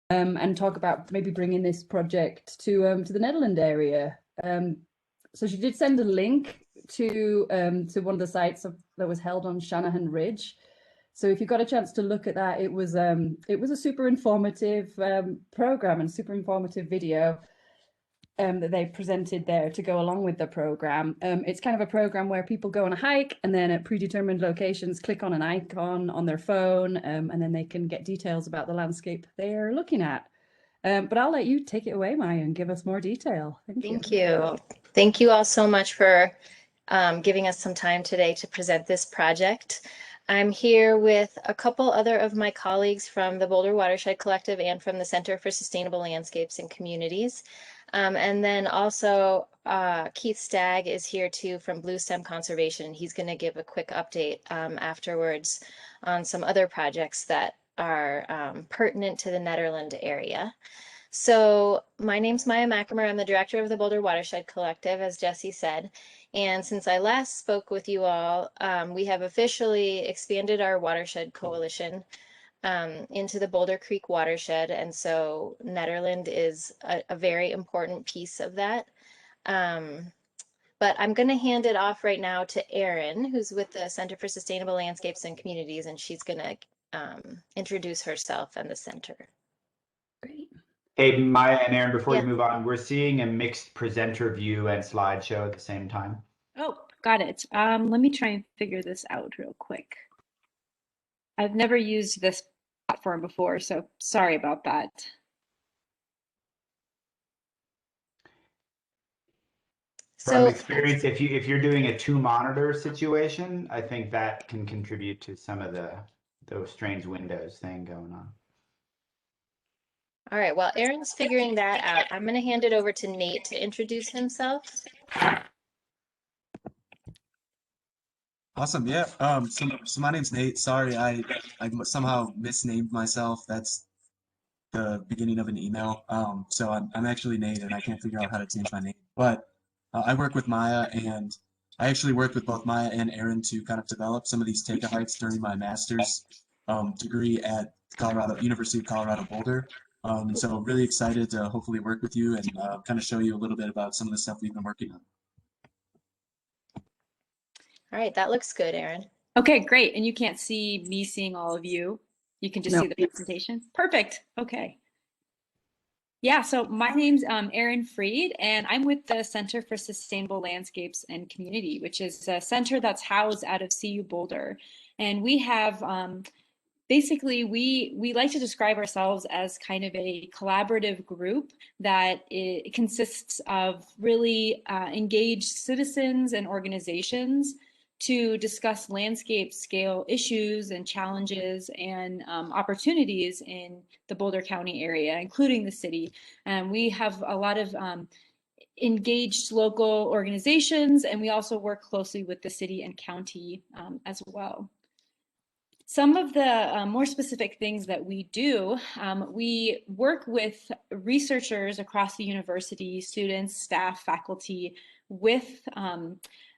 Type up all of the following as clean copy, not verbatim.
and talk about maybe bringing this project to the Nederland area. So she did send a link to one of the sites that was held on Shanahan Ridge. So if you got a chance to look at that, it was a super informative program and super informative video that they presented there to go along with the program. It's kind of a program where people go on a hike and then at predetermined locations click on an icon on their phone, and then they can get details about the landscape they're looking at. But I'll let you take it away, Maya, and give us more detail. Thank you. Thank you. Thank you all so much for giving us some time today to present this project. I'm here with a couple other of my colleagues from the Boulder Watershed Collective and from the Center for Sustainable Landscapes and Communities. And then also Keith Stagg is here too from Blue Stem Conservation. He's going to give a quick update afterwards on some other projects that are pertinent to the Nederland area. So my name's Maya McAmer. I'm the director of the Boulder Watershed Collective, as Jesse said. And since I last spoke with you all, we have officially expanded our watershed coalition into the Boulder Creek watershed. And so Nederland is a very important piece of that. But I'm going to hand it off right now to Erin, who's with the Center for Sustainable Landscapes and Communities, and she's going to introduce herself and the center. Great. Hey, Maya and Erin, before Yeah. you move on, we're seeing a mixed presenter view and slideshow at the same time. Oh, got it. Let me try and figure this out real quick. I've never used this platform before, so sorry about that. From experience, if you're doing a two-monitor situation, I think that can contribute to some of those strange windows thing going on. All right, well, Erin's figuring that out. I'm going to hand it over to Nate to introduce himself. Awesome, yeah. So my name's Nate. Sorry, I somehow misnamed myself. That's the beginning of an email. So I'm actually Nate, and I can't figure out how to change my name. But I work with Maya, and I actually worked with both Maya and Erin to kind of develop some of these take-a hikes during my master's degree at University of Colorado Boulder. And so really excited to hopefully work with you and kind of show you a little bit about some of the stuff we've been working on. All right, that looks good, Erin. Okay, great. And you can't see me seeing all of you. You can just No. see the presentation. Perfect. Okay. Yeah, so my name's Erin Freed, and I'm with the Center for Sustainable Landscapes and Community, which is a center that's housed out of CU Boulder. And we have basically, we like to describe ourselves as kind of a collaborative group that it consists of really engaged citizens and organizations to discuss landscape scale issues and challenges and opportunities in the Boulder County area, including the city. We have a lot of engaged local organizations, and we also work closely with the city and county as well. Some of the more specific things that we do, we work with researchers across the university, students, staff, faculty, with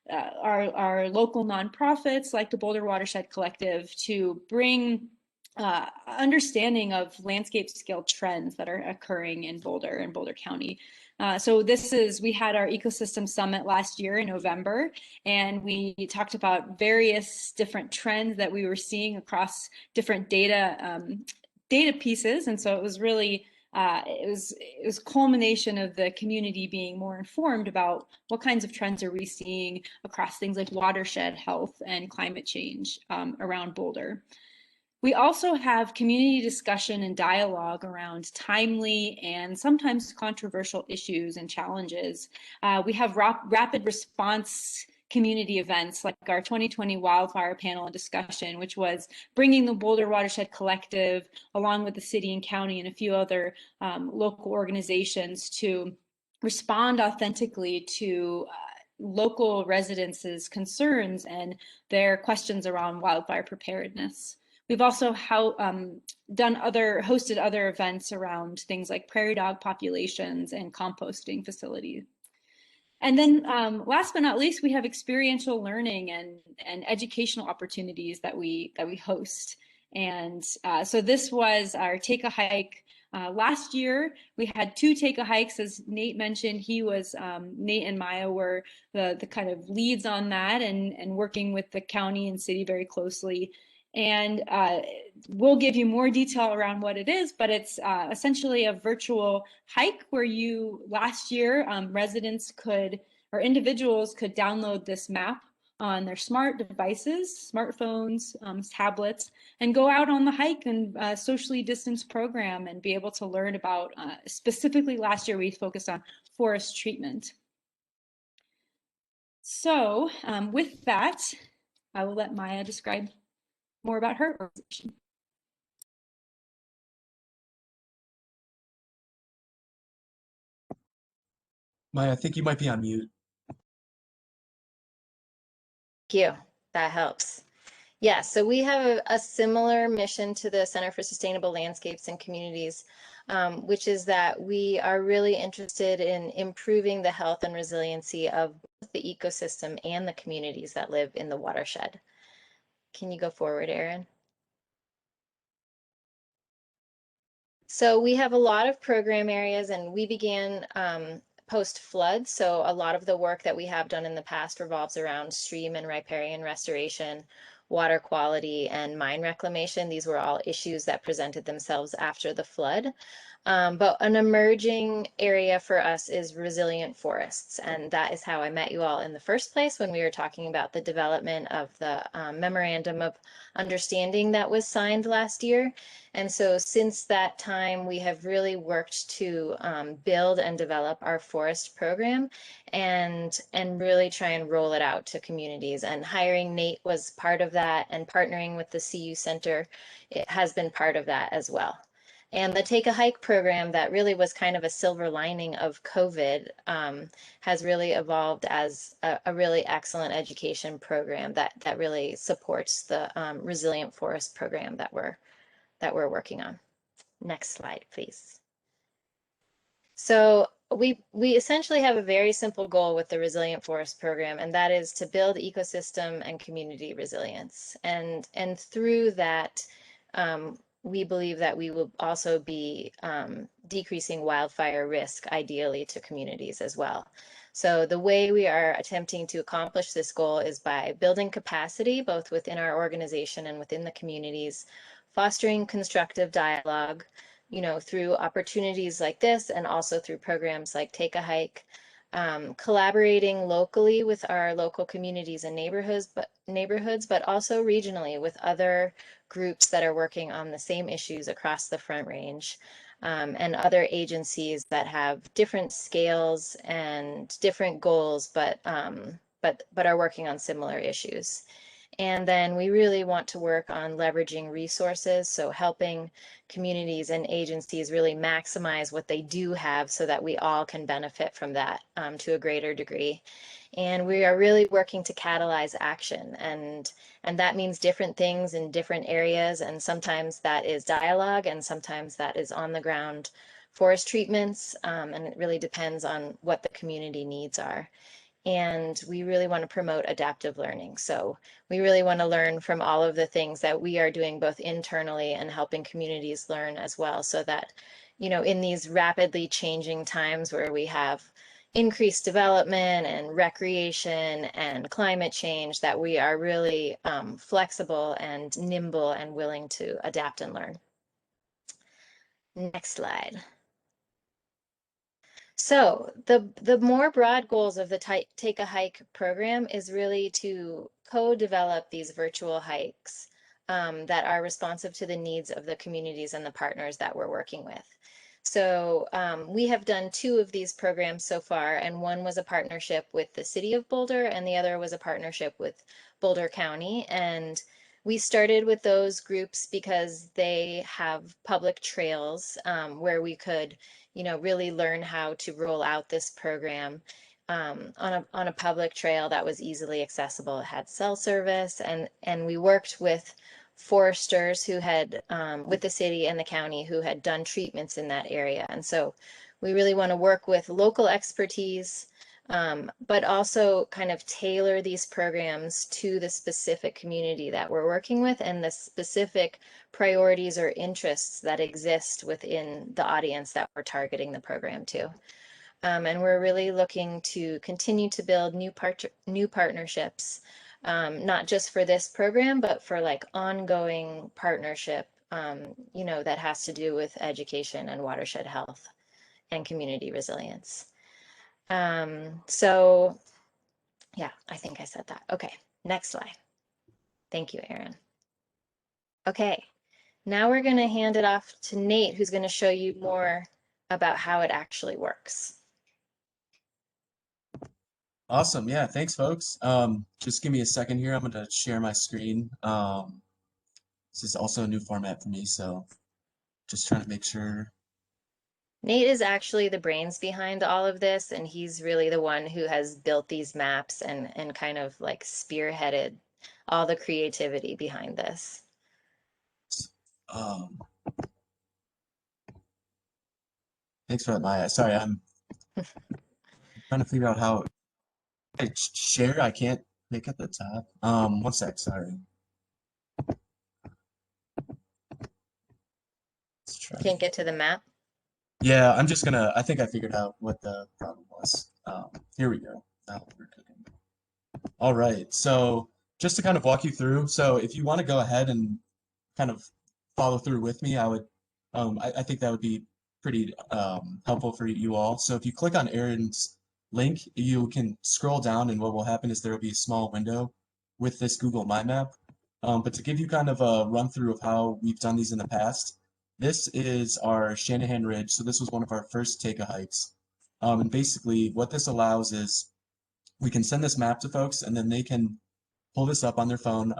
our local nonprofits like the Boulder Watershed Collective to bring understanding of landscape scale trends that are occurring in Boulder and Boulder County. So we had our ecosystem summit last year in November, and we talked about various different trends that we were seeing across different data pieces. And so it was really, it was culmination of the community being more informed about what kinds of trends are we seeing across things like watershed health and climate change around Boulder. We also have community discussion and dialogue around timely and sometimes controversial issues and challenges. We have rapid response community events like our 2020 wildfire panel and discussion, which was bringing the Boulder Watershed Collective along with the city and county and a few other local organizations to respond authentically to local residents' concerns and their questions around wildfire preparedness. We've also hosted other events around things like prairie dog populations and composting facilities. And then last but not least, we have experiential learning and educational opportunities that we host. And so this was our Take a Hike Last year, we had 2 take-a-hikes, as Nate mentioned. Nate and Maya were the kind of leads on that, and working with the county and city very closely. And we'll give you more detail around what it is, but it's essentially a virtual hike where last year, residents or individuals could download this map on their smart devices, smartphones, tablets, and go out on the hike and socially distanced program and be able to learn about, specifically last year we focused on forest treatment. So with that, I will let Maya describe more about her organization. Maya, I think you might be on mute. Thank you. That helps. Yeah, so we have a similar mission to the Center for Sustainable Landscapes and Communities, which is that we are really interested in improving the health and resiliency of both the ecosystem and the communities that live in the watershed. Can you go forward, Erin? So we have a lot of program areas, and we began post-flood. So a lot of the work that we have done in the past revolves around stream and riparian restoration, water quality, and mine reclamation. These were all issues that presented themselves after the flood. But an emerging area for us is resilient forests. And that is how I met you all in the first place when we were talking about the development of the Memorandum of Understanding that was signed last year. And so since that time, we have really worked to build and develop our forest program and really try and roll it out to communities. And hiring Nate was part of that, and partnering with the CU Center, it has been part of that as well. And the Take a Hike program that really was kind of a silver lining of COVID has really evolved as a really excellent education program that really supports the resilient forest program that we're working on. Next slide, please. So we essentially have a very simple goal with the Resilient Forest Program, and that is to build ecosystem and community resilience. And through that, we believe that we will also be decreasing wildfire risk, ideally, to communities as well. So the way we are attempting to accomplish this goal is by building capacity, both within our organization and within the communities, fostering constructive dialogue, through opportunities like this, and also through programs like Take a Hike, collaborating locally with our local communities and neighborhoods, but also regionally with other groups that are working on the same issues across the Front Range, and other agencies that have different scales and different goals, but are working on similar issues. And then we really want to work on leveraging resources, so helping communities and agencies really maximize what they do have so that we all can benefit from that to a greater degree. And we are really working to catalyze action, and that means different things in different areas, and sometimes that is dialogue, and sometimes that is on the ground forest treatments, and it really depends on what the community needs are. And we really want to promote adaptive learning. So we really want to learn from all of the things that we are doing both internally and helping communities learn as well, so that, in these rapidly changing times where we have increased development and recreation and climate change, that we are really flexible and nimble and willing to adapt and learn. Next slide. So the more broad goals of the Take a Hike program is really to co-develop these virtual hikes that are responsive to the needs of the communities and the partners that we're working with. So we have done 2 of these programs so far, and one was a partnership with the City of Boulder, and the other was a partnership with Boulder County. And we started with those groups because they have public trails where we could, really learn how to roll out this program on a public trail that was easily accessible. It had cell service, and we worked with foresters who had, with the city and the county, who had done treatments in that area. And so we really want to work with local expertise but also kind of tailor these programs to the specific community that we're working with and the specific priorities or interests that exist within the audience that we're targeting the program to. And we're really looking to continue to build new partnerships, not just for this program, but for like ongoing partnership, you know, that has to do with education and watershed health and community resilience. So yeah, I think I said that. Okay, next slide. Thank you, Erin. Okay, now we're going to hand it off to Nate, who's going to show you more about how it actually works. Awesome. Yeah, thanks, folks. Just give me a second here. I'm going to share my screen. This is also a new format for me, so just trying to make sure. Nate is actually the brains behind all of this, and he's really the one who has built these maps and kind of like spearheaded all the creativity behind this. Thanks for that, Maya. Sorry, I'm trying to figure out how I share. I can't pick at the top. 1 sec, sorry. Let's try. Can't get to the map. Yeah, I'm just gonna, I think I figured out what the problem was. Here we go. Now we're cooking. All right, so just to kind of walk you through, so if you want to go ahead and kind of follow through with me, I would, I think that would be pretty helpful for you all. So if you click on Erin's link, you can scroll down, and what will happen is there will be a small window with this Google My Map. But to give you kind of a run through of how we've done these in the past, this is our Shanahan Ridge. So this was one of our first take-a-hikes. And basically what this allows is we can send this map to folks, and then they can pull this up on their phone,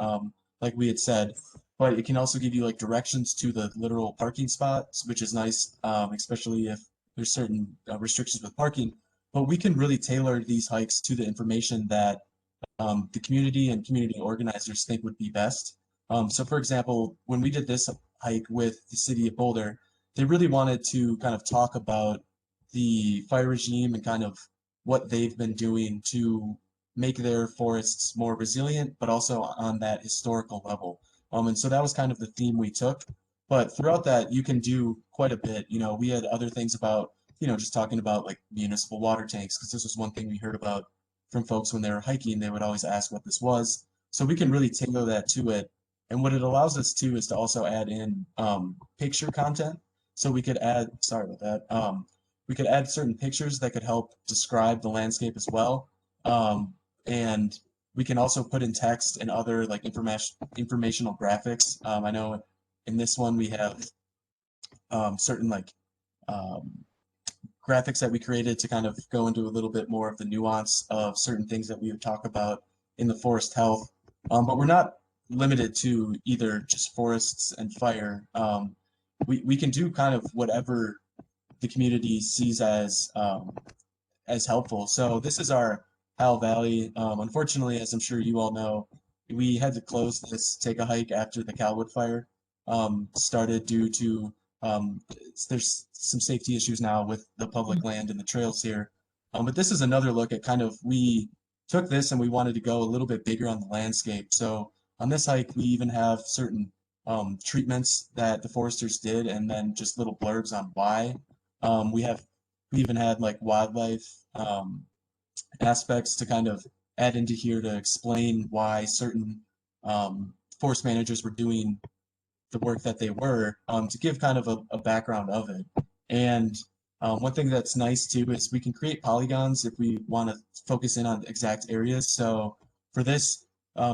like we had said, but it can also give you like directions to the literal parking spots, which is nice, especially if there's certain restrictions with parking. But we can really tailor these hikes to the information that the community and community organizers think would be best. So for example, when we did this hike with the city of Boulder, they really wanted to kind of talk about the fire regime and kind of what they've been doing to make their forests more resilient, but also on that historical level. And so that was kind of the theme we took. But throughout that, you can do quite a bit. You know, we had other things about, you know, just talking about like municipal water tanks, because this was one thing we heard about from folks when they were hiking. They would always ask what this was. So we can really tailor that to it. And what it allows us to is to also add in picture content. So we could add, sorry about that, we could add certain pictures that could help describe the landscape as well. And we can also put in text and other like informational graphics. I know in this one we have certain like graphics that we created to kind of go into a little bit more of the nuance of certain things that we would talk about in the forest health. But we're not limited to either just forests and fire. We can do kind of whatever the community sees as helpful. So this is our Howell Valley. Unfortunately, as I'm sure you all know, we had to close this take a hike after the Calwood fire started due to there's some safety issues now with the public land and the trails here. But this is another look at kind of, we took this and we wanted to go a little bit bigger on the landscape. So on this hike, we even have certain treatments that the foresters did, and then just little blurbs on why. We even had like wildlife aspects to kind of add into here to explain why certain forest managers were doing the work that they were, to give kind of a background of it. And one thing that's nice too is we can create polygons if we want to focus in on exact areas. So for this,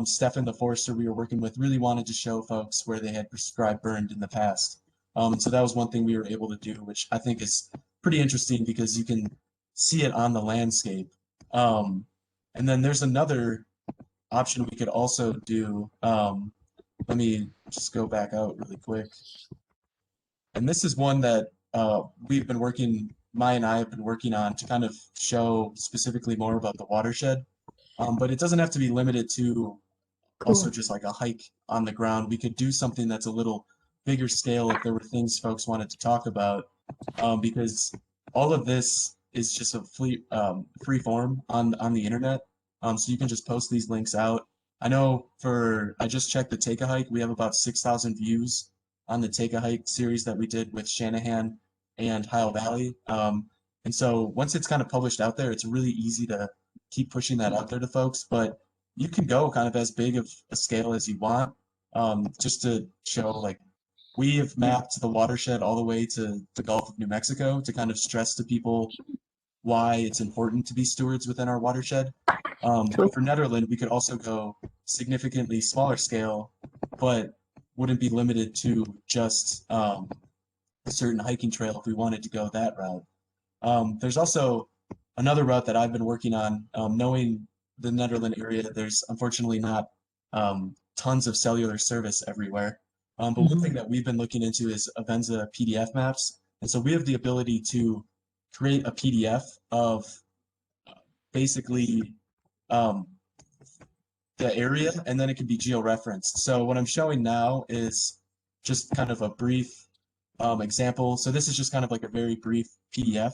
Stefan, the forester we were working with, really wanted to show folks where they had prescribed burned in the past. So that was one thing we were able to do, which I think is pretty interesting because you can see it on the landscape. And then there's another option we could also do. Let me just go back out really quick. And this is one that we've been working, Maya and I have been working on to kind of show specifically more about the watershed. But it doesn't have to be limited to also just like a hike on the ground. We could do something that's a little bigger scale if there were things folks wanted to talk about, because all of this is just a free form on the internet. So you can just post these links out. I know I just checked the Take a Hike. We have about 6,000 views on the Take a Hike series that we did with Shanahan and Hile Valley. And so once it's kind of published out there, it's really easy to keep pushing that out there to folks. But you can go kind of as big of a scale as you want, just to show like we have mapped the watershed all the way to the Gulf of New Mexico to kind of stress to people why it's important to be stewards within our watershed. But for Nederland, we could also go significantly smaller scale, but wouldn't be limited to just a certain hiking trail if we wanted to go that route. There's also another route that I've been working on. Knowing the Nederland area, there's unfortunately not tons of cellular service everywhere. But one thing that we've been looking into is Avenza PDF maps. And so we have the ability to create a PDF of basically the area, and then it can be geo-referenced. So what I'm showing now is just kind of a brief example. So this is just kind of like a very brief PDF,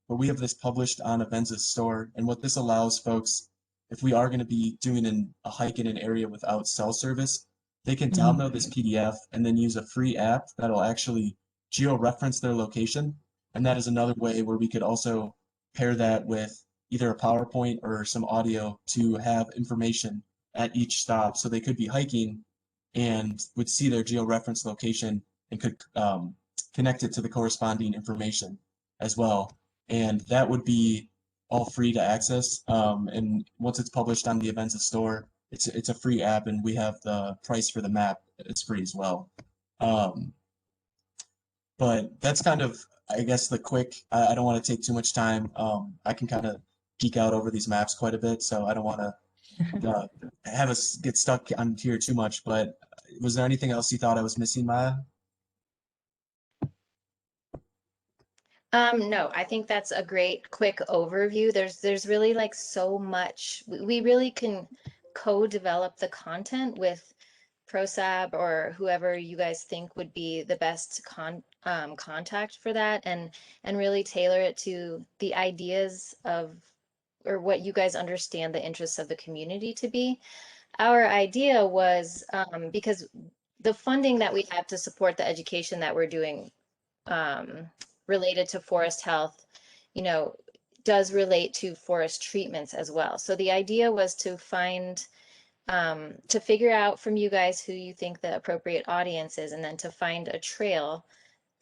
but we have this published on Avenza's store. And what this allows folks, if we are going to be doing a hike in an area without cell service, they can download this PDF and then use a free app that'll actually geo-reference their location. And that is another way where we could also pair that with either a PowerPoint or some audio to have information at each stop. So they could be hiking and would see their geo-reference location and could connect it to the corresponding information as well. And that would be all free to access. And once it's published on the Avenza store, it's a free app, and we have the price for the map. It's free as well. But that's kind of, I guess, the quick. I don't want to take too much time. I can kind of geek out over these maps quite a bit, so I don't want to have us get stuck on here too much. But was there anything else you thought I was missing, Maya? No, I think that's a great quick overview. There's really like so much. We really can co-develop the content with ProSab or whoever you guys think would be the best contact for that, and really tailor it to the ideas of or what you guys understand the interests of the community to be. Our idea was because the funding that we have to support the education that we're doing related to forest health, does relate to forest treatments as well. So the idea was to figure out from you guys who you think the appropriate audience is, and then to find a trail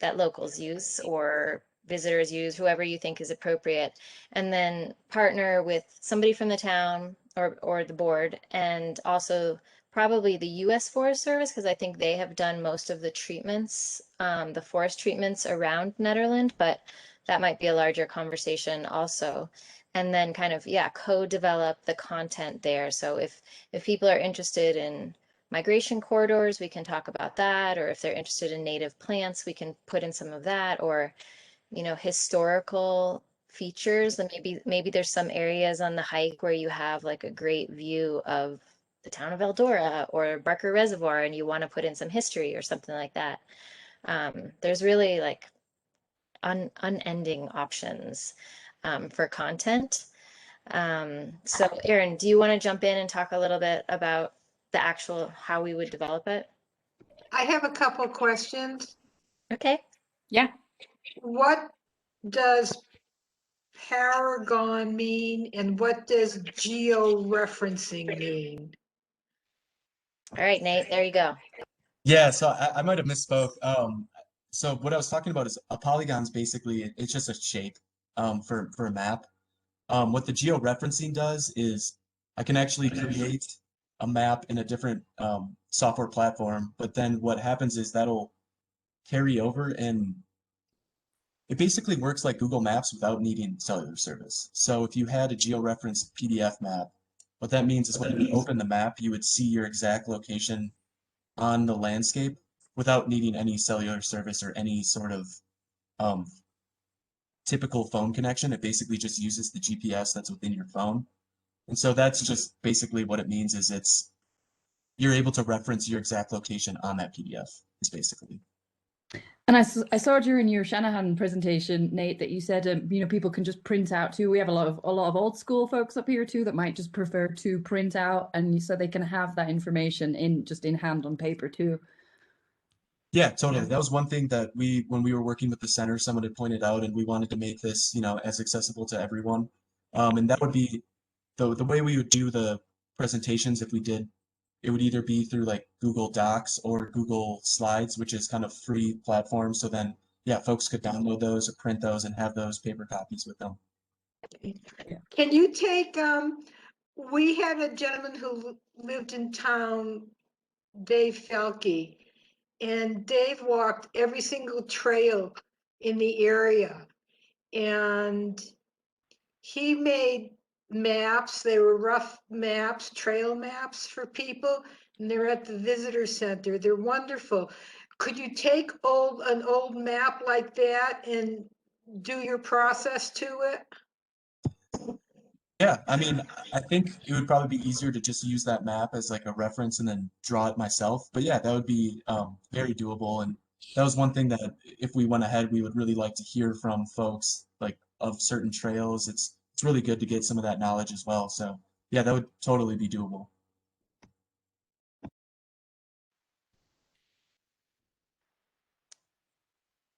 that locals use or visitors use, whoever you think is appropriate, and then partner with somebody from the town or the board, and also probably the U.S. Forest Service, because I think they have done most of the treatments, the forest treatments around Nederland, but that might be a larger conversation also. And then kind of, co-develop the content there. So if people are interested in migration corridors, we can talk about that. Or if they're interested in native plants, we can put in some of that. Or, historical features. Then maybe there's some areas on the hike where you have like a great view of the town of Eldora or Barker Reservoir, and you want to put in some history or something like that. There's really like unending options for content. So Erin, do you want to jump in and talk a little bit about the actual how we would develop it? I have a couple questions. Okay. Yeah. What does paragon mean, and what does georeferencing mean? All right, Nate, there you go. Yeah, so I might have misspoke. So what I was talking about is a polygon's basically, it's just a shape for a map. What the georeferencing does is I can actually create a map in a different software platform, but then what happens is that'll carry over, and it basically works like Google Maps without needing cellular service. So if you had a georeferenced PDF map, what that means is when you open the map, you would see your exact location on the landscape without needing any cellular service or any sort of typical phone connection. It basically just uses the GPS that's within your phone. And so that's just basically what it means, is you're able to reference your exact location on that PDF, is basically. And I saw during your Shanahan presentation, Nate, that you said people can just print out too. We have a lot of old school folks up here too that might just prefer to print out, and so they can have that information in hand on paper too. Yeah, totally. That was one thing that when we were working with the center, someone had pointed out, and we wanted to make this, as accessible to everyone. And that would be the way we would do the presentations if we did. It would either be through like Google Docs or Google Slides, which is kind of free platform. So then, yeah, folks could download those or print those and have those paper copies with them. Can you take, we had a gentleman who lived in town, Dave Felke, and Dave walked every single trail in the area. And he made maps. They were rough maps, trail maps for people, and they're at the visitor center. They're wonderful. Could you take an old map like that and do your process to it? Yeah, I mean, I think it would probably be easier to just use that map as like a reference and then draw it myself. But yeah, that would be very doable. And that was one thing that if we went ahead, we would really like to hear from folks like of certain trails. It's really good to get some of that knowledge as well. So yeah, that would totally be doable.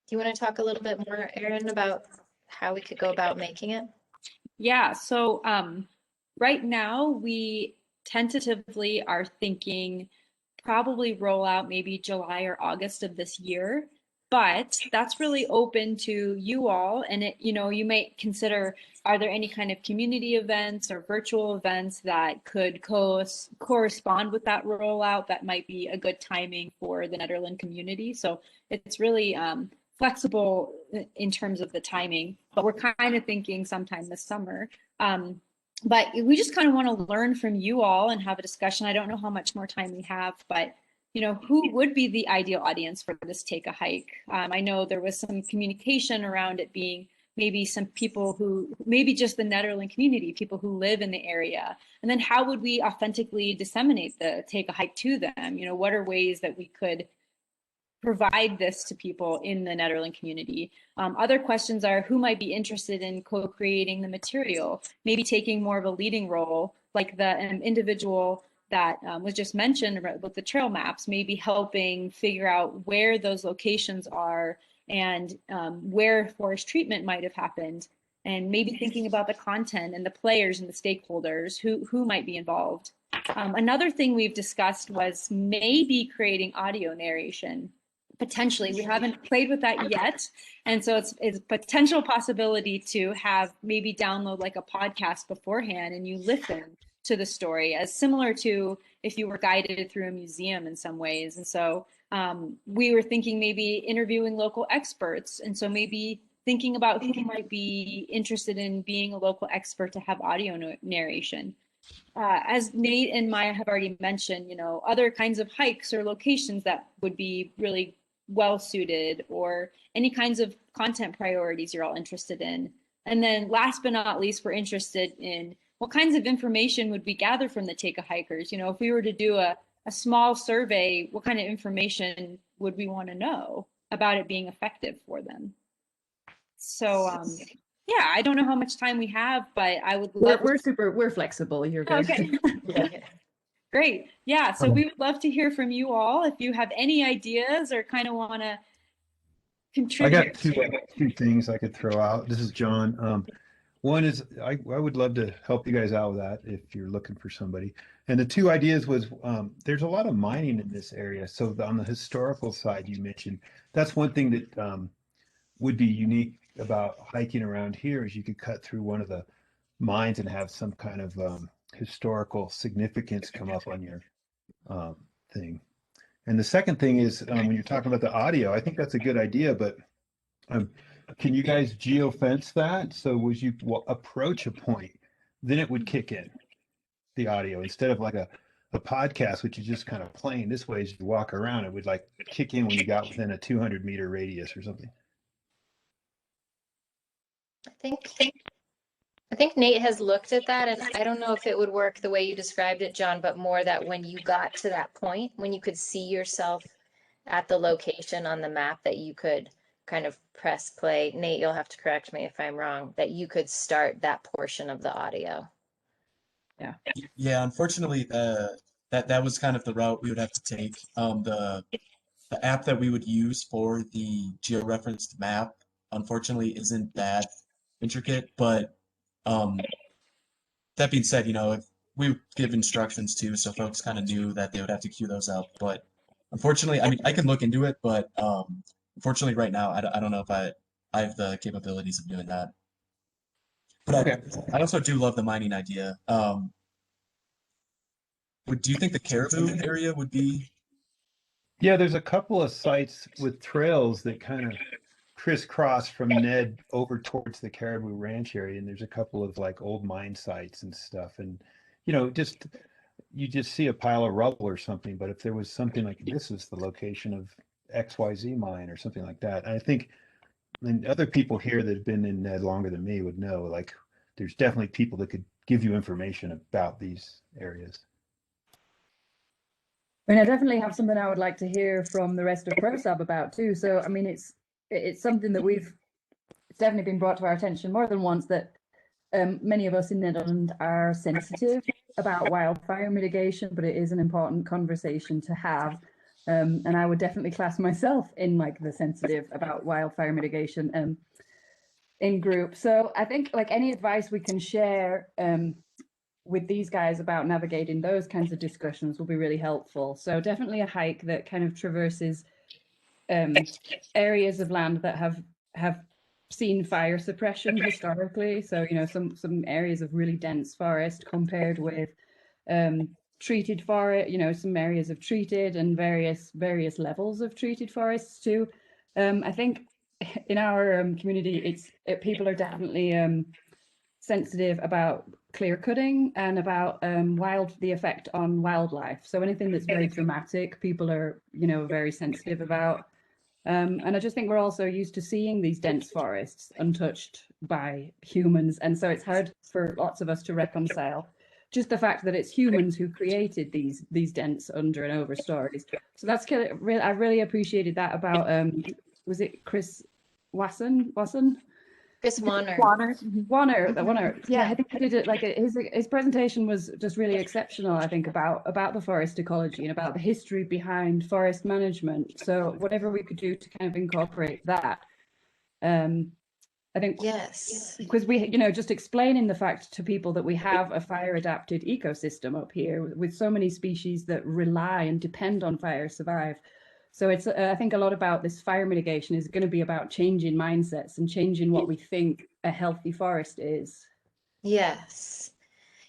Do you want to talk a little bit more, Erin, about how we could go about making it? Yeah, so right now we tentatively are thinking probably roll out maybe July or August of this year, but that's really open to you all. And you might consider, are there any kind of community events or virtual events that could correspond with that rollout that might be a good timing for the Nederland community? So it's really flexible in terms of the timing, but we're kind of thinking sometime this summer. But we just kind of want to learn from you all and have a discussion. I don't know how much more time we have, but who would be the ideal audience for this Take a Hike? I know there was some communication around it being maybe some people who, maybe just the Nederland community, people who live in the area. And then how would we authentically disseminate the Take a Hike to them? What are ways that we could provide this to people in the Nederland community? Other questions are who might be interested in co-creating the material, maybe taking more of a leading role, like the individual that was just mentioned with the trail maps, maybe helping figure out where those locations are and where forest treatment might have happened, and maybe thinking about the content and the players and the stakeholders who might be involved. Another thing we've discussed was maybe creating audio narration. Potentially, we haven't played with that yet, and so it's a potential possibility to have maybe download like a podcast beforehand and you listen to the story, as similar to if you were guided through a museum in some ways. And so we were thinking maybe interviewing local experts, and so maybe thinking about who might be interested in being a local expert to have audio narration. As Nate and Maya have already mentioned, other kinds of hikes or locations that would be really well suited, or any kinds of content priorities you're all interested in. And then last but not least, we're interested in what kinds of information would we gather from the Take a Hikers? If we were to do a small survey, what kind of information would we want to know about it being effective for them? So yeah, I don't know how much time we have, but I would love. We're flexible. You're good. Okay. Yeah. Great. Yeah. So we would love to hear from you all if you have any ideas or kind of want to contribute. I got two things I could throw out. This is John. One is I would love to help you guys out with that if you're looking for somebody. And the two ideas was there's a lot of mining in this area. So on the historical side you mentioned, that's one thing that would be unique about hiking around here is you could cut through one of the mines and have some kind of historical significance come up on your thing. And the second thing is when you're talking about the audio, I think that's a good idea, but can you guys geofence that? So as you approach a point, then it would kick in the audio instead of like a podcast, which is just kind of playing this way as you walk around. It would like kick in when you got within a 200-meter radius or something. I think Nate has looked at that, and I don't know if it would work the way you described it, John, but more that when you got to that point, when you could see yourself at the location on the map that you could kind of press play. Nate, you'll have to correct me if I'm wrong, that you could start that portion of the audio. Yeah, unfortunately, that was kind of the route we would have to take. The app that we would use for the georeferenced map, unfortunately, isn't that intricate. But that being said, if we would give instructions too, so folks kind of knew that they would have to queue those up. But unfortunately, I mean, I can look into it, but unfortunately, right now, I don't know if I have the capabilities of doing that. But Okay. I also do love the mining idea. Do you think the Caribou area would be? Yeah, there's a couple of sites with trails that kind of crisscross from Ned over towards the Caribou Ranch area, and there's a couple of like old mine sites and stuff. And just you just see a pile of rubble or something, but if there was something like this is the location of XYZ mine or something like that, I think, and other people here that have been in Ned longer than me would know, like there's definitely people that could give you information about these areas. I mean, I definitely have something I would like to hear from the rest of ProSab about too. So, I mean, it's something that it's definitely been brought to our attention more than once that many of us in Netherlands are sensitive about wildfire mitigation, but it is an important conversation to have. And I would definitely class myself in like the sensitive about wildfire mitigation in group. So I think like any advice we can share with these guys about navigating those kinds of discussions will be really helpful. So definitely a hike that kind of traverses areas of land that have seen fire suppression historically. So some areas of really dense forest compared with treated forest. Some areas of treated and various levels of treated forests too. I think in our community, people are definitely sensitive about clear cutting and about the effect on wildlife. So anything that's very dramatic, people are very sensitive about. And I just think we're also used to seeing these dense forests untouched by humans, and so it's hard for lots of us to reconcile just the fact that it's humans who created these dense under and over stories. So that's kind of I really appreciated that about was it Chris Wasson? Chris Warner. Warner. Yeah, I think he did it. Like his presentation was just really exceptional. I think about the forest ecology and about the history behind forest management. So whatever we could do to kind of incorporate that, I think. Yes. Because we, just explaining the fact to people that we have a fire adapted ecosystem up here with so many species that rely and depend on fire to survive. So it's, I think a lot about this fire mitigation is going to be about changing mindsets and changing what we think a healthy forest is. Yes.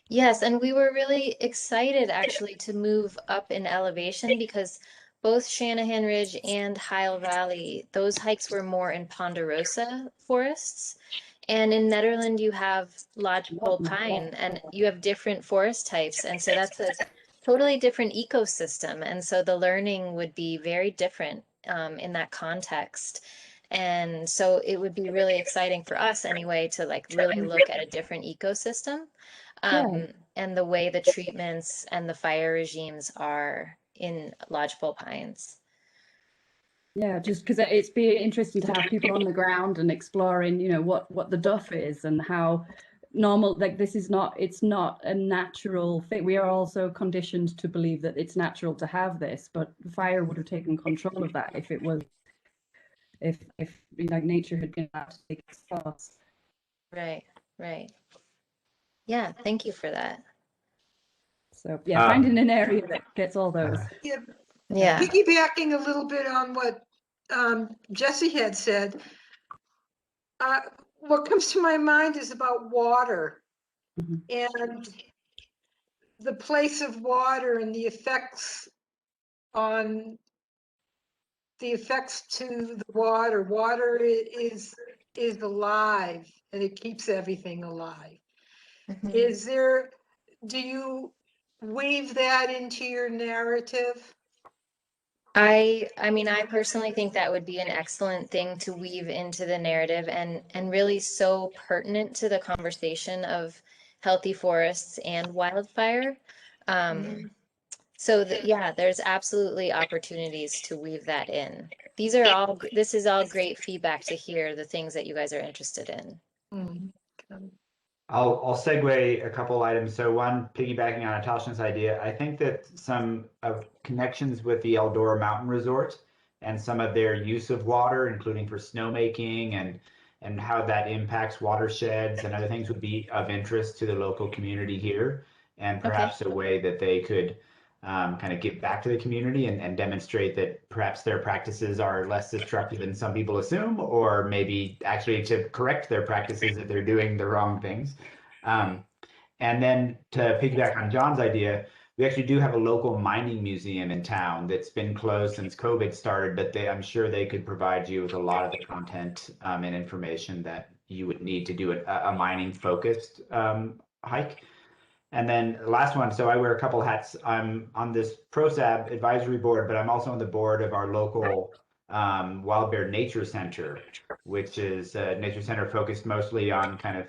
Yes, and we were really excited actually to move up in elevation because both Shanahan Ridge and Heil Valley, those hikes were more in ponderosa forests. And in Netherlands, you have lodgepole pine and you have different forest types. And so that's a totally different ecosystem. And so the learning would be very different in that context. And so it would be really exciting for us anyway to like really look at a different ecosystem and the way the treatments and the fire regimes are in lodgepole pines. Yeah, just because it's be interesting to have people on the ground and exploring, what the duff is and how normal, like it's not a natural thing. We are also conditioned to believe that it's natural to have this, but fire would have taken control of that if it was, if like nature had been allowed to take its course. Right. Yeah, thank you for that. So yeah, finding an area that gets all those. Yeah. Piggybacking a little bit on what Jesse had said, what comes to my mind is about water and the place of water and the effects to the water. Water is alive and it keeps everything alive. Do you weave that into your narrative? I mean, I personally think that would be an excellent thing to weave into the narrative and really so pertinent to the conversation of healthy forests and wildfire. So yeah, there's absolutely opportunities to weave that in. These are all, this is all great feedback to hear the things that you guys are interested in. Mm. I'll segue a couple items. So one, piggybacking on Natasha's idea, I think that some connections with the Eldora Mountain Resort and some of their use of water, including for snowmaking and how that impacts watersheds and other things would be of interest to the local community here, and perhaps a way that they could kind of give back to the community and demonstrate that perhaps their practices are less destructive than some people assume, or maybe actually to correct their practices if they're doing the wrong things. And then to piggyback on John's idea, we actually do have a local mining museum in town that's been closed since COVID started, but I'm sure they could provide you with a lot of the content and information that you would need to do a mining focused hike. And then the last one, so I wear a couple hats. I'm on this ProSab advisory board, but I'm also on the board of our local Wild Bear Nature Center, which is a nature center focused mostly on kind of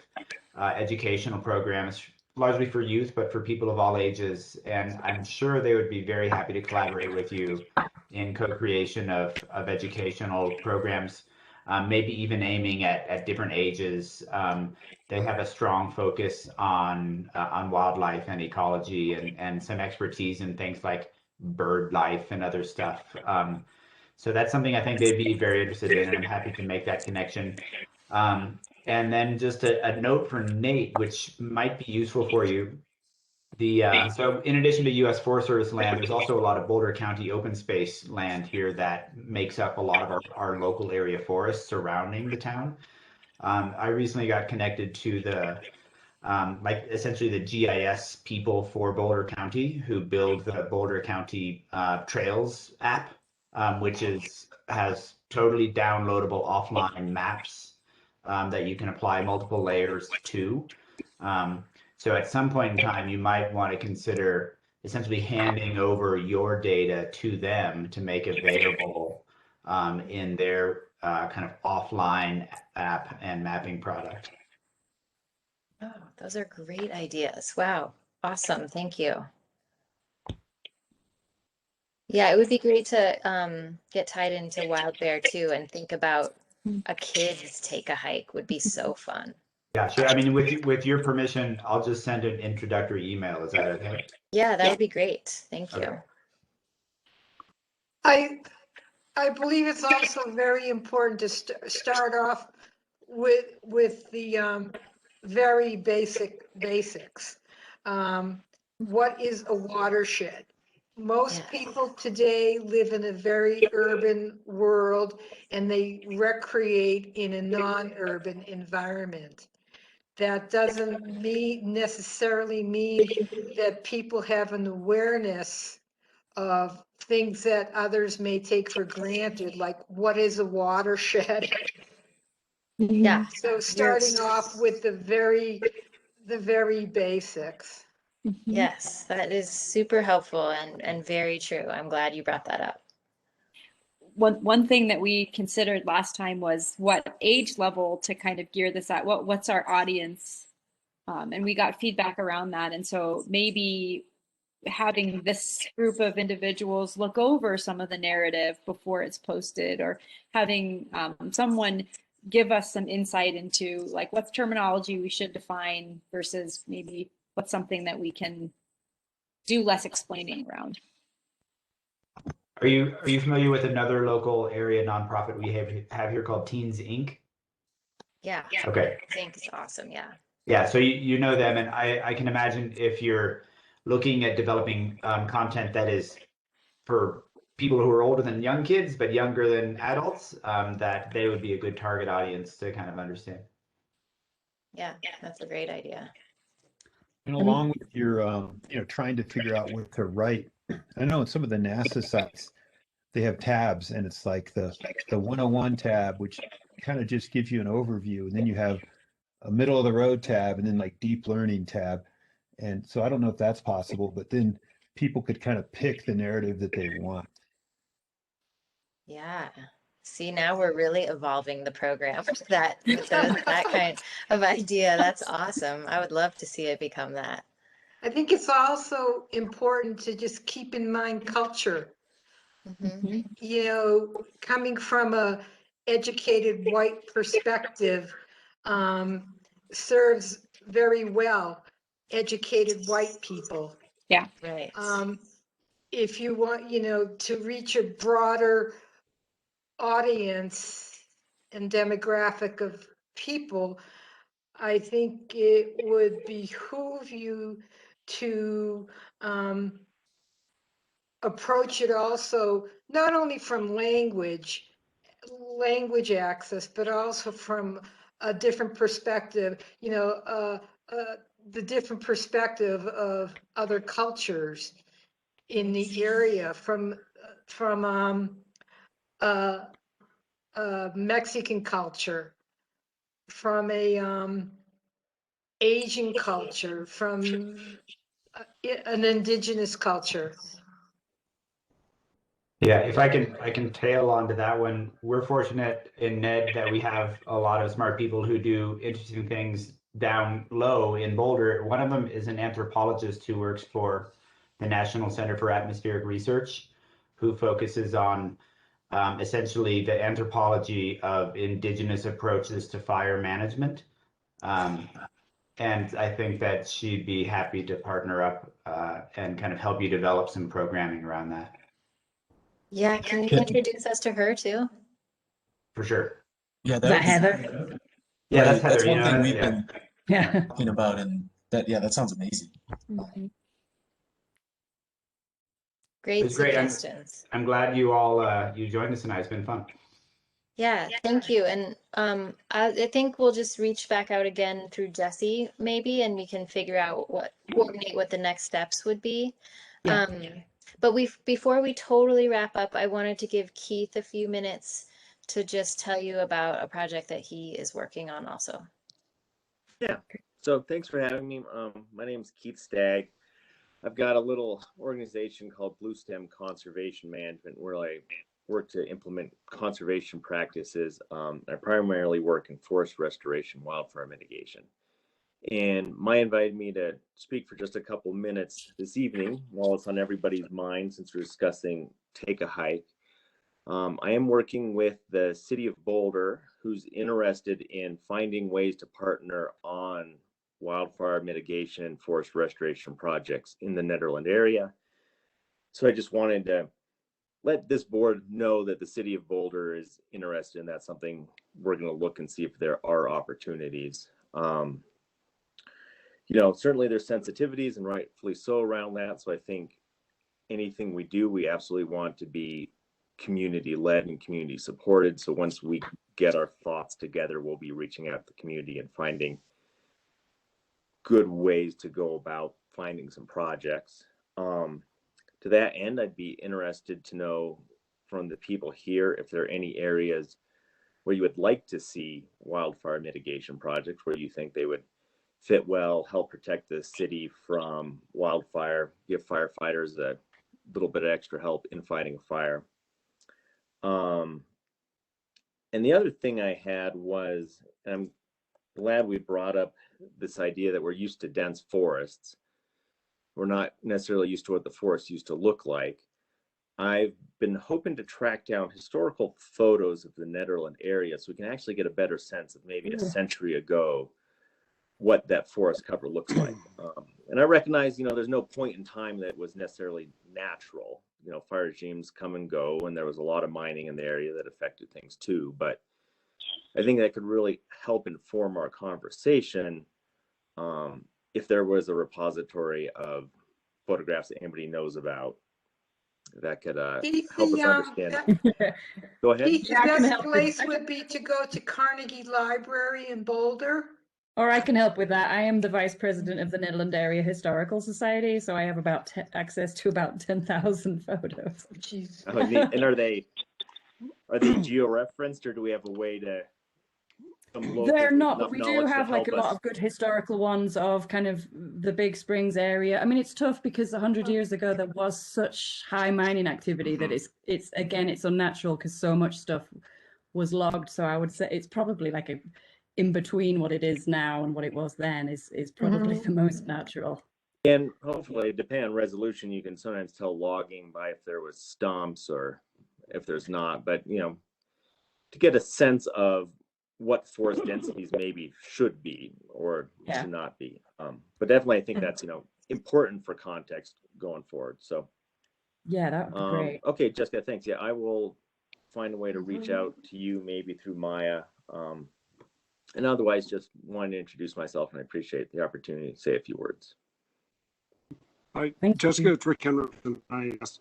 educational programs, largely for youth, but for people of all ages. And I'm sure they would be very happy to collaborate with you in co-creation of educational programs, maybe even aiming at different ages. They have a strong focus on wildlife and ecology and some expertise in things like bird life and other stuff. So that's something I think they'd be very interested in, and I'm happy to make that connection. And then just a note for Nate, which might be useful for you. So in addition to U.S. Forest Service land, there's also a lot of Boulder County open space land here that makes up a lot of our local area forests surrounding the town. I recently got connected to the like essentially the GIS people for Boulder County who build the Boulder County Trails app, which has totally downloadable offline maps that you can apply multiple layers to. So at some point in time, you might want to consider essentially handing over your data to them to make available in their kind of offline app and mapping product. Oh, those are great ideas. Wow. Awesome. Thank you. Yeah, it would be great to get tied into wild bear too and think about a kid's take a hike would be so fun. Yeah, sure. I mean, with your permission, I'll just send an introductory email. Is that okay? Yeah, that would be great. Thank you. Okay. I believe it's also very important to start off with the very basics. What is a watershed? Most people today live in a very urban world and they recreate in a non-urban environment. That doesn't necessarily mean that people have an awareness of things that others may take for granted, like what is a watershed? Yeah. So starting off with the very basics. Yes, that is super helpful and very true. I'm glad you brought that up. One thing that we considered last time was what age level to kind of gear this at. What's our audience? And we got feedback around that. And so maybe having this group of individuals look over some of the narrative before it's posted, or having someone give us some insight into like what's terminology we should define versus maybe what's something that we can do less explaining around. Are you familiar with another local area nonprofit we have here called Teens Inc.? Yeah. Okay. I think it's awesome. Yeah. Yeah, so you know them, and I can imagine if you're looking at developing content that is for people who are older than young kids, but younger than adults, that they would be a good target audience to kind of understand. Yeah, that's a great idea. And along with your, trying to figure out what to write, I know in some of the NASA sites, they have tabs, and it's like the 101 tab, which kind of just gives you an overview, and then you have a middle of the road tab, and then like deep learning tab. And so I don't know if that's possible, but then people could kind of pick the narrative that they want. Yeah. See, now we're really evolving the program that kind of idea. That's awesome. I would love to see it become that. I think it's also important to just keep in mind culture. Mhm. You know, coming from a educated white perspective, serves very well educated white people. Right. If you want, you know, to reach a broader audience and demographic of people, I think it would behoove you to approach it also not only from language access, but also from a different perspective, you know, the different perspective of other cultures in the area, from uh, Mexican culture, from a Asian culture, from an indigenous culture. Yeah, if I can tail onto that one. We're fortunate in Ned that we have a lot of smart people who do interesting things down low in Boulder. One of them is an anthropologist who works for the National Center for Atmospheric Research, who focuses on essentially the anthropology of indigenous approaches to fire management. And I think that she'd be happy to partner up and kind of help you develop some programming around that. Yeah, can you introduce us to her too? For sure. Yeah, Is that Heather? Yeah, that's right, that's Heather. You one know, thing we've yeah. been Yeah. talking about, and that sounds amazing. It Great was great. suggestions. I'm glad you all you joined us tonight. It's been fun. Yeah, thank you. And I think we'll just reach back out again through Jesse maybe, and we can figure out coordinate what the next steps would be. Yeah. But before we totally wrap up, I wanted to give Keith a few minutes to just tell you about a project that he is working on also. Yeah, so thanks for having me. My name is Keith Stagg. I've got a little organization called Blue Stem Conservation Management where I work to implement conservation practices. I primarily work in forest restoration, wildfire mitigation. And Maya invited me to speak for just a couple minutes this evening while it's on everybody's mind since we're discussing Take a Hike. I am working with the city of Boulder, who's interested in finding ways to partner on wildfire mitigation and forest restoration projects in the Nederland area. So I just wanted to let this board know that the city of Boulder is interested in that, something we're going to look and see if there are opportunities. You know, certainly there's sensitivities and rightfully so around that. So I think anything we do, we absolutely want to be community led and community supported. So once we get our thoughts together, we'll be reaching out to the community and finding good ways to go about finding some projects. To that end, I'd be interested to know from the people here if there are any areas where you would like to see wildfire mitigation projects, where you think they would fit well, help protect the city from wildfire, give firefighters a little bit of extra help in fighting a fire. And the other thing I had was, and I'm glad we brought up this idea that we're used to dense forests. We're not necessarily used to what the forest used to look like. I've been hoping to track down historical photos of the Nederland area so we can actually get a better sense of maybe a century ago what that forest cover looks like. And I recognize, you know, there's no point in time that was necessarily natural. You know, fire regimes come and go, and there was a lot of mining in the area that affected things too. But I think that could really help inform our conversation if there was a repository of photographs that anybody knows about that could help us understand. Go ahead. Keith, the Yeah, I can best help with- place would be to go to Carnegie Library in Boulder. Or I can help with that. I am the vice president of the Nederland Area Historical Society, so I have about access to about 10,000 photos. Jeez. Oh, neat. And are they geo-referenced, or do we have a way to They're not, but we do have like a lot of good historical ones of kind of the Big Springs area. I mean, it's tough because 100 years ago there was such high mining activity that it's again, it's unnatural because so much stuff was logged. So I would say it's probably like a in between what it is now and what it was then is probably the most natural. And hopefully, depending on resolution, you can sometimes tell logging by if there was stumps or if there's not. But to get a sense of what forest densities maybe should be or should not be. But definitely, I think that's important for context going forward. So yeah, that would be great. okay, Jessica, thanks. Yeah, I will find a way to reach out to you maybe through Maya. And otherwise, just wanted to introduce myself, and I appreciate the opportunity to say a few words. Hi, Thank Jessica, you. it's Rick Henriksen. I asked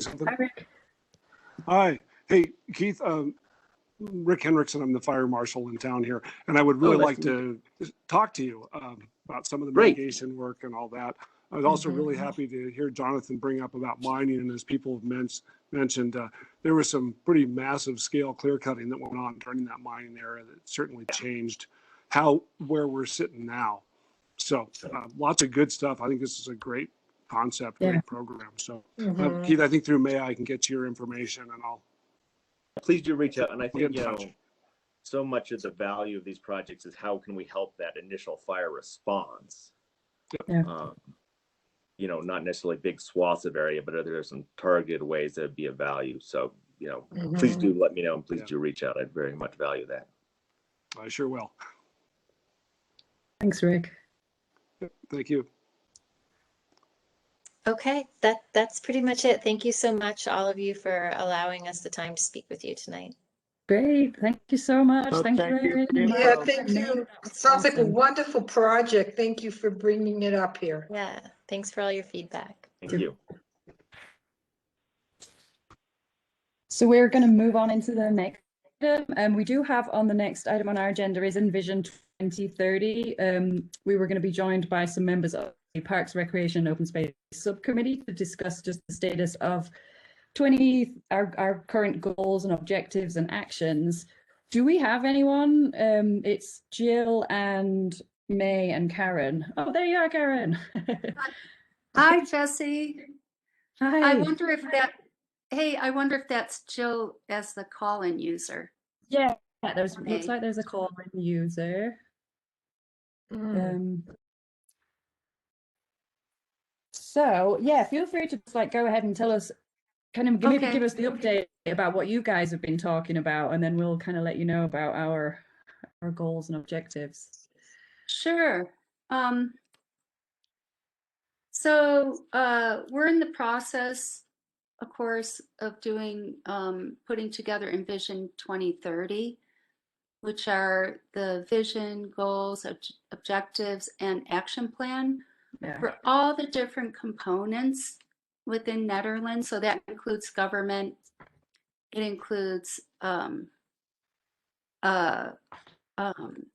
something. Hi, Rick. Hi. Hey, Keith, Rick Henriksen, I'm the fire marshal in town here, and I would really nice like to to talk to you about some of the Great. mitigation work and all that. I was also really happy to hear Jonathan bring up about mining, and as people have mentioned, there was some pretty massive scale clear cutting that went on during that mining era that certainly changed where we're sitting now. So lots of good stuff. I think this is a great concept, great program. So Keith, I think through May I can get your information, and I'll Please do reach out. And I get think, in touch. so much of the value of these projects is how can we help that initial fire response? Yeah. Not necessarily big swaths of area, but are there some targeted ways that would be of value? So, please do let me know, and please do reach out. I'd very much value that. I sure will. Thanks, Rick. Thank you. Okay, that's pretty much it. Thank you so much, all of you, for allowing us the time to speak with you tonight. Great. Thank you so much. Thank Thank you. you. Very much. Yeah, thank you. That was Sounds like a awesome. wonderful project. Thank you for bringing it up here. Yeah, thanks for all your feedback. Thank you. So we're going to move on into the next item. We do have on the next item on our agenda is Envision 2030. We were going to be joined by some members of the Parks, Recreation and Open Space Subcommittee to discuss just the status of our current goals and objectives and actions. Do we have anyone? It's Jill and May and Karen. Oh, there you are, Karen. Hi, Jesse. Hi. I wonder if that's Jill as the call-in user. Yeah, looks Okay. like there's a call-in user. So yeah, feel free to just go ahead and tell us, maybe give us the update about what you guys have been talking about, and then we'll kind of let you know about our goals and objectives. Sure. So we're in the process, of course, of putting together Envision 2030, which are the vision, goals, objectives, and action plan for all the different components within Nederland. So that includes government, it includes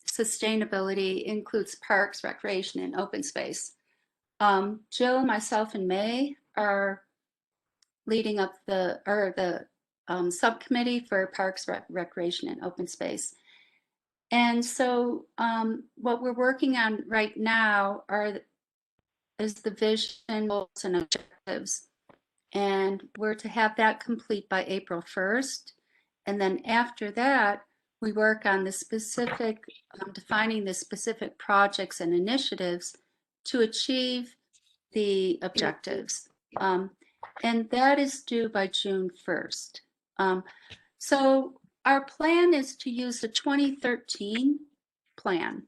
sustainability, includes parks, recreation, and open space. Jill, myself, and May are leading up the subcommittee for parks, recreation, and open space. And so what we're working on right now is the vision, goals, and objectives. And we're to have that complete by April 1st. And then after that, we work on the specific, defining the specific projects and initiatives to achieve the objectives. And that is due by June 1st. So our plan is to use the 2013 plan,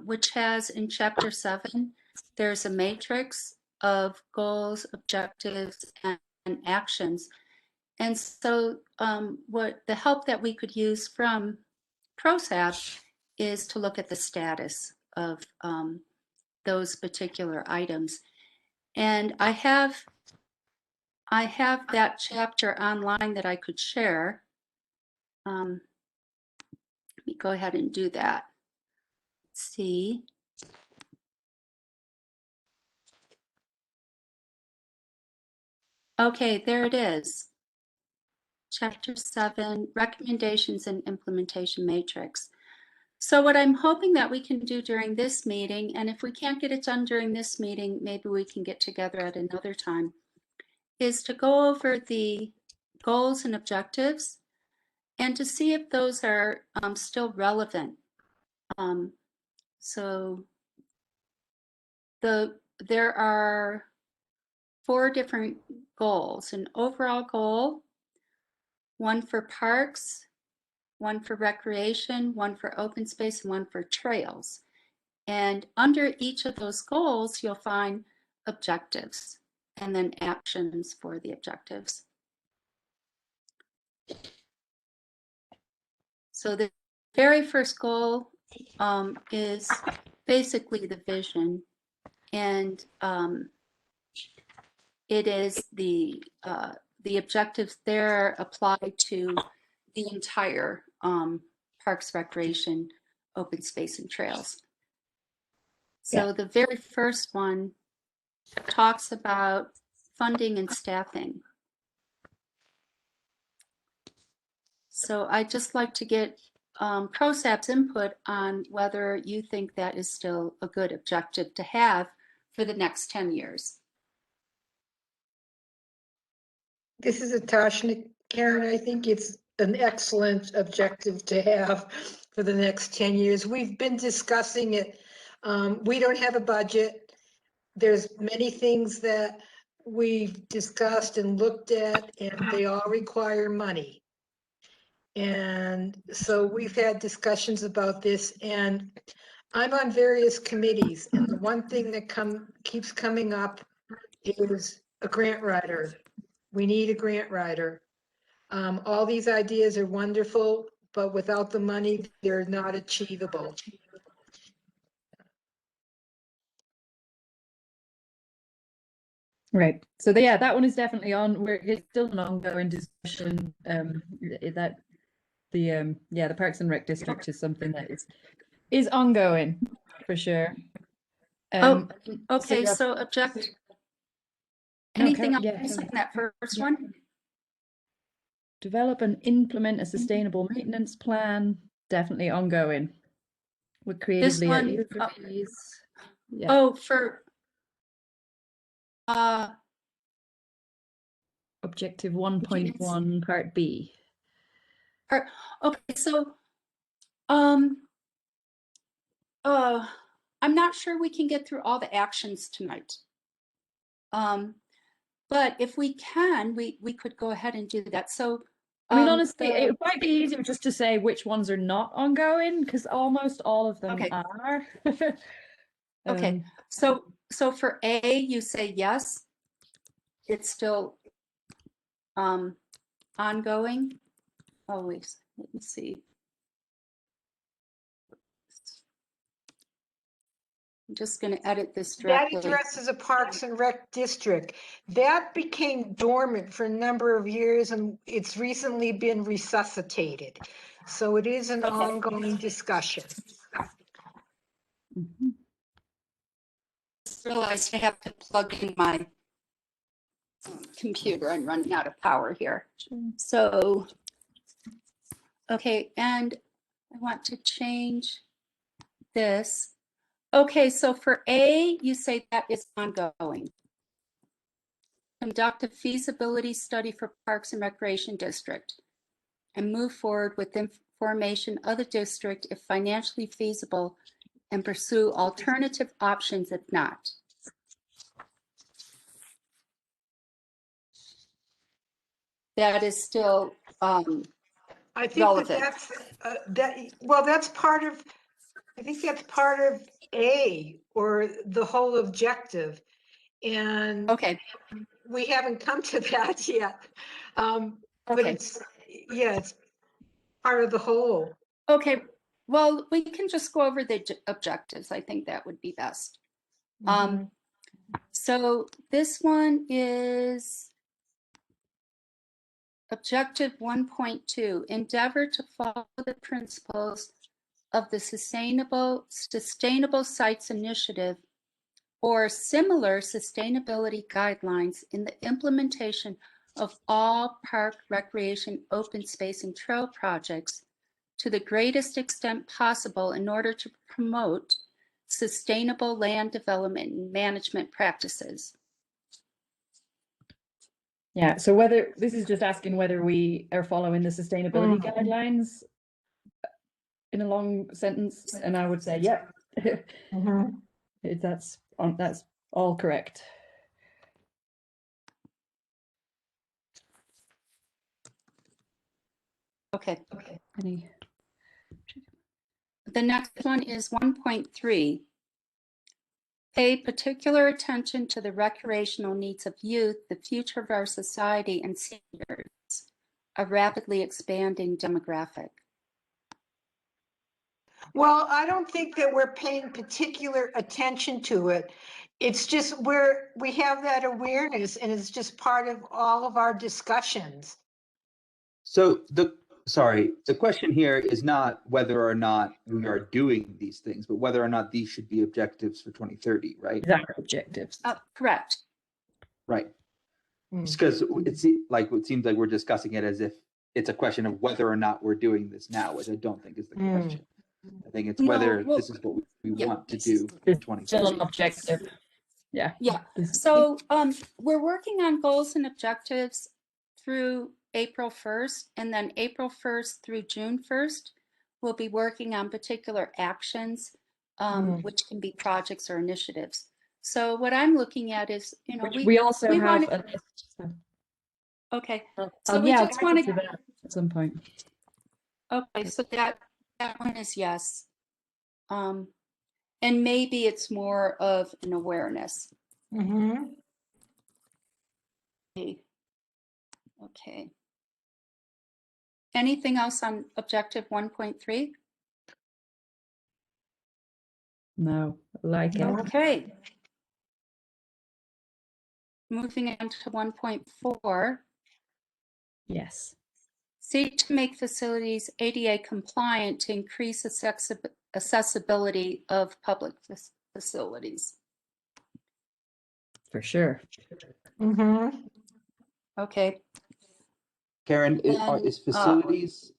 which has in Chapter 7, there's a matrix of goals, objectives, and actions. And so what the help that we could use from PROSAP is to look at the status of those particular items. And I have that chapter online that I could share. Let me go ahead and do that. Let's see. Okay, there it is. Chapter 7, Recommendations and Implementation Matrix. So what I'm hoping that we can do during this meeting, and if we can't get it done during this meeting, maybe we can get together at another time, is to go over the goals and objectives and to see if those are still relevant. So there are 4 different goals: an overall goal, 1 for parks, 1 for recreation, 1 for open space, and 1 for trails. And under each of those goals, you'll find objectives and then actions for the objectives. So the very first goal is basically the vision, and it is the objectives there apply to the entire parks, recreation, open space, and trails. So the very first one talks about funding and staffing. So I'd just like to get PROSAP's input on whether you think that is still a good objective to have for the next 10 years. This is Atashna, Karen. I think it's an excellent objective to have for the next 10 years. We've been discussing it. We don't have a budget. There's many things that we've discussed and looked at, and they all require money. And so we've had discussions about this, and I'm on various committees, and the one thing that keeps coming up is a grant writer. We need a grant writer. All these ideas are wonderful, but without the money, they're not achievable. Right. So that one is definitely on. It's still an ongoing discussion. That the Parks and Rec district is something that is ongoing for sure. Okay. So object. Anything else yeah, in that first one? Develop and implement a sustainable maintenance plan. Definitely ongoing. With creatively. This one. Yeah. Oh, for. Objective 1.1 Part B. Okay, so I'm not sure we can get through all the actions tonight. But if we can, we could go ahead and do that. So I mean, honestly, it might be easier just to say which ones are not ongoing, because almost all of them are. Okay, so for A, you say yes, it's still ongoing. Oh, wait, let me see. I'm just going to edit this directly. That addresses a Parks and Rec district. That became dormant for a number of years, and it's recently been resuscitated. So it is an ongoing discussion. I just realized I have to plug in my computer. I'm running out of power here. So, okay, and I want to change this. Okay, so for A, you say that is ongoing. Conduct a feasibility study for Parks and Recreation District and move forward with information of the district if financially feasible and pursue alternative options if not. That is still I think relevant. that's part of, I think that's part of A, or the whole objective. And we haven't come to that yet. But it's part of the whole. Okay, well, we can just go over the objectives. I think that would be best. So this one is Objective 1.2, endeavor to follow the principles of the Sustainable Sites Initiative or similar sustainability guidelines in the implementation of all park, recreation, open space, and trail projects to the greatest extent possible in order to promote sustainable land development and management practices. Yeah, so whether this is just asking whether we are following the sustainability guidelines in a long sentence, and I would say, yep. That's all correct. Okay. Any? The next one is 1.3. Pay particular attention to the recreational needs of youth, the future of our society, and seniors, a rapidly expanding demographic. Well, I don't think that we're paying particular attention to it. It's just we have that awareness and it's just part of all of our discussions. So the question here is not whether or not we are doing these things, but whether or not these should be objectives for 2030, right? Exact objectives. Correct. Right. Because it seems like we're discussing it as if it's a question of whether or not we're doing this now, which I don't think is the question. I think it's whether this is what we want to do in 2030. Still an objective. Yeah. Yeah. So we're working on goals and objectives through April 1st, and then April 1st through June 1st, we'll be working on particular actions, which can be projects or initiatives. So what I'm looking at is, you know, we also have a list. Okay. So we just want to that at some point. Okay, so that one is yes. And maybe it's more of an awareness. Okay. Anything else on objective 1.3? No, like it. Okay. Moving on to 1.4. Yes. Seek to make facilities ADA compliant to increase accessibility of public facilities. For sure. Okay. Karen, is facilities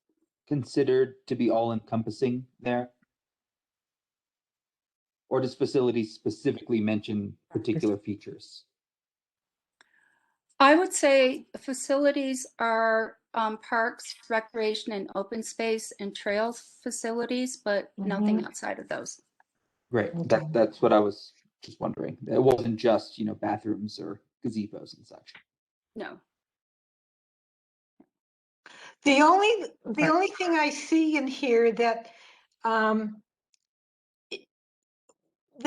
considered to be all encompassing there? Or does facilities specifically mention particular features? I would say facilities are parks, recreation, and open space and trails facilities, but nothing outside of those. Great. That's what I was just wondering. It wasn't just, you know, bathrooms or gazebos and such. No. The only thing I see in here that the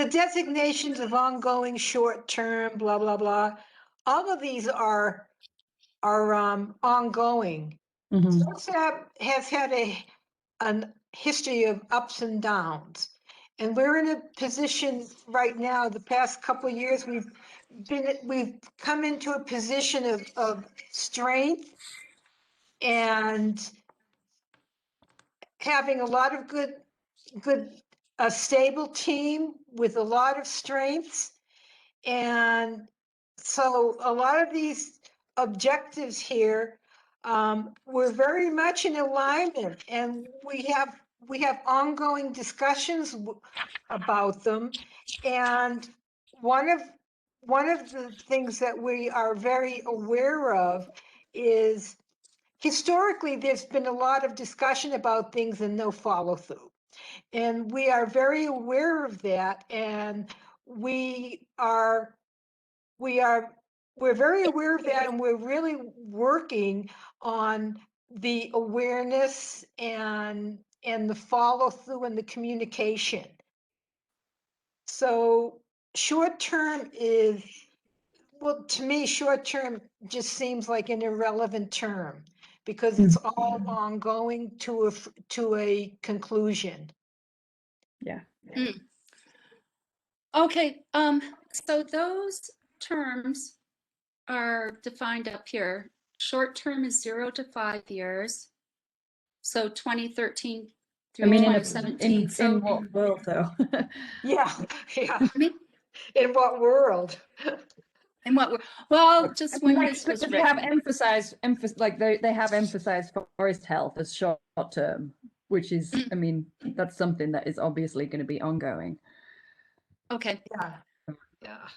designations of ongoing, short-term, blah, blah, blah, all of these are ongoing. WhatsApp has had a history of ups and downs. And we're in a position right now, the past couple of years, we've come into a position of strength and having a lot of a stable team with a lot of strengths. And so a lot of these objectives here, we're very much in alignment, and we have ongoing discussions about them. And one of the things that we are very aware of is historically there's been a lot of discussion about things and no follow through. And we are very aware of that, and we're very aware of that, and we're really working on the awareness and the follow through and the communication. So short term is, well, to me, short term just seems like an irrelevant term because it's all ongoing to a conclusion. Yeah. Okay, so those terms are defined up here. Short term is 0 to 5 years. So 2013 through 2017. In what world though? Yeah. In what world? In what world? Well, just when this was they written. have emphasized like they have emphasized forest health as short term, which is, I mean, that's something that is obviously going to be ongoing. Okay. Yeah.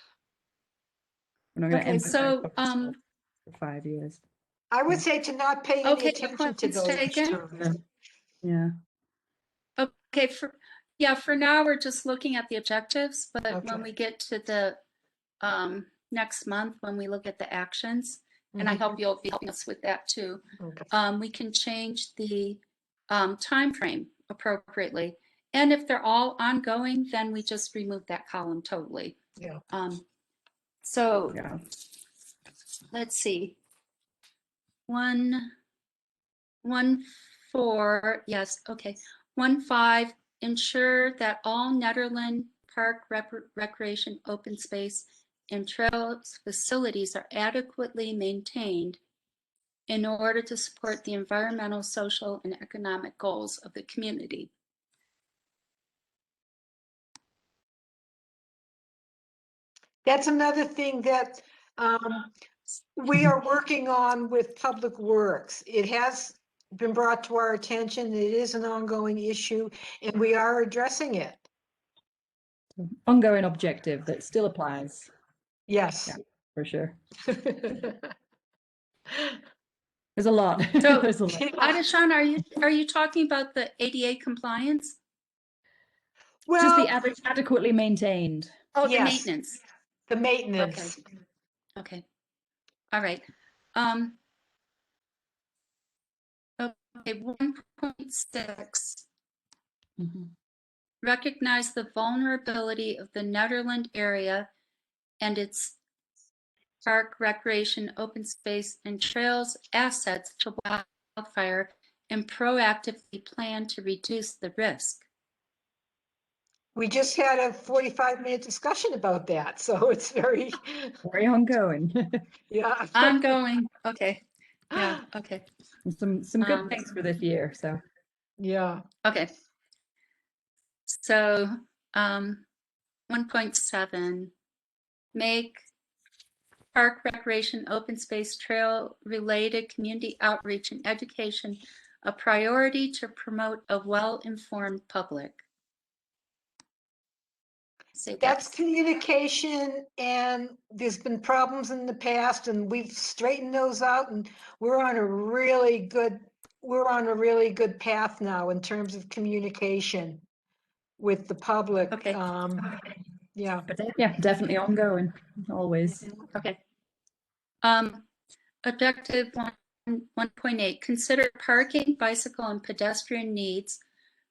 We're not going to so for 5 years. I would say to not pay any attention to those terms. Yeah. Okay, Yeah, for now, we're just looking at the objectives, but Okay. when we get to the next month, when we look at the actions, and I hope you'll be helping us with that too, Okay. we can change the time frame appropriately. And if they're all ongoing, then we just remove that column totally. Yeah. So Yeah. let's see. 1.4, yes, okay. 1.5, ensure that all Nederland Park recreation, open space, and trails facilities are adequately maintained in order to support the environmental, social, and economic goals of the community. That's another thing that we are working on with Public Works. It has been brought to our attention. It is an ongoing issue, and we are addressing it. Ongoing objective that still applies. Yes. Yeah, for sure. There's a lot. So, There's a lot. Adeshan, are you talking about the ADA compliance? Well, Just the adequately maintained. Oh, the yes. maintenance. The maintenance. Okay. All right. Okay, 1.6. Recognize the vulnerability of the Nederland area and its park, recreation, open space, and trails assets to wildfire and proactively plan to reduce the risk. We just had a 45-minute discussion about that, so it's very ongoing. Yeah. Ongoing. Okay. Yeah. Okay. And some good things for this year. So yeah. Okay. So 1.7, make park, recreation, open space, trail related community outreach and education a priority to promote a well-informed public. Say That's communication, and there's been problems in the past, and we've straightened those out, and we're on a really good path now in terms of communication with the public. Okay. Yeah. but yeah, definitely ongoing. Always. Okay. Objective 1.8, consider parking, bicycle, and pedestrian needs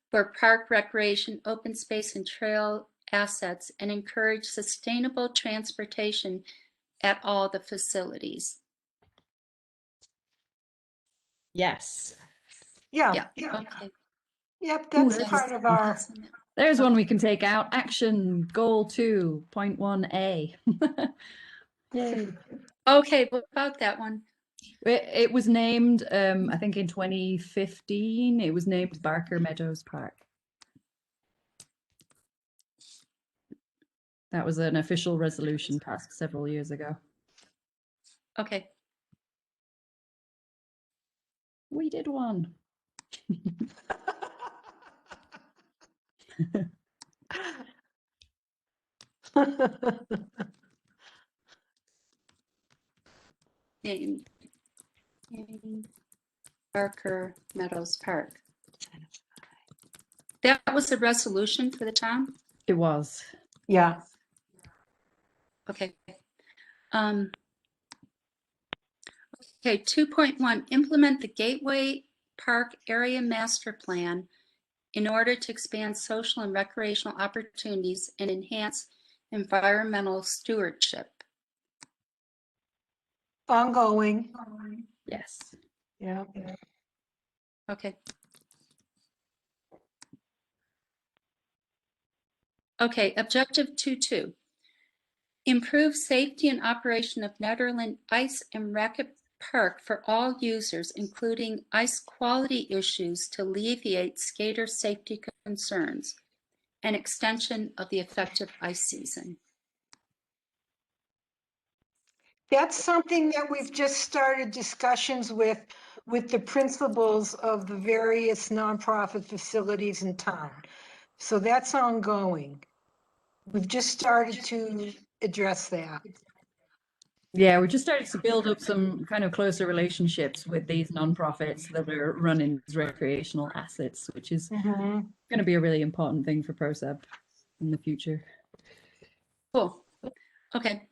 for park, recreation, open space, and trail assets, and encourage sustainable transportation at all the facilities. Yes. Yeah. Okay. Yep, that's Ooh, part of our. There's one we can take out. Action goal 2.1a. Yay. Okay, what about that one? It was named, I think in 2015, it was named Barker Meadows Park. That was an official resolution passed several years ago. Okay. We did one. In Barker Meadows Park. That was a resolution for the town? It was. Yeah. Okay. Okay, 2.1, implement the Gateway Park Area Master Plan in order to expand social and recreational opportunities and enhance environmental stewardship. Ongoing. Yes. Yeah. Okay. Okay, objective 2.2. Improve safety and operation of Nederland Ice and Racket Park for all users, including ice quality issues to alleviate skater safety concerns and extension of the effective ice season. That's something that we've just started discussions with the principals of the various nonprofit facilities in town. So that's ongoing. We've just started to address that. Yeah, we just started to build up some kind of closer relationships with these nonprofits that are running these recreational assets, which is Mhm. going to be a really important thing for ProSab in the future. Cool. Okay.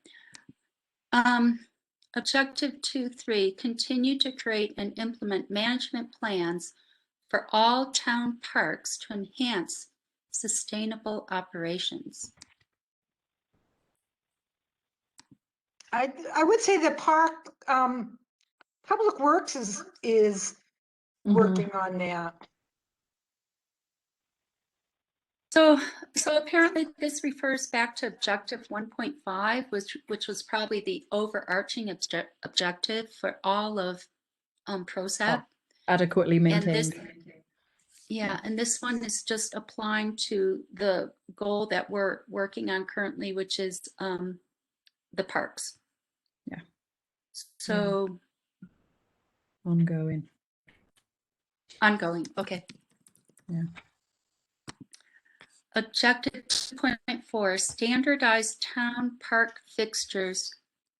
Objective 2.3, continue to create and implement management plans for all town parks to enhance sustainable operations. I would say the park, Public Works is working on that. So apparently this refers back to objective 1.5, which was probably the overarching objective for all of ProSab. Adequately maintained. And this one is just applying to the goal that we're working on currently, which is the parks. Yeah. So ongoing. Okay. Yeah. Objective 2.4, standardize town park fixtures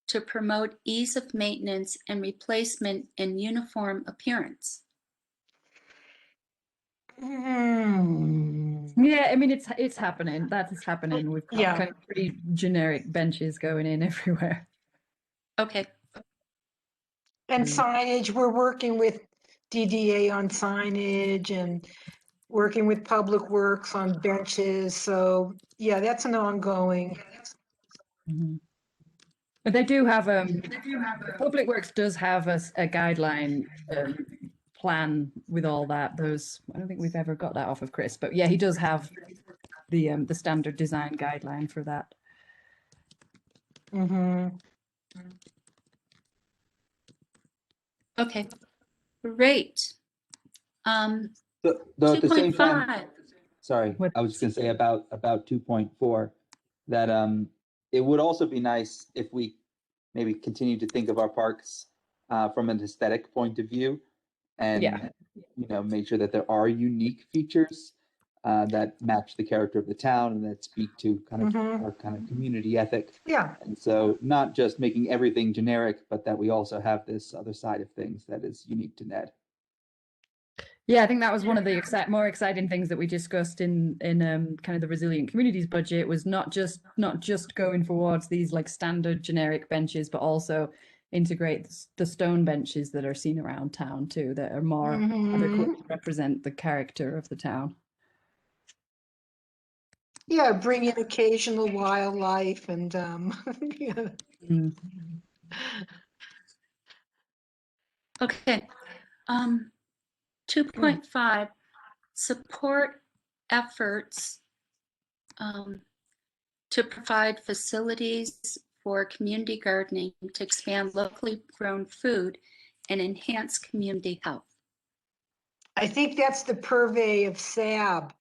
to promote ease of maintenance and replacement and uniform appearance. Yeah, I mean it's happening. That is happening. We've got kind of pretty generic benches going in everywhere. Okay. And signage, we're working with DDA on signage and working with Public Works on benches. So yeah, that's an ongoing. But they do have Public Works does have a guideline plan with all that. Those I don't think we've ever got that off of Chris, but yeah, he does have the standard design guideline for that. Okay, great. Though at the same time, 2.5. sorry, I was just going to say about 2.4 that it would also be nice if we maybe continue to think of our parks from an aesthetic point of view, and make sure that there are unique features that match the character of the town and that speak to kind of our kind of community ethic. Yeah. And so not just making everything generic, but that we also have this other side of things that is unique to Ned. Yeah, I think that was one of the more exciting things that we discussed in kind of the Resilient Communities budget, was not just going towards these like standard generic benches, but also integrate the stone benches that are seen around town too, that are more adequate to represent the character of the town. Yeah, bring in occasional wildlife and yeah. Okay. 2.5, support efforts to provide facilities for community gardening to expand locally grown food and enhance community health. I think that's the purvey of SAB,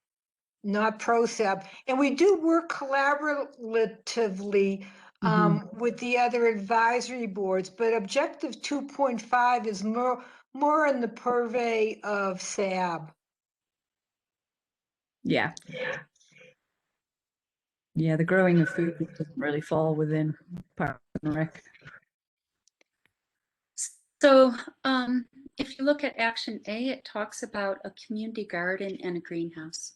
not ProSab. And we do work collaboratively with the other advisory boards, but objective 2.5 is more in the purvey of SAB. Yeah. Yeah, the growing of food doesn't really fall within Park and Rec. So if you look at action A, it talks about a community garden and a greenhouse.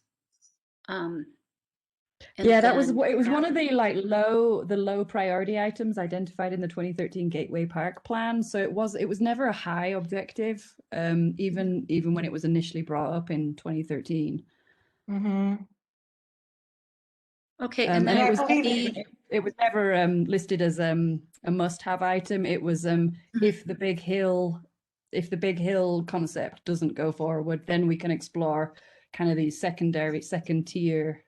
Yeah, it was one of the low priority items identified in the 2013 Gateway Park plan. So it was never a high objective, even when it was initially brought up in 2013. Okay, and then it was never listed as a must-have item. It was if the big hill concept doesn't go forward, then we can explore kind of these second-tier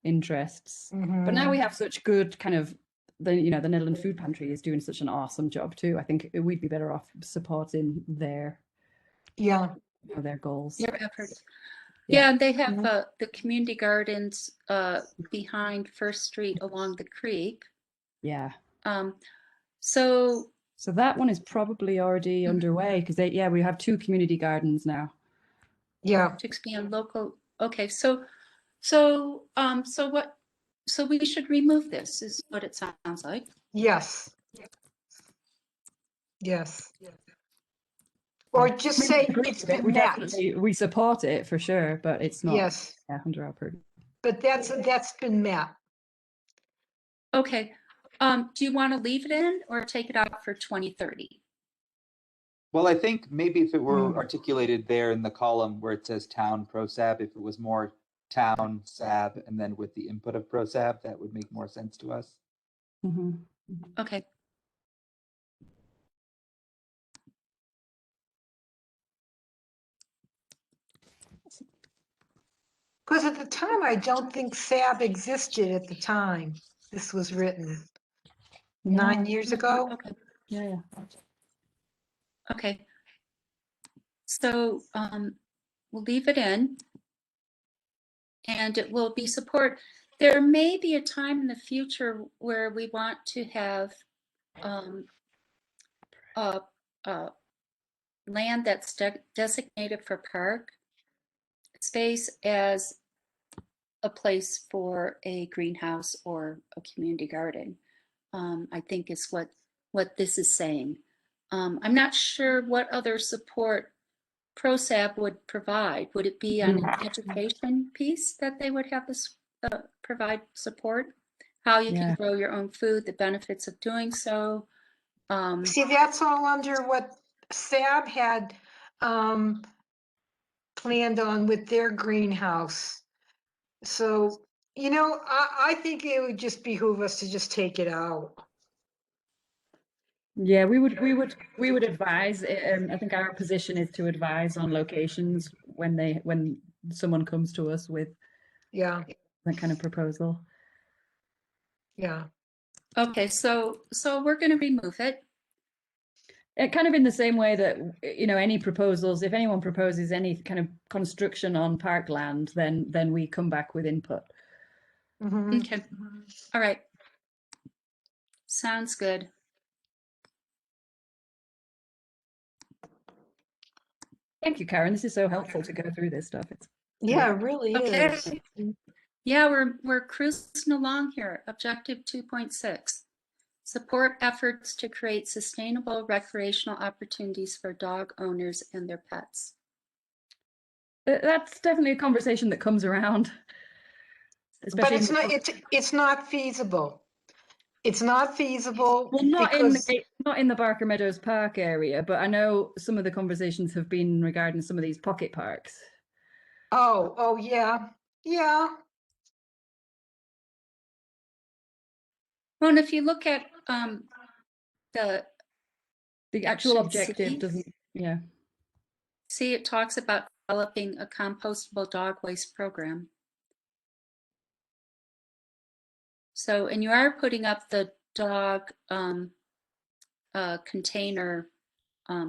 interests. But now we have such good kind of the Nederland Food Pantry is doing such an awesome job too. I think we'd be better off supporting their goals. Their efforts. Yeah, they have the community gardens behind First Street along the creek. Yeah. So that one is probably already underway because we have 2 community gardens now. Yeah. To expand local. Okay, so we should remove this, is what it sounds like. Yes. Yes. Or just We say agree it's with it. been We met. definitely we support it for sure, but it's not Yes, under our purview. but that's been met. Okay. Do you want to leave it in or take it out for 2030? Well, I think maybe if it were Mm. articulated there in the column where it says town ProSab, if it was more town SAB and then with the input of ProSab, that would make more sense to us. Mhm. Okay. Because at the time, I don't think SAB existed at the time this was written. 9 years ago. Okay. Yeah. Okay. So we'll leave it in, and it will be support. There may be a time in the future where we want to have land that's designated for park space as a place for a greenhouse or a community garden. I think is what this is saying. I'm not sure what other support ProSab would provide. Would it be on an education piece that they would have this provide support? How you can grow your own food, the benefits of doing so. See, that's all under what SAB had planned on with their greenhouse. So, you know, I think it would just behoove us to just take it out. Yeah, we would advise. I think our position is to advise on locations when someone comes to us with that kind of proposal. Yeah. Okay, so we're going to remove it. Kind of in the same way that, you know, any proposals, if anyone proposes any kind of construction on parkland, then we come back with input. Okay. All right. Sounds good. Thank you, Karen. This is so helpful to go through this stuff. Yeah, it really is. Yeah, we're cruising along here. Objective 2.6. Support efforts to create sustainable recreational opportunities for dog owners and their pets. That's definitely a conversation that comes around. But it's not feasible. It's not feasible. Well, not in the Barker Meadows Park area, but I know some of the conversations have been regarding some of these pocket parks. Oh yeah, yeah. Well, and if you look at the actual objective doesn't, yeah. See, it talks about developing a compostable dog waste program. So, and you are putting up the dog container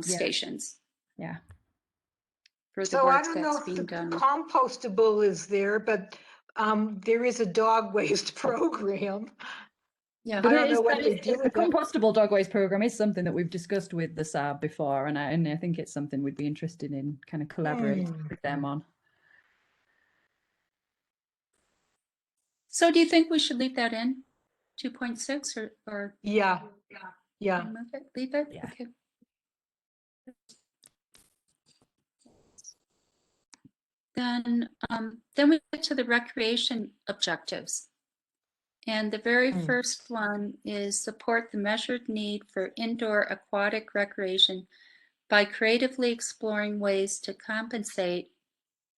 stations. Yeah. For the So work I don't know that's if being the done. compostable is there, but there is a dog waste program. Yeah, But I it is, the compostable dog waste program is something that we've discussed with the SAB before, and I think it's something we'd be interested in kind of collaborating with them on. So do you think we should leave that in 2.6 or yeah. Remove it, leave it? Yeah. Okay. Then we get to the recreation objectives. And the very first one is support the measured need for indoor aquatic recreation by creatively exploring ways to compensate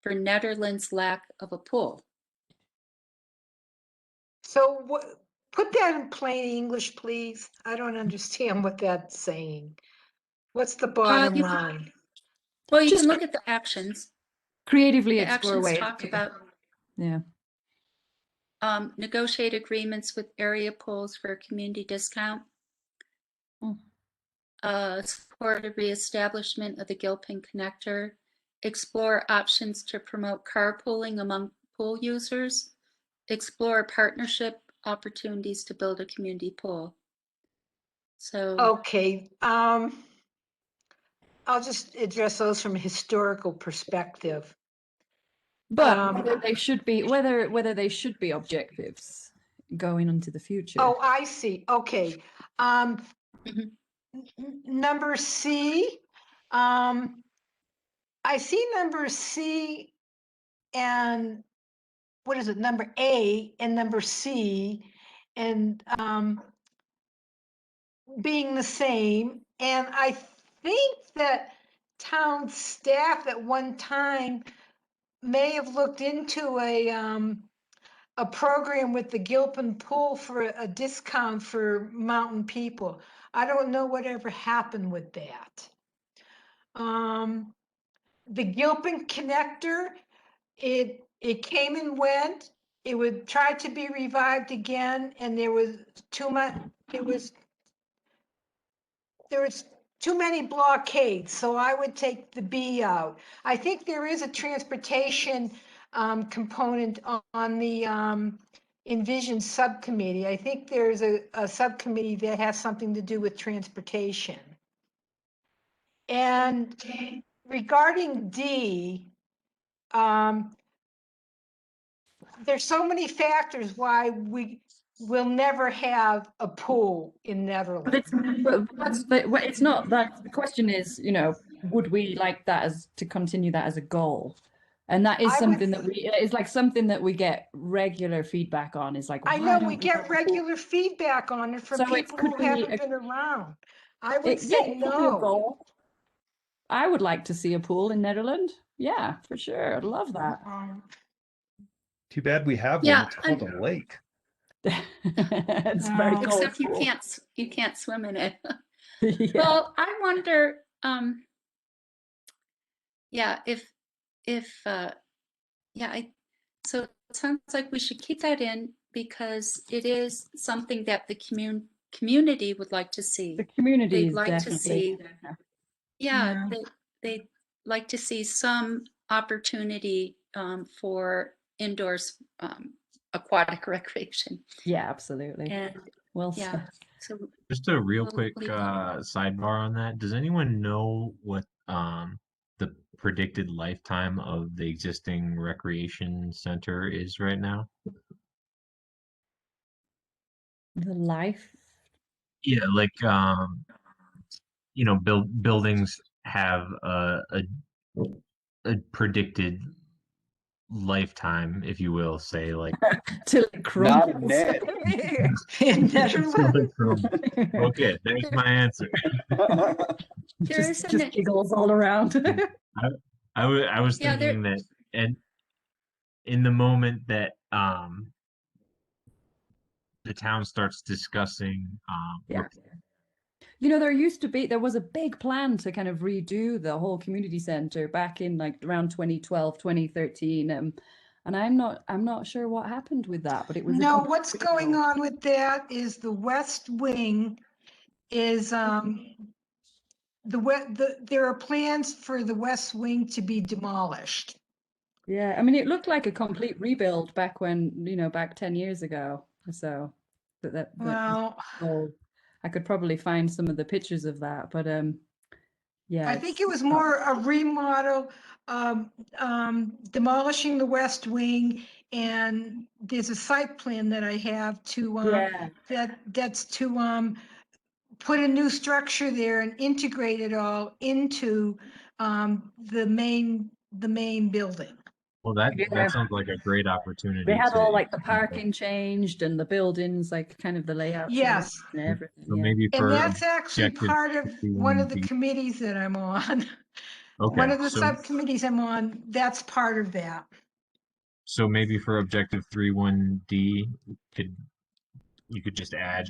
for Netherlands' lack of a pool. So put that in plain English, please. I don't understand what that's saying. What's the bottom line? Well, you can look at the actions. Creatively The explore actions ways. talk about negotiate agreements with area pools for a community discount. Support a reestablishment of the Gilpin connector. Explore options to promote carpooling among pool users. Explore partnership opportunities to build a community pool. So okay, I'll just address those from a historical perspective. But whether they should be objectives going into the future. Oh, I see. Okay. number C, I see number C and what is it, number A and number C, and being the same. And I think that town staff at one time may have looked into a program with the Gilpin Pool for a discount for mountain people. I don't know whatever happened with that. The Gilpin connector, it came and went. It would try to be revived again, and there was too much, there was too many blockades, so I would take the B out. I think there is a transportation component on the Envision subcommittee. I think there's a subcommittee that has something to do with transportation. And regarding D, there's so many factors why we will never have a pool in Netherlands. But it's not that. The question is, would we like that as to continue that as a goal? And that is something that it's like something that we get regular feedback on. Is like, I why know don't we get regular feedback on it from So it people could who be haven't a- been around. I would it, yeah, say it could be a no. goal. I would like to see a pool in Netherlands. Yeah, for sure. I'd love that. Too bad we have one. Yeah, It's called a lake. It's a very cold except pool. you can't swim in it. Yeah. Well, I wonder, yeah, so it sounds like we should keep that in because it is something that the community would like to see. The community They'd is like to definitely. see, they'd like to see some opportunity for indoors aquatic recreation. Yeah, absolutely. And Well yeah, said. so Just a real we'll quick leave that. sidebar on that. Does anyone know what the predicted lifetime of the existing recreation center is right now? The life. Yeah, like buildings have a predicted lifetime, if you will, say like Till it Not a crumbles. net. In Netherlands. Okay, there's my answer. just giggles all around. I was Yeah, thinking that, and in the moment that the town starts discussing Yeah. There was a big plan to kind of redo the whole community center back in like around 2012, 2013. And I'm not sure what happened with that, but it was No, what's going on with that is the West Wing is there are plans for the West Wing to be demolished. Yeah, I mean, it looked like a complete rebuild back when, back 10 years ago. So Well, I could probably find some of the pictures of that, but yeah. I think it was more a remodel, demolishing the West Wing, and there's a site plan that I have to that's to put a new structure there and integrate it all into the main building. Well, that sounds like a great opportunity. They had to all like the parking changed and the buildings, like kind of the layout Yes. and everything. So Yeah. maybe And for that's actually part of one of the 51D. committees that I'm on. Okay, One of the so subcommittees I'm on, that's part of that. so maybe for objective 31D, you could just add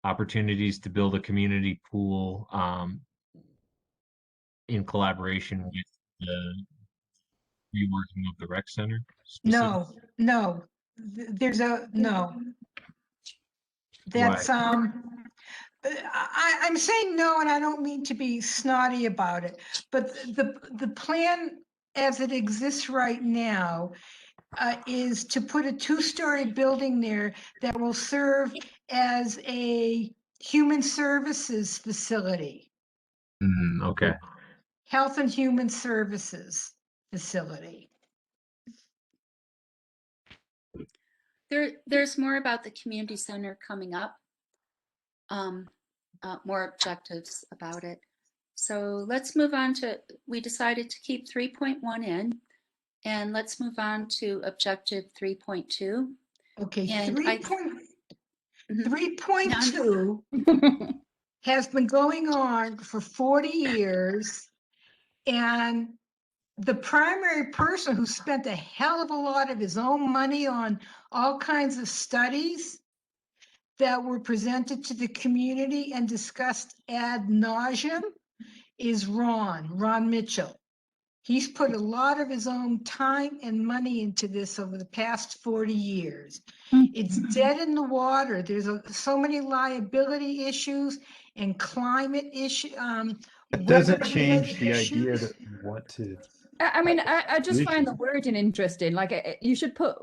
opportunities to build a community pool in collaboration with the reworking of the rec center. No, there's no. That's, I'm saying no, and I don't mean to be snotty about it, but the plan as it exists right now is to put a 2-story building there that will serve as a human services facility. Okay. Health and Human Services facility. There's more about the community center coming up. more objectives about it. So let's move on to, we decided to keep 3.1 in, and let's move on to objective 3.2. Okay, And 3.2 has been going on for 40 years. And the primary person who spent a hell of a lot of his own money on all kinds of studies that were presented to the community and discussed ad nauseum is Ron Mitchell. He's put a lot of his own time and money into this over the past 40 years. It's dead in the water. There's so many liability issues and climate issues. It doesn't change the idea that we want to. I mean, I just find the wording interesting. Like, we should put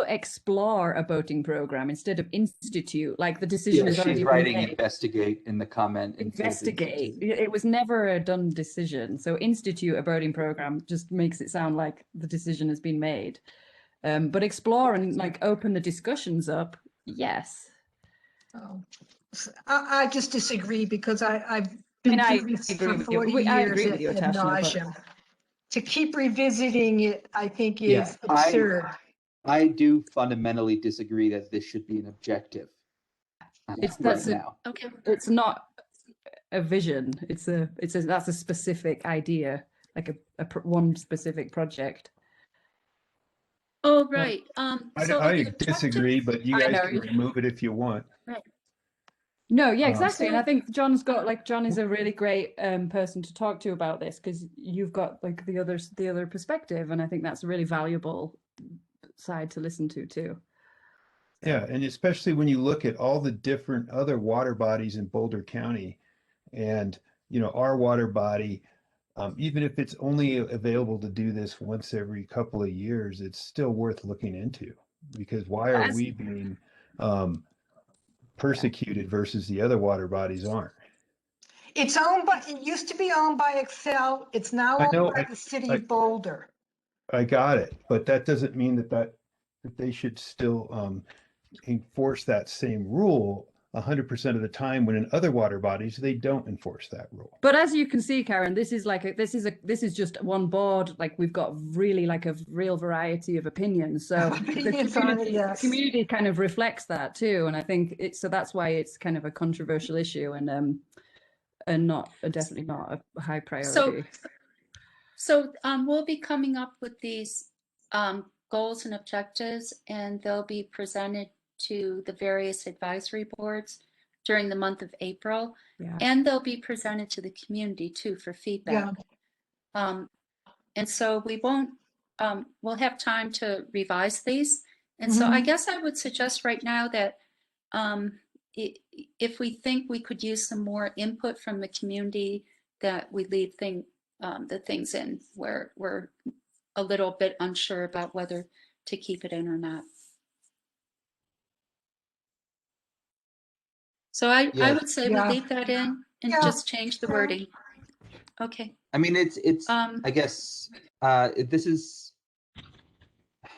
explore a boating program instead of institute. Like the decision is already she's writing made. investigate in the comment. Investigate. It was never a done decision. So institute a boating program just makes it sound like the decision has been made. But explore and like open the discussions up. Yes. Oh, I just disagree because I've been through this for 40 years. I agree with you, ad Tashna, nauseam. To keep revisiting it, I think is absurd. I do fundamentally disagree that this should be an objective. Okay. It's not a vision. That's a specific idea, like one specific project. Oh, right. I disagree, but you guys can remove it if you want. Right. No, yeah, exactly. And I think John is a really great person to talk to about this, because you've got like the other perspective, and I think that's a really valuable side to listen to too. Yeah, and especially when you look at all the different other water bodies in Boulder County, and our water body, even if it's only available to do this once every couple of years, it's still worth looking into, because why are we being persecuted versus the other water bodies aren't? It used to be owned by Excel. It's now owned by the city of Boulder. I got it, but that doesn't mean that they should still enforce that same rule 100% of the time, when in other water bodies they don't enforce that rule. But as you can see, Karen, this is just one board. Like, we've got really like a real variety of opinions. So the community kind of reflects that too, and I think so that's why it's kind of a controversial issue, and definitely not a high priority. So we'll be coming up with these goals and objectives, and they'll be presented to the various advisory boards during the month of April, and they'll be presented to the community too for feedback. And so we won't, we'll have time to revise these. And so I guess I would suggest right now that if we think we could use some more input from the community, that we leave the things in where we're a little bit unsure about whether to keep it in or not. So I would say we leave that in and just change the wording. Okay. I mean, it's I guess this is,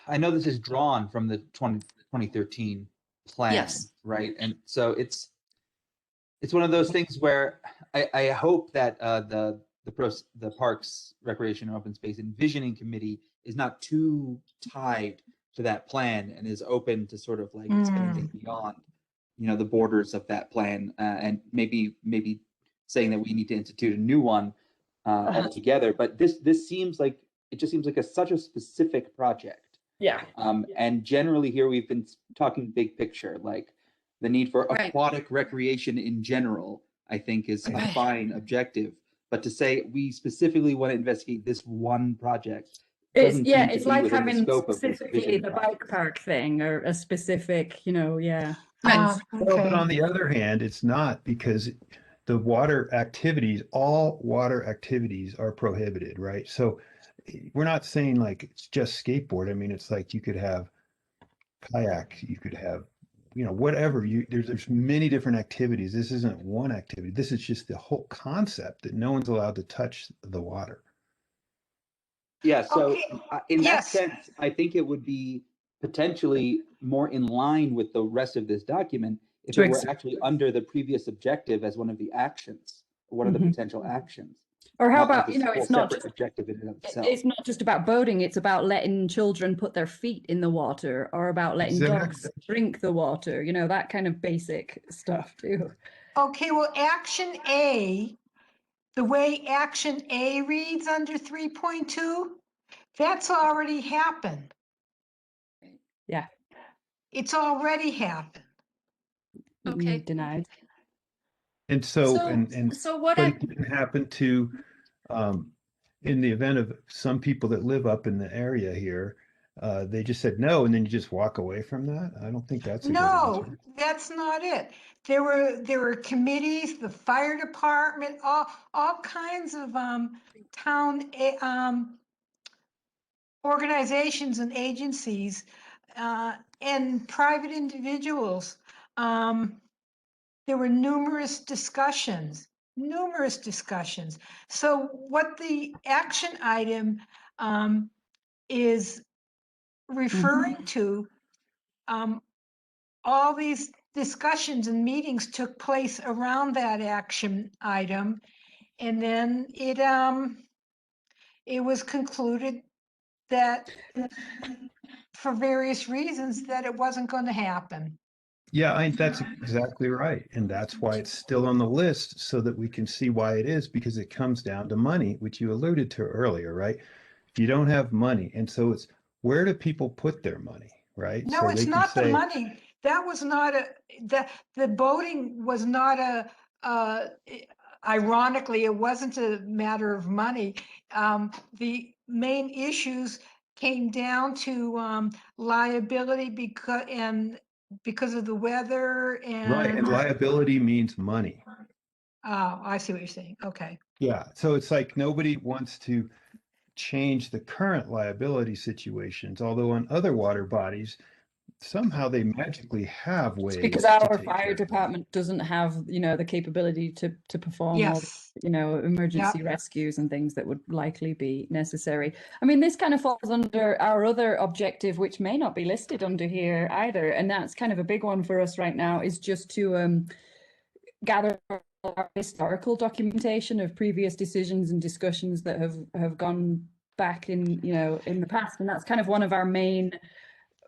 I know this is drawn from the 2013 plan, right? And so it's one of those things where I hope that the Parks, Recreation, and Open Space Envisioning Committee is not too tied to that plan and is open to sort of like expanding beyond the borders of that plan, and maybe saying that we need to institute a new one altogether. But this seems like, it just seems like such a specific project. Yeah. And generally here we've been talking big picture, like the need for aquatic recreation in general, I think is a fine objective. But to say we specifically want to investigate this one project, it's like having specifically the bike park thing, or a specific, But on the other hand, it's not, because the water activities, all water activities are prohibited, right? So we're not saying like it's just skateboard. I mean, it's like you could have kayak, you could have, whatever. There's many different activities. This isn't one activity. This is just the whole concept that no one's allowed to touch the water. Yeah, so in that sense, I think it would be potentially more in line with the rest of this document if To it were ex- actually under the previous objective as one of the actions, one of the Mhm. potential actions. Or how Not like about, this you know, whole it's not separate just objective in and of itself. it's not just about boating, it's about letting children put their feet in the water, or about letting dogs drink the water, you know, that kind of basic stuff too. Okay, well, action A, the way action A reads under 3.2, that's already happened. Yeah. It's already happened. Okay. Denied. And So what but I, it didn't happen to, in the event of some people that live up in the area here, they just said no, and then you just walk away from that. I don't think that's a good No, answer. that's not it. There were committees, the fire department, all kinds of town organizations and agencies and private individuals. There were numerous discussions. So what the action item is referring to, all these discussions and meetings took place around that action item. And then it was concluded that for various reasons that it wasn't going to happen. Yeah, that's exactly right. And that's why it's still on the list so that we can see why it is, because it comes down to money, which you alluded to earlier, right? If you don't have money, and so it's where do people put their money, right? No, So it's they can not the say, money. That was not the boating was not ironically, it wasn't a matter of money. The main issues came down to liability because of the weather right, and and. liability means money. Oh, I see what you're saying. Okay. Yeah, so it's like nobody wants to change the current liability situations, although on other water bodies, somehow they magically have It's because ways to our take fire care of it. department doesn't have, you know, the capability to perform all, Yes. you know, emergency rescues and things that would likely be necessary. I mean, this kind of falls under our other objective, which may not be listed under here either, and that's kind of a big one for us right now, is just to gather historical documentation of previous decisions and discussions that have gone back in, you know, in the past, and that's kind of one of our main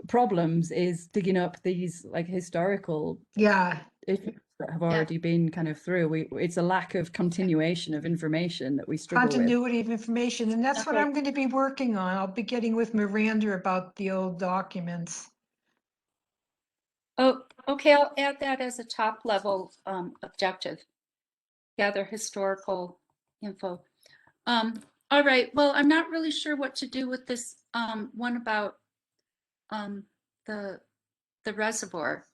problems, is digging up these like historical issues that have already been kind of through. It's a lack of continuation of information that we struggle with. Continuity of information, and that's what I'm going to be working on. I'll be getting with Miranda about the old documents. oh, okay, I'll add that as a top level objective. Gather historical info. All right, well, I'm not really sure what to do with this one about the reservoir,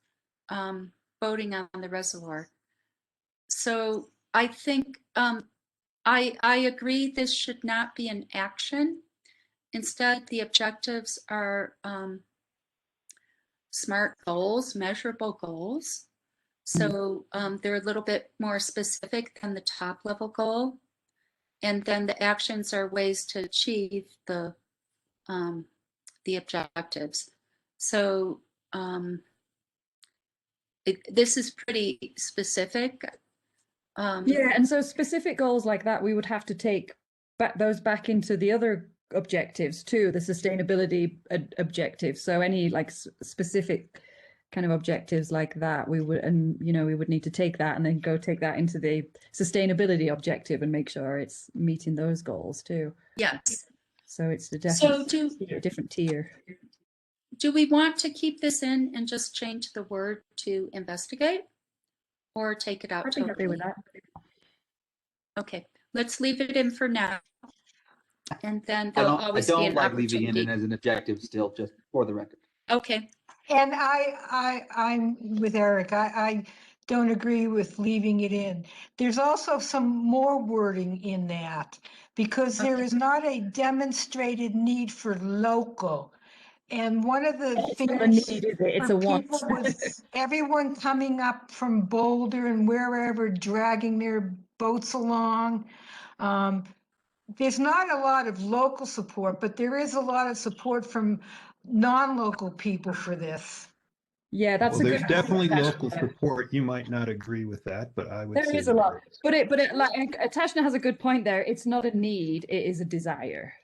boating on the reservoir. So I think I agree this should not be an action. Instead, the objectives are SMART goals, measurable goals. So they're a little bit more specific than the top level goal. And then the actions are ways to achieve the objectives. So this is pretty specific. Yeah, and so specific goals like that, we would have to take those back into the other objectives too, the sustainability objectives. So any like specific kind of objectives like that, we would, and you know, we would need to take that and then go take that into the sustainability objective and make sure it's meeting those goals too. Yes. So it's a different tier. Do we want to keep this in and just change the word to investigate, or take it out? I'd be happy with that. Okay, let's leave it in for now. And then I there'll don't always be an like leaving it opportunity. in as an objective still, just for the record. Okay. And I'm with Eric. I don't agree with leaving it in. There's also some more wording in that, because there is not a demonstrated need for local. And one of the things it's a want. was everyone coming up from Boulder and wherever dragging their boats along. There's not a lot of local support, but there is a lot of support from non-local people for this. Yeah, that's Well, a there's good definitely point, local Tashna. support. You might not agree with that, but I would There say is a lot, there is. but it like Tashna has a good point there. It's not a need; it is a desire.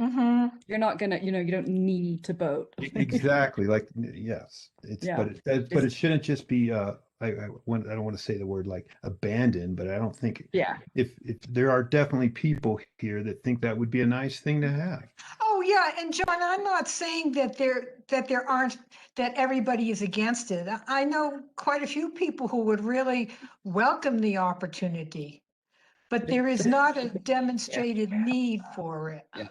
Mm-hmm. You're not gonna, you don't need to boat. Exactly. Like, yes, Yeah. but it shouldn't just be, I don't want to say the word like abandoned, but I don't think Yeah. if there are definitely people here that think that would be a nice thing to have. Oh, yeah, and John, I'm not saying that there aren't, that everybody is against it. I know quite a few people who would really welcome the opportunity, but there is not a demonstrated need for it. Yeah.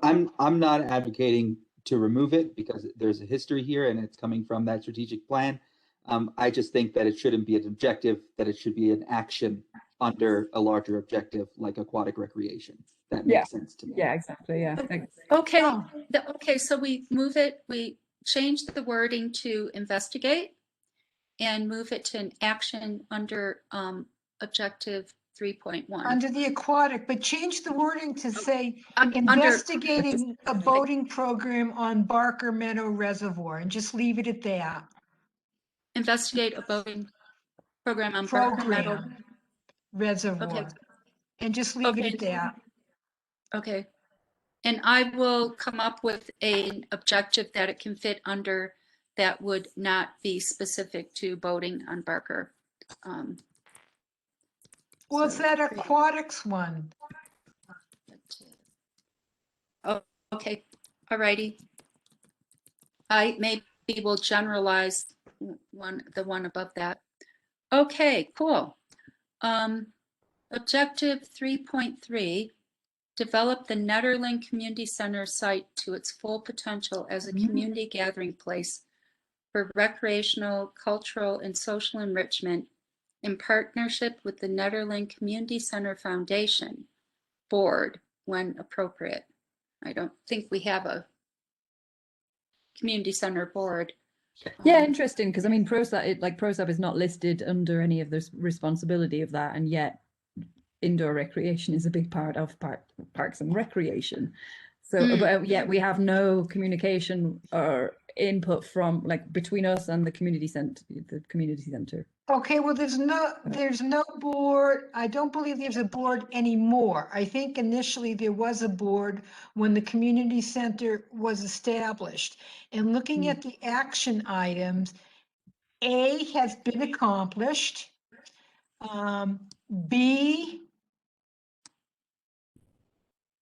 I'm not advocating to remove it because there's a history here and it's coming from that strategic plan. I just think that it shouldn't be an objective, that it should be an action under a larger objective like aquatic recreation. That Yeah. makes sense to me. Yeah, exactly. Yeah. Okay, Oh. okay, so we move it, we change the wording to investigate and move it to an action under objective 3.1. Under the aquatic, but change the wording to say Under- investigating a boating program on Barker Meadow Reservoir and just leave it at that. Investigate a boating program on Barker Meadow. Program Reservoir. Okay. And just leave it Okay. at that. Okay. And I will come up with an objective that it can fit under that would not be specific to boating on Barker. Well, it's that aquatics one. Oh, okay. All righty. I maybe will generalize the one above that. Okay, cool. Objective 3.3, develop the Nederland Community Center site to its full potential as a community gathering place for recreational, cultural, and social enrichment in partnership with the Nederland Community Center Foundation board when appropriate. I don't think we have a community center board. Yeah, interesting, because I mean, ProSap is not listed under any of this responsibility of that, and yet indoor recreation is a big part of parks and recreation. So, but yet we have no communication or input from between us and the community center. Okay, well, there's no board. I don't believe there's a board anymore. I think initially there was a board when the community center was established. And looking at the action items, A has been accomplished. B,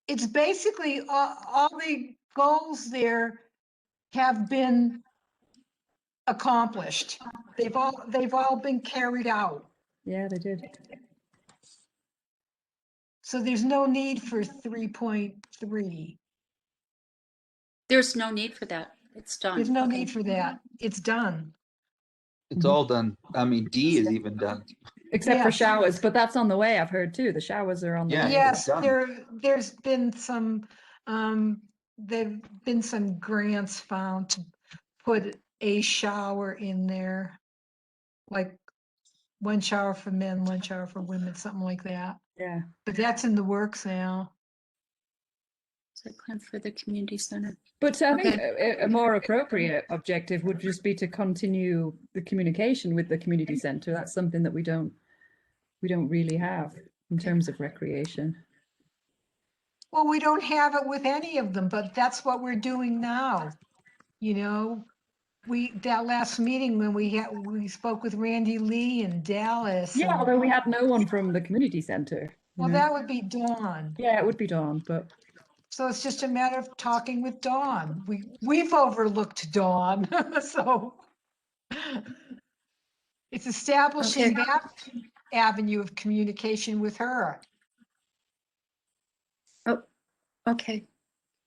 it's basically all the goals there have been accomplished. They've all been carried out. Yeah, they did. So there's no need for 3.3. There's no need for that. It's done. There's no Okay. need for that. It's done. It's all done. I mean, D is even done. Except for Yes. showers, but that's on the way, I've heard too. The showers are on the Yeah. way. Yes, done. there's been some, there've been some grants found to put a shower in there. Like one shower for men, one shower for women, something like that. Yeah. But that's in the works now. Site plan for the community center. But I think Okay. a more appropriate objective would just be to continue the communication with the community center. That's something that we don't really have in terms of recreation. Well, we don't have it with any of them, but that's what we're doing now. You know, that last meeting when we spoke with Randy Lee and Dallas. Yeah, and- although we had no one from the community center. Well, that would be Dawn. Yeah, it would be Dawn, but So it's just a matter of talking with Dawn. We've overlooked Dawn, so it's establishing that avenue of communication with her. Oh, okay.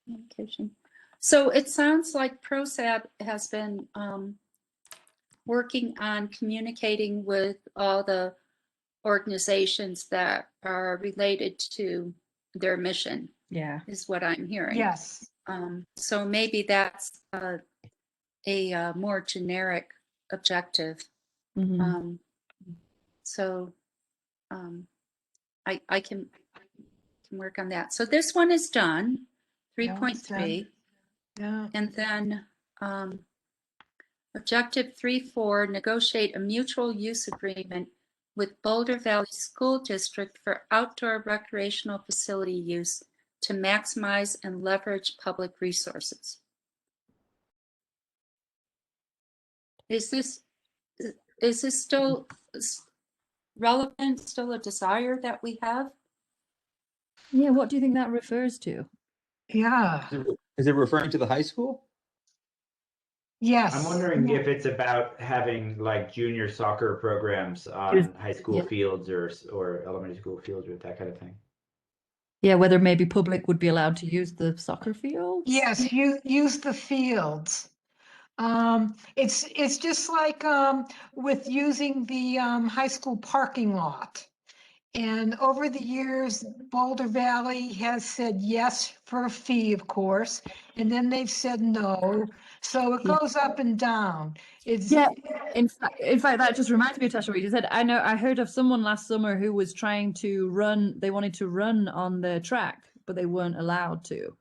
Communication. So it sounds like ProSab has been working on communicating with all the organizations that are related to their mission. yeah. Is what I'm hearing. Yes. So maybe that's a more generic objective. Mhm. So I can work on that. So this one is done, Yeah, it's done. 3.3. Yeah. And then Objective 3.4, negotiate a mutual use agreement with Boulder Valley School District for outdoor recreational facility use to maximize and leverage public resources. Is this still relevant, still a desire that we have? Yeah, what do you think that refers to? Yeah, Is it referring to the high school? yes. I'm wondering if it's about having like junior soccer programs on high school Yeah. fields or elementary school fields or that kind of thing. Yeah, whether maybe public would be allowed to use the soccer fields? Yes, you use the fields. It's just like with using the high school parking lot. And over the years, Boulder Valley has said yes for a fee, of course, and then they've said no. So it Yeah. goes up and down. It's Yeah, in fact, that just reminds me of Tasha, what you said. I heard of someone last summer who was trying to run, they wanted to run on the track, but they weren't allowed to.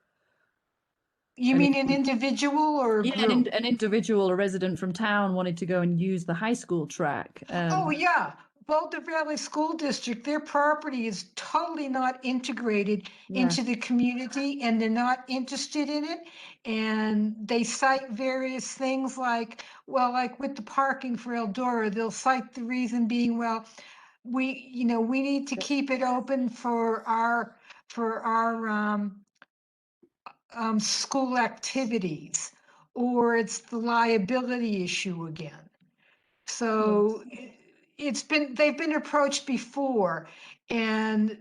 You mean an individual or a Yeah, group? an individual, a resident from town wanted to go and use the high school track. Oh, yeah. Boulder Valley School District, their property is totally not integrated Yeah. into the community and they're not interested in it. And they cite various things like, well, like with the parking for Eldora, they'll cite the reason being, well, we need to keep it open for our school activities, or it's the liability issue again. So they've been approached before and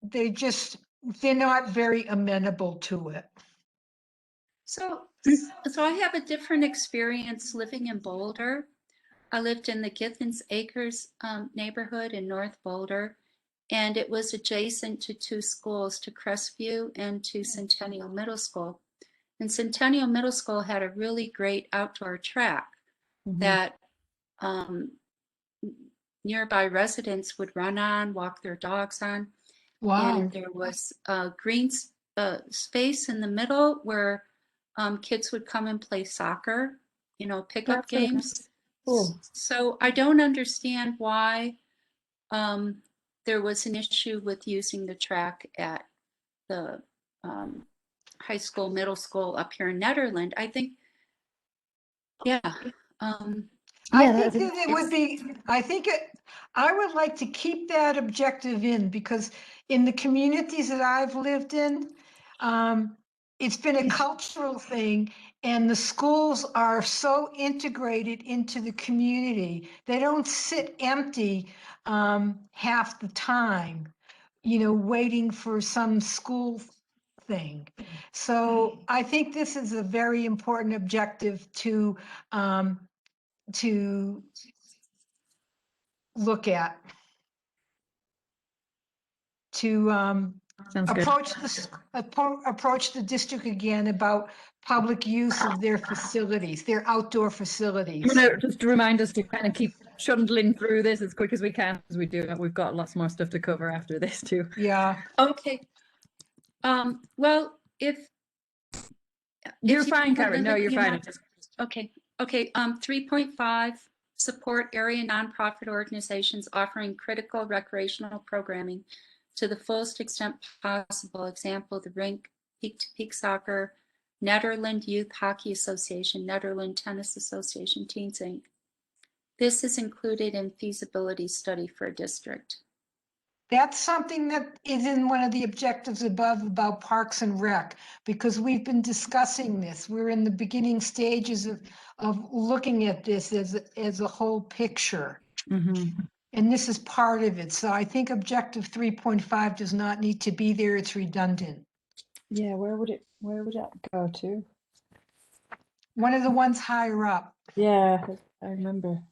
they're not very amenable to it. So I have a different experience living in Boulder. I lived in the Githens Acres neighborhood in North Boulder, and it was adjacent to two schools, to Crestview and to Centennial Middle School. And Centennial Middle School had a really great outdoor track that nearby residents would run on, walk their dogs on. Wow. And there was a green space in the middle where kids would come and play soccer, pickup That's really games. nice. Cool. So I don't understand why there was an issue with using the track at the high school, middle school up here in Nederland. I think, yeah. I think that it would be, I would like to keep that objective in because in the communities that I've lived in, it's been a cultural thing and the schools are so integrated into the community. They don't sit empty half the time, waiting for some school thing. So I think this is a very important objective to look at, to Sounds good. approach the district again about public use of their facilities, their outdoor facilities. Just to remind us to kind of keep trundling through this as quick as we can, as we do. We've got lots more stuff to cover after this too. Yeah. Okay. Well, if You're you fine, have Karen. No, another you're fine. Okay. 3.5, support area nonprofit organizations offering critical recreational programming to the fullest extent possible. Example, the Rink, Peak to Peak Soccer, Nederland Youth Hockey Association, Nederland Tennis Association, Teens Inc. This is included in feasibility study for a district. That's something that is in one of the objectives above about Parks and Rec, because we've been discussing this. We're in the beginning stages of looking at this as a whole picture. And this is part of it. So I think objective 3.5 does not need to be there. It's redundant. Yeah, where would that go to? One of the ones higher up. Yeah, I remember.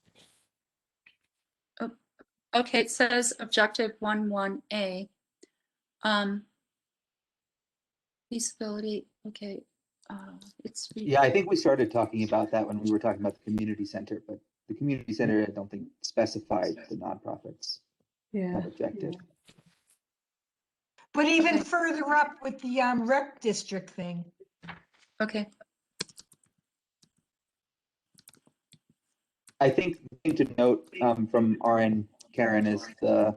Okay, it says objective 1.1a. Feasibility, okay. Yeah, I think we started talking about that when we were talking about the community center, but the community center, I don't think specified the nonprofits. Yeah. Objective. But even further up with the rec district thing. Okay. I think the thing to note from our end, Karen, is the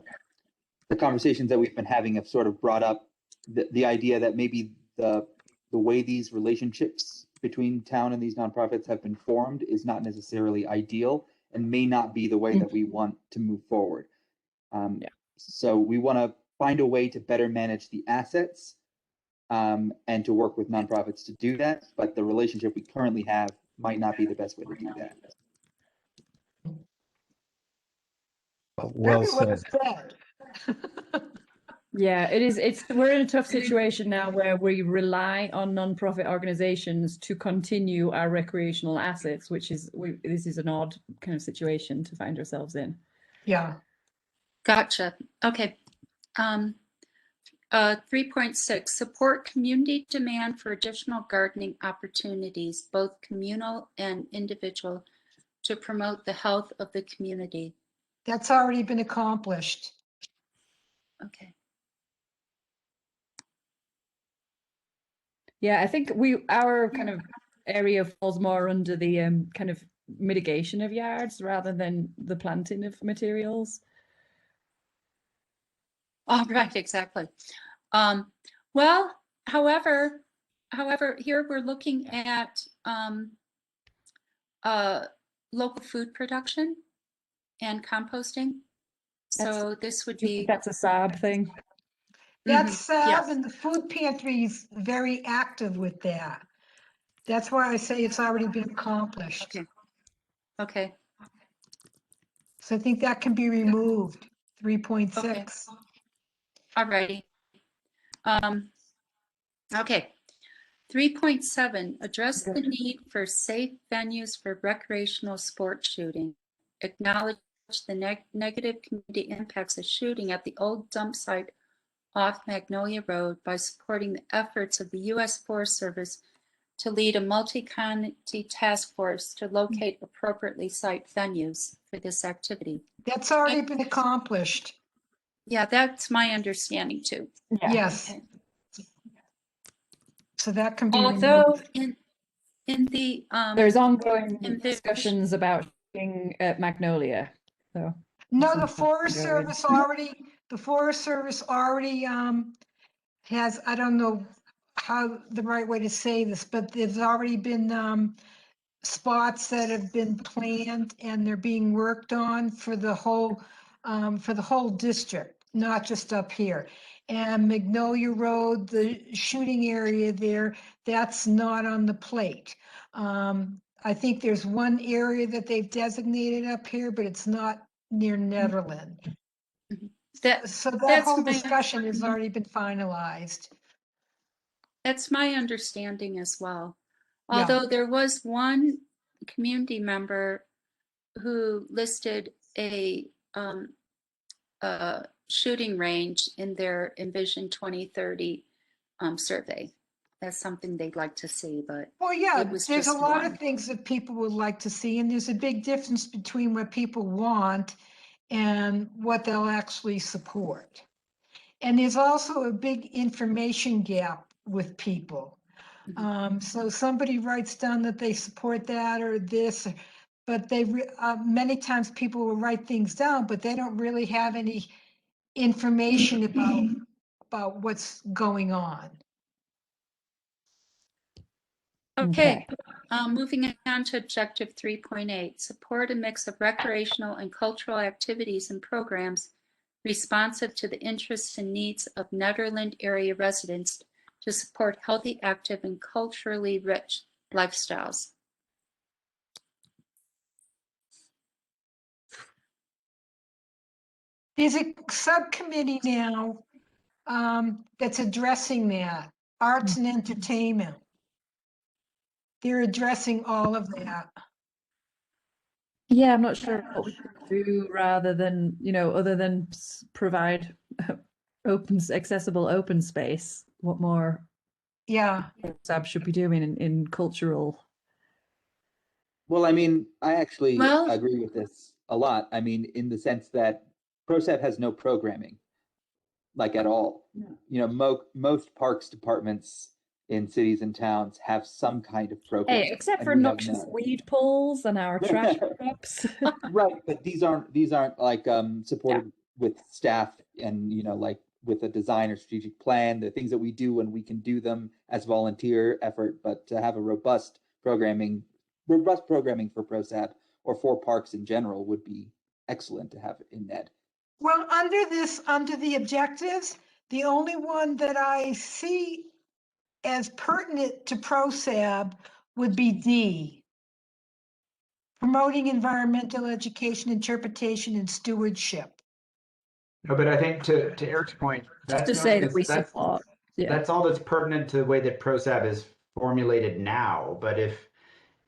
conversations that we've been having have sort of brought up the idea that maybe the way these relationships between town and these nonprofits have been formed is not necessarily ideal and may not be the way that we want to move forward. So we want to find a way to better manage the assets and to work with nonprofits to do that. But the relationship we currently have might not be the best way to do that. Well Very said. Yeah, it is. We're in a tough situation now where we rely on nonprofit organizations to continue our recreational assets, which is this is an odd kind of situation to find ourselves in. Yeah. Gotcha. Okay. 3.6, support community demand for additional gardening opportunities, both communal and individual, to promote the health of the community. That's already been accomplished. Okay. Yeah, I think our kind of area falls more under the kind of mitigation of yards rather than the planting of materials. All right, exactly. Well, however, here we're looking at local food production and composting. So this would be. That's a Saab thing. That's Saab, yes. and the food pantry is very active with that. That's why I say it's already been accomplished. Okay. Okay. So I think that can be removed. 3.6. Okay. All righty. Okay. 3.7, address the need for safe venues for recreational sport shooting. Acknowledge the negative community impacts of shooting at the old dump site off Magnolia Road by supporting the efforts of the U.S. Forest Service to lead a multi-county task force to locate appropriately site venues for this activity. That's already been accomplished. Yeah, that's my understanding too. Yeah. Yes. Okay. So that can be Although removed. in the There's ongoing in the- discussions about shooting at Magnolia. So No, the Forest Service already has, I don't know how the right way to say this, but there's already been spots that have been planned and they're being worked on for the whole district, not just up here. And Magnolia Road, the shooting area there, that's not on the plate. I think there's one area that they've designated up here, but it's not near Nederland. So that that's whole my- discussion has already been finalized. That's my understanding as well. Yeah. Although there was one community member who listed a shooting range in their Envision 2030 survey. That's something they'd like to see, but Well, yeah, it was there's a just lot one. of things that people would like to see, and there's a big difference between what people want and what they'll actually support. And there's also a big information gap with people. So somebody writes down that they support that or this, but many times people will write things down, but they don't really have any information about what's going on. Okay, moving on to objective 3.8, support a mix of recreational and cultural activities and programs responsive to the interests and needs of Nederland area residents to support healthy, active, and culturally rich lifestyles. There's a subcommittee now that's addressing that, arts and entertainment. They're addressing all of that. yeah, I'm not sure what we could do rather than, other than provide accessible open space. What more? Yeah. SAB should be doing in cultural. Well, I mean, I actually Well- agree with this a lot. I mean, in the sense that ProSAB has no programming, like at all. No. Most parks departments in cities and towns have some kind of program. Hey, except and for we have noxious none. weed pulls and our trash pickups. Right, but these aren't like supported with staff and like with a design or strategic plan, the things that we do when we can do them as volunteer effort, but to have a robust programming for ProSAP or for parks in general would be excellent to have in NED. Well, under the objectives, the only one that I see as pertinent to ProSAB would be D. Promoting environmental education, interpretation, and stewardship. No, but I think to Eric's point, Just that's to say that we that's support. Yeah. that's all that's pertinent to the way that ProSAB is formulated now. But if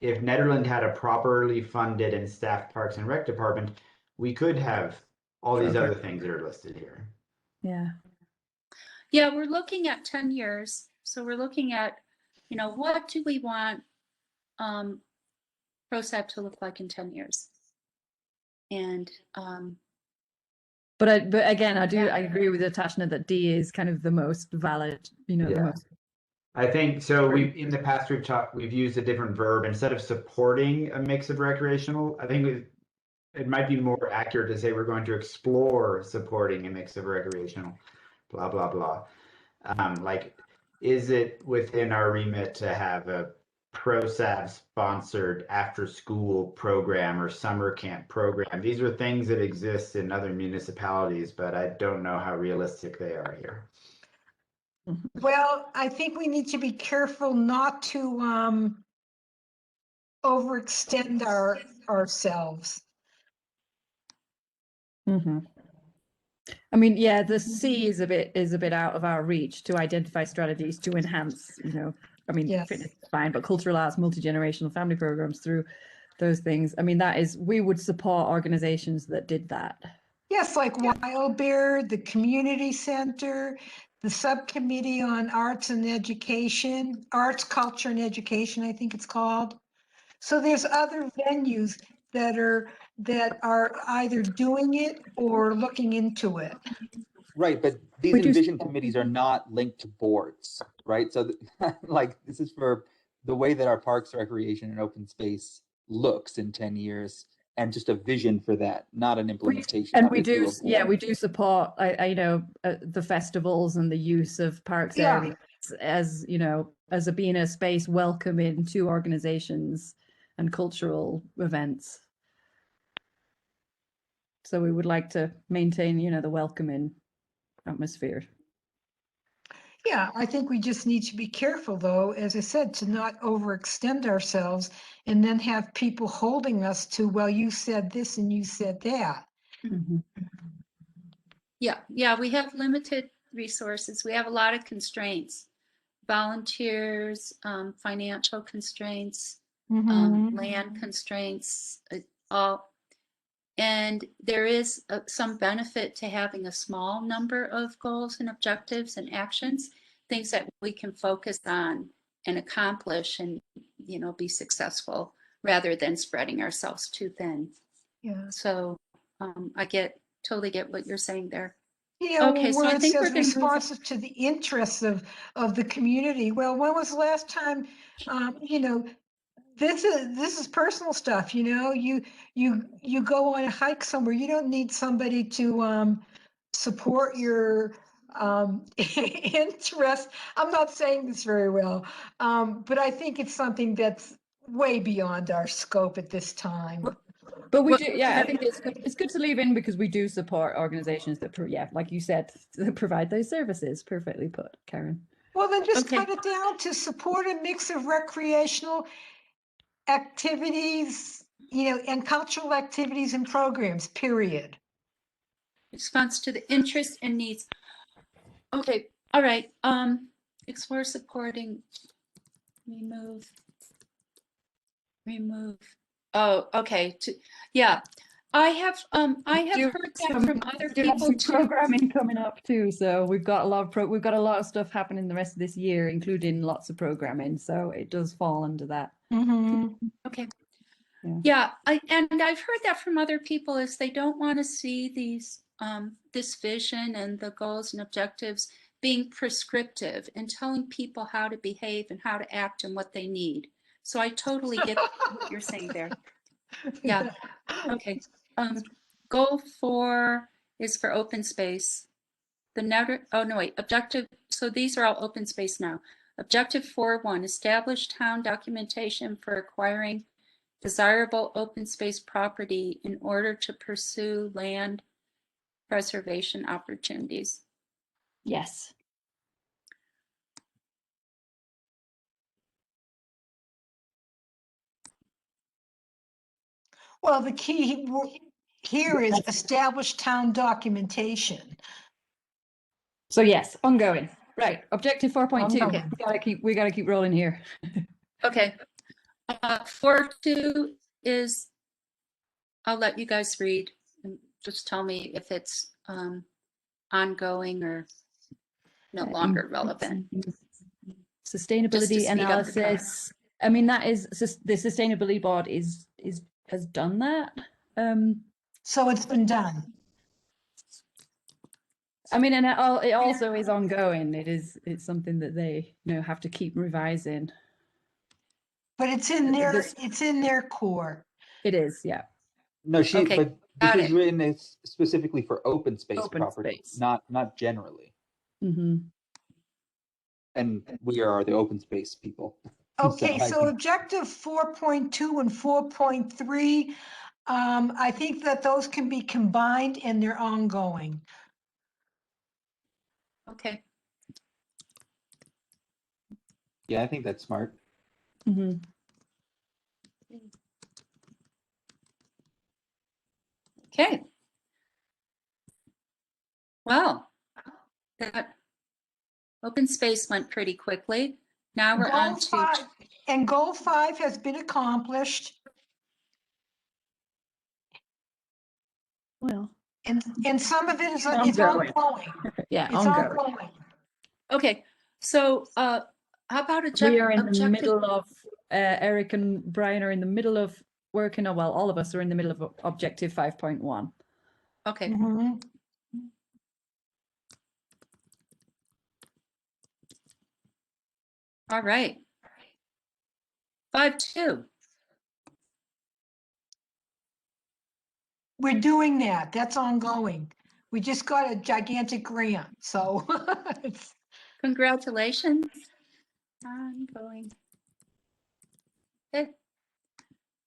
Nederland had a properly funded and staffed Parks and Rec department, we could have all these other things that are listed here. Yeah. Yeah, we're looking at 10 years. So we're looking at, what do we want ProSAP to look like in 10 years? And but again, I agree with Tashna that D is kind of the most valid, the most. I think so. In the past we've used a different verb instead of supporting a mix of recreational. I think it might be more accurate to say we're going to explore supporting a mix of recreational, blah blah blah. Like, is it within our remit to have a ProSAB sponsored after school program or summer camp program? These are things that exist in other municipalities, but I don't know how realistic they are here. Well, I think we need to be careful not to overextend ourselves. Mm-hmm. I mean, yeah, the C is a bit out of our reach to identify strategies to enhance, I mean, Yes. fitness is fine, but cultural arts, multi-generational family programs through those things. I mean, we would support organizations that did that. Yes, like Wild Bear, the community center, the subcommittee on arts and education, arts, culture and education, I think it's called. So there's other venues that are either doing it or looking into it. Right, but these envision committees are not linked to boards, right? So like this is for the way that our parks, recreation, and open space looks in 10 years, and just a vision for that, not an implementation. And we do support, the festivals and the use of parks areas as, as being a space welcoming to organizations and cultural events. So we would like to maintain, the welcoming atmosphere. Yeah, I think we just need to be careful, though, as I said, to not overextend ourselves and then have people holding us to, well, you said this and you said that. Mm-hmm. Yeah, we have limited resources. We have a lot of constraints, volunteers, financial constraints, land constraints, all. And there is some benefit to having a small number of goals and objectives and actions, things that we can focus on and accomplish and, be successful rather than spreading ourselves too thin. Yeah. So I totally get what you're saying there. Yeah, okay, so I think we're going to responsive to the interests of the community. Well, when was the last time, this is personal stuff, you go on a hike somewhere, you don't need somebody to support your interest. I'm not saying this very well, but I think it's something that's way beyond our scope at this time. But we do, I think it's good to leave in because we do support organizations that, like you said, that provide those services. Perfectly put, Karen. Well, then just cut it down to support a mix of recreational activities, and cultural activities and programs, period. Response to the interests and needs. Okay, all right. Explore supporting, remove. Oh, okay. I have heard that from other people too. Programming coming up too, so we've got a lot of stuff happening the rest of this year, including lots of programming. So it does fall under that. Okay. Yeah, and I've heard that from other people is they don't want to see these this vision and the goals and objectives being prescriptive and telling people how to behave and how to act and what they need. So I totally get what you're saying there. Yeah, okay. Goal 4 is for open space. Objective, so these are all open space now. Objective 4.1, establish town documentation for acquiring desirable open space property in order to pursue land preservation opportunities. Yes. Well, the key here is establish town documentation. So yes, ongoing. Right. Objective 4.2. Ongoing. We gotta keep rolling here. Okay. 4.2 is, I'll let you guys read and just tell me if it's ongoing or no longer relevant. Sustainability Just to speed up the process. analysis. I mean, that is the sustainability board has done that. So it's been done. I mean, and it also is ongoing. It's something that they have to keep revising. But it's in their core. It is, yeah. No, Okay, but got this is it. written as specifically for open space Open property, space. not generally. Mm-hmm. And we are the open space people. Okay, I so think- objective 4.2 and 4.3, I think that those can be combined and they're ongoing. Okay. yeah, I think that's smart. Mm-hmm. Okay. Well, that open space went pretty quickly. Now we're on to Goal 5 has been accomplished. Well, And some of it is Ongoing. ongoing. yeah, It's ongoing. ongoing. okay. So how about We are in the objective? middle of Eric and Brian are in the middle of working on. Well, all of us are in the middle of objective 5.1. Okay. Mhm. All right. 5.2. We're doing that. That's ongoing. We just got a gigantic grant, so it's Congratulations. Ongoing. Okay.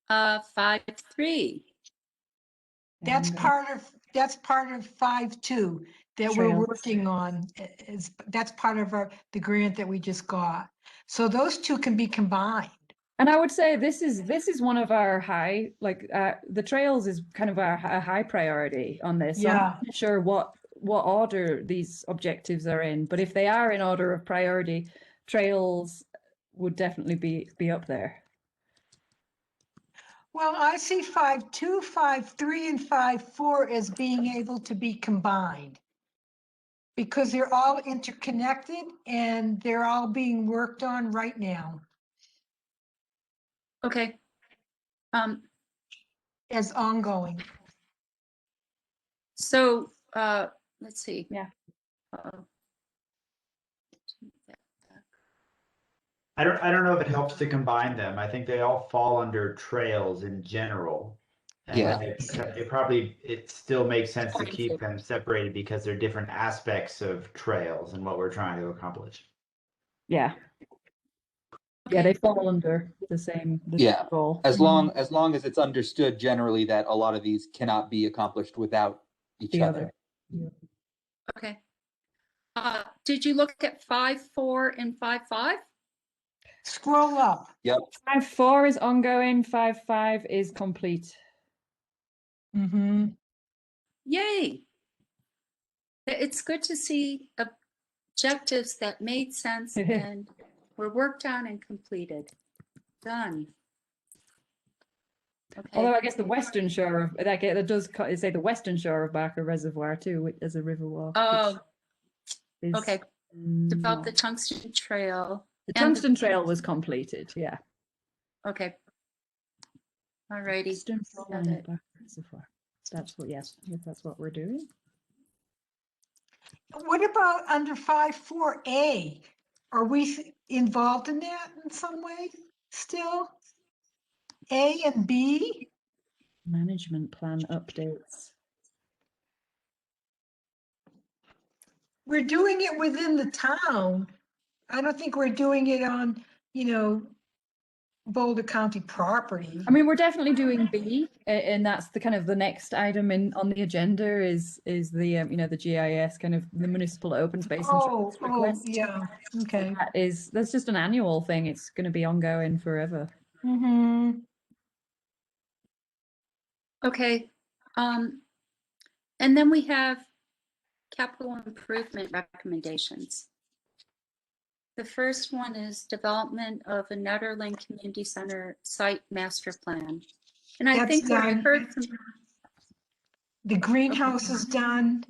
5.3. that's And, part of 5.2 that we're Trails. working on. That's part of the grant that we just got. So those two can be combined. And I would say this is one of our high, the trails is kind of a high priority on this. So I'm Yeah. not sure what order these objectives are in, but if they are in order of priority, trails would definitely be up there. Well, I see 5.2, 5.3, and 5.4 as being able to be combined because they're all interconnected and they're all being worked on right now Okay. as ongoing. So let's see. Yeah. I don't know if it helps to combine them. I think they all fall under trails in general. And Yeah. it still makes sense to keep them separated because they're different aspects of trails and what we're trying to accomplish. Yeah. Yeah, they fall under the same goal. As long as it's understood generally that a lot of these cannot be accomplished without each other. Okay. Did you look at 5.4 and 5.5? Scroll up. Yep. 5.4 is ongoing. 5.5 is complete. Mm-hmm. Yay. It's good to see objectives that made sense and were worked on and completed. Done. Okay. Although I guess the western shore of that does say the western shore of Barker Reservoir too, which is a river walk. Oh, is, okay. Develop the Tungsten Trail. The Tungsten Trail was completed, yeah. Okay. All righty. Western shore of Barker Reservoir. That's what, yes, that's what we're doing. What about under 5.4A? Are we involved in that in some way still? A and B? Management plan updates. We're doing it within the town. I don't think we're doing it on, Boulder County property. I mean, we're definitely doing B, and that's the kind of the next item on the agenda is the the GIS kind of the municipal open space Oh, request. yeah, okay. That's just an annual thing. It's going to be ongoing forever. Mm-hmm. Okay. And then we have capital improvement recommendations. The first one is development of a Nederland Community Center site master plan. And I That's think what I done. heard from The greenhouse is done.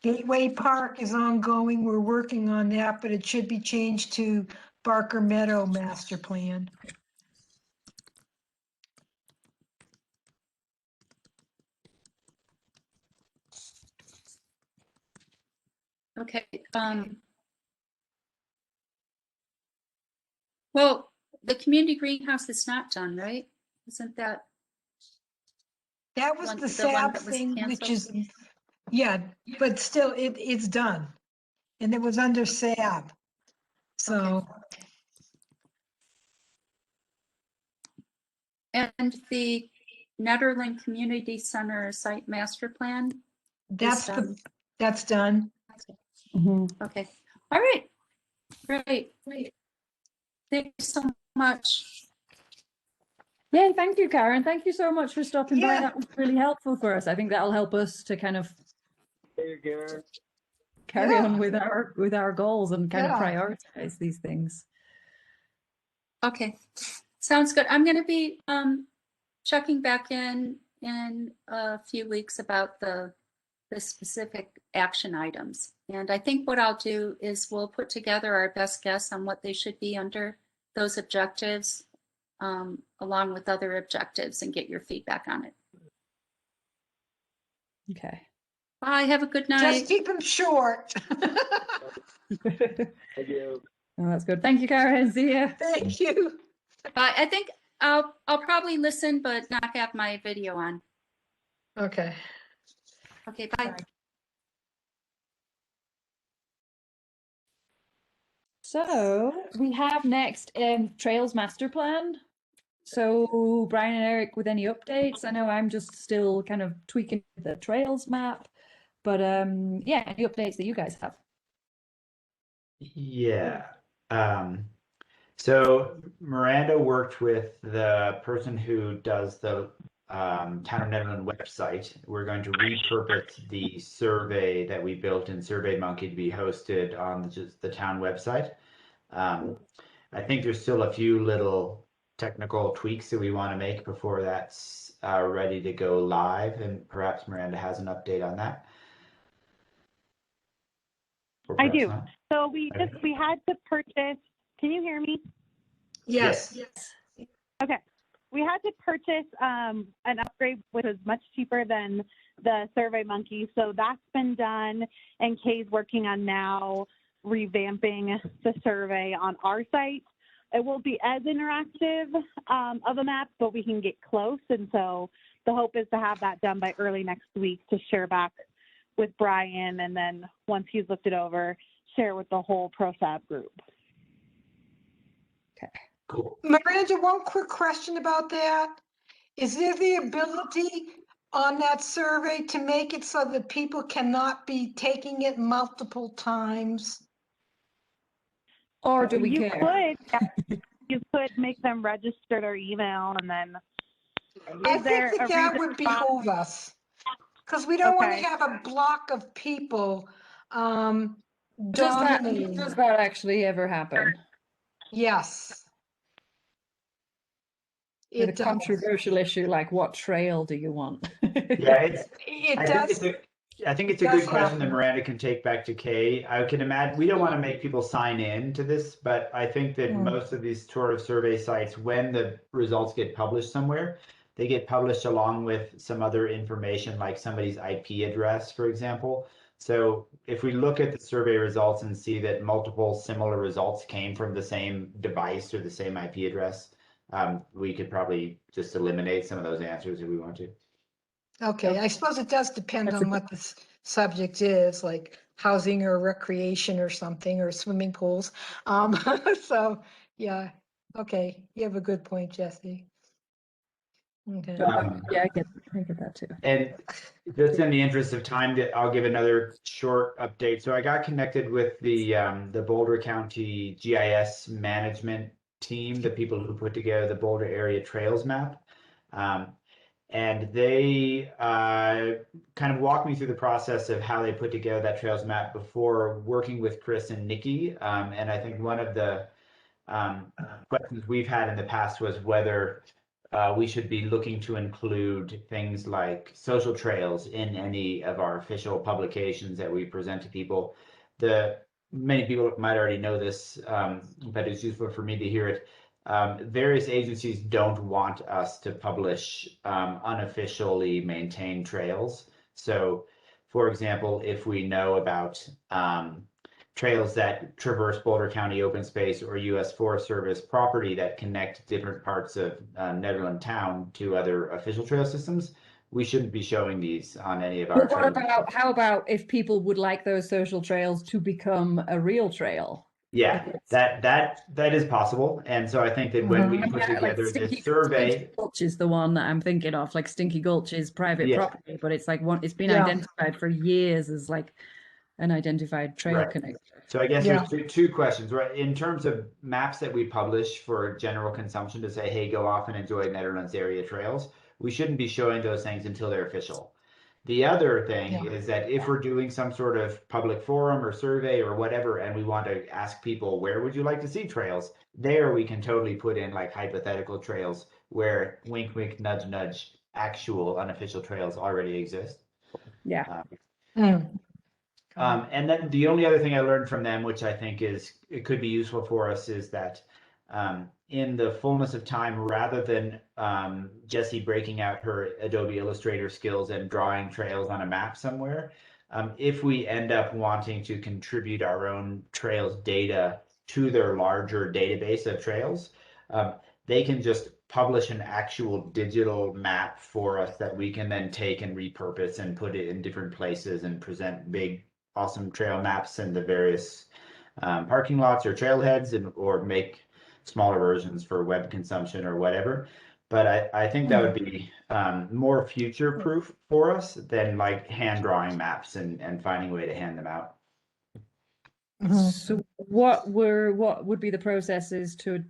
Gateway Park is ongoing. We're working on that, but it should be changed to Barker Meadow master plan. okay. Well, the community greenhouse is not done, right? Isn't that That was one, the one SAB that was thing, which canceled? is, yeah, but still it's done. And it was under SAB. So And the Nederland Community Center site master plan? that's that's done. Okay. All right. Great. Thank you so much. Yeah, thank you, Karen. Thank you so much for stopping by. Yeah. That was really helpful for us. I think that'll help us to kind of carry on with our goals and kind of prioritize these things. Okay. Sounds good. I'm going to be checking back in a few weeks about the specific action items. And I think what I'll do is we'll put together our best guess on what they should be under those objectives, along with other objectives, and get your feedback on it. Okay. Bye. Have a good night. Just keep them short. Thank you. Oh, that's good. Thank you, Karen. See ya. Thank you. Bye. I think I'll probably listen, but not have my video on. Okay. Okay. Bye. So we have next Trails Master Plan. So Brian and Eric, with any updates? I know I'm just still kind of tweaking the trails map, but yeah, any updates that you guys have? Yeah. So Miranda worked with the person who does the Town of Nederland website. We're going to repurpose the survey that we built in SurveyMonkey to be hosted on just the town website. I think there's still a few little technical tweaks that we want to make before that's ready to go live, and perhaps Miranda has an update on that. I do. Not. So we had to purchase. Can you hear me? Yes. Okay. We had to purchase an upgrade which was much cheaper than the SurveyMonkey. So that's been done, and Kay's working on now revamping the survey on our site. It won't be as interactive of a map, but we can get close. And so the hope is to have that done by early next week to share back with Brian. And then once he's looked it over, share with the whole ProSab group. Okay. Cool. Miranda, one quick question about that. Is there the ability on that survey to make it so that people cannot be taking it multiple times? Or do we you care? You could make them register their email, and then I think that would behoove us, because we don't want to have a block of people dominating. Does that actually ever happen? Yes. With a controversial issue like what trail do you want? Yeah, I think it's a good question happen. that Miranda can take back to Kay. I can imagine we don't want to make people sign in to this, but I think that most of these sort of survey sites, when the results get published somewhere, they get published along with some other information like somebody's IP address, for example. So if we look at the survey results and see that multiple similar results came from the same device or the same IP address, we could probably just eliminate some of those answers if we want to. Okay, I suppose it does depend on what the subject is, like housing or recreation or something, or swimming pools. So, yeah, okay, you have a good point, Jesse. Okay. Yeah, I get that too. And just in the interest of time, I'll give another short update. So I got connected with the Boulder County GIS management team, the people who put together the Boulder Area Trails map. And they kind of walked me through the process of how they put together that trails map before working with Chris and Nikki. And I think one of the questions we've had in the past was whether we should be looking to include things like social trails in any of our official publications that we present to people. Many people might already know this, but it's useful for me to hear it. Various agencies don't want us to publish unofficially maintained trails. So, for example, if we know about trails that traverse Boulder County open space or U.S. Forest Service property that connect different parts of Nederland town to other official trail systems, we shouldn't be showing these on any of our trails. How about if people would like those social trails to become a real trail? Yeah, that is possible. And so I think that when we put together this survey, Stinky Gulch is the one that I'm thinking of. Like Stinky Gulch is private property, but it's like it's been identified for years as like an identified trail connector. So I guess there's two questions, right? In terms of maps that we publish for general consumption to say, hey, go off and enjoy Nederland's area trails, we shouldn't be showing those things until they're official. The other thing is that if we're doing some sort of public forum or survey or whatever, and we want to ask people, where would you like to see trails? There we can totally put in like hypothetical trails where wink, wink, nudge, nudge, actual unofficial trails already exist. Yeah. And then the only other thing I learned from them, which I think it could be useful for us, is that in the fullness of time, rather than Jessie breaking out her Adobe Illustrator skills and drawing trails on a map somewhere, if we end up wanting to contribute our own trails data to their larger database of trails, they can just publish an actual digital map for us that we can then take and repurpose and put it in different places and present big awesome trail maps in the various parking lots or trailheads, or make smaller versions for web consumption or whatever. But I think that would be more future proof for us than like hand drawing maps and finding a way to hand them out. So what would be the processes to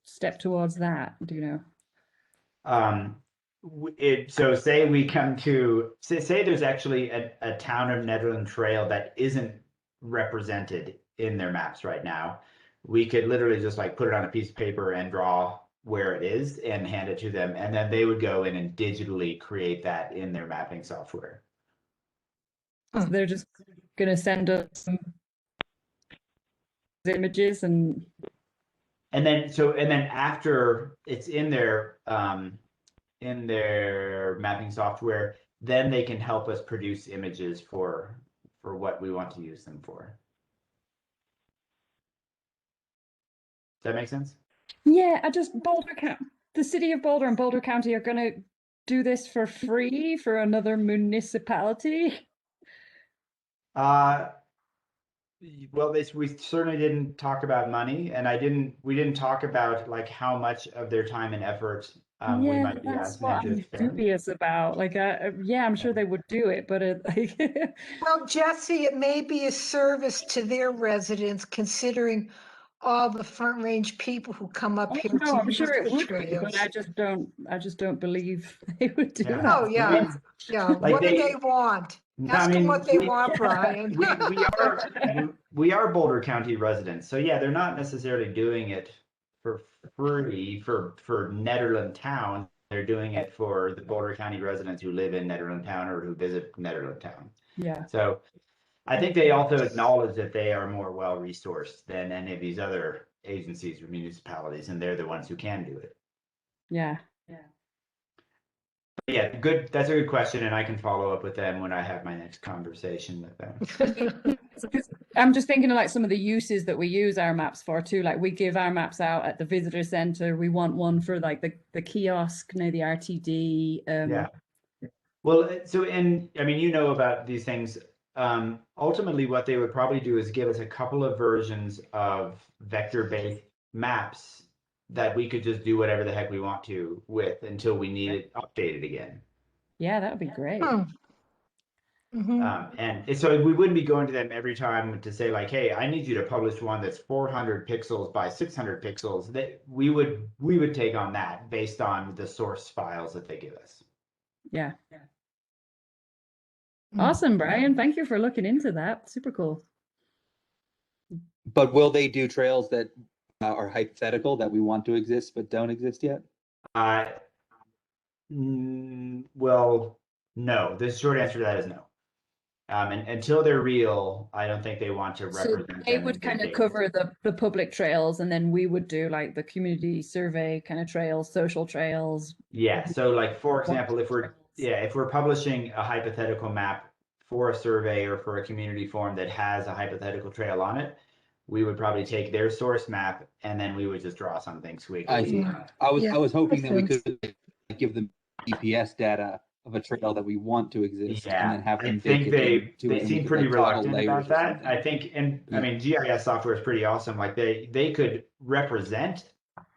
step towards that? Do you know? So say we come to say there's actually a town of Nederland trail that isn't represented in their maps right now. We could literally just like put it on a piece of paper and draw where it is and hand it to them, and then they would go in and digitally create that in their mapping software. So they're just gonna send us some images and then after it's in their mapping software, then they can help us produce images for what we want to use them for. Does that make sense? Yeah, the city of Boulder and Boulder County are going to do this for free for another municipality. Well, we certainly didn't talk about money, and we didn't talk about like how much of their time and effort we might be asking them to spend. Dubious about. Like, I'm sure they would do it, but well, Jesse, it may be a service to their residents, considering all the Front Range people who come up here. No, I'm sure it would be, but I just don't believe they would do that. Oh yeah, Like what do they want? Ask them what they want, Brian. we are Boulder County residents, so yeah, they're not necessarily doing it for free for Nederland town. They're doing it for the Boulder County residents who live in Nederland town or who visit Nederland town. Yeah. So I think they also acknowledge that they are more well-resourced than any of these other agencies or municipalities, and they're the ones who can do it. Yeah. yeah, good. That's a good question, and I can follow up with them when I have my next conversation with them. I'm just thinking of like some of the uses that we use our maps for too. Like we give our maps out at the visitor center. We want one for like the kiosk near the RTD. Yeah. Well, so I mean, you know about these things. Ultimately, what they would probably do is give us a couple of versions of vector-based maps that we could just do whatever the heck we want to with until we need it updated again. Yeah, that would be great. And so we wouldn't be going to them every time to say like, hey, I need you to publish one that's 400 pixels by 600 pixels. That we would take on that based on the source files that they give us. Yeah. Awesome, Brian. Thank you for looking into that. Super cool. But will they do trails that are hypothetical that we want to exist but don't exist yet? Well, no. The short answer to that is no. And until they're real, I don't think they want to represent them. They would kind of cover the public trails, and then we would do like the community survey kind of trails, social trails. Yeah. So like, for example, if we're publishing a hypothetical map for a survey or for a community forum that has a hypothetical trail on it, we would probably take their source map and then we would just draw something squiggly. I was hoping that we could give them GPS data of a trail that we want to exist, and then have them I think they seem pretty reluctant about that. something. I think, I mean, GIS software is pretty awesome. Like they could represent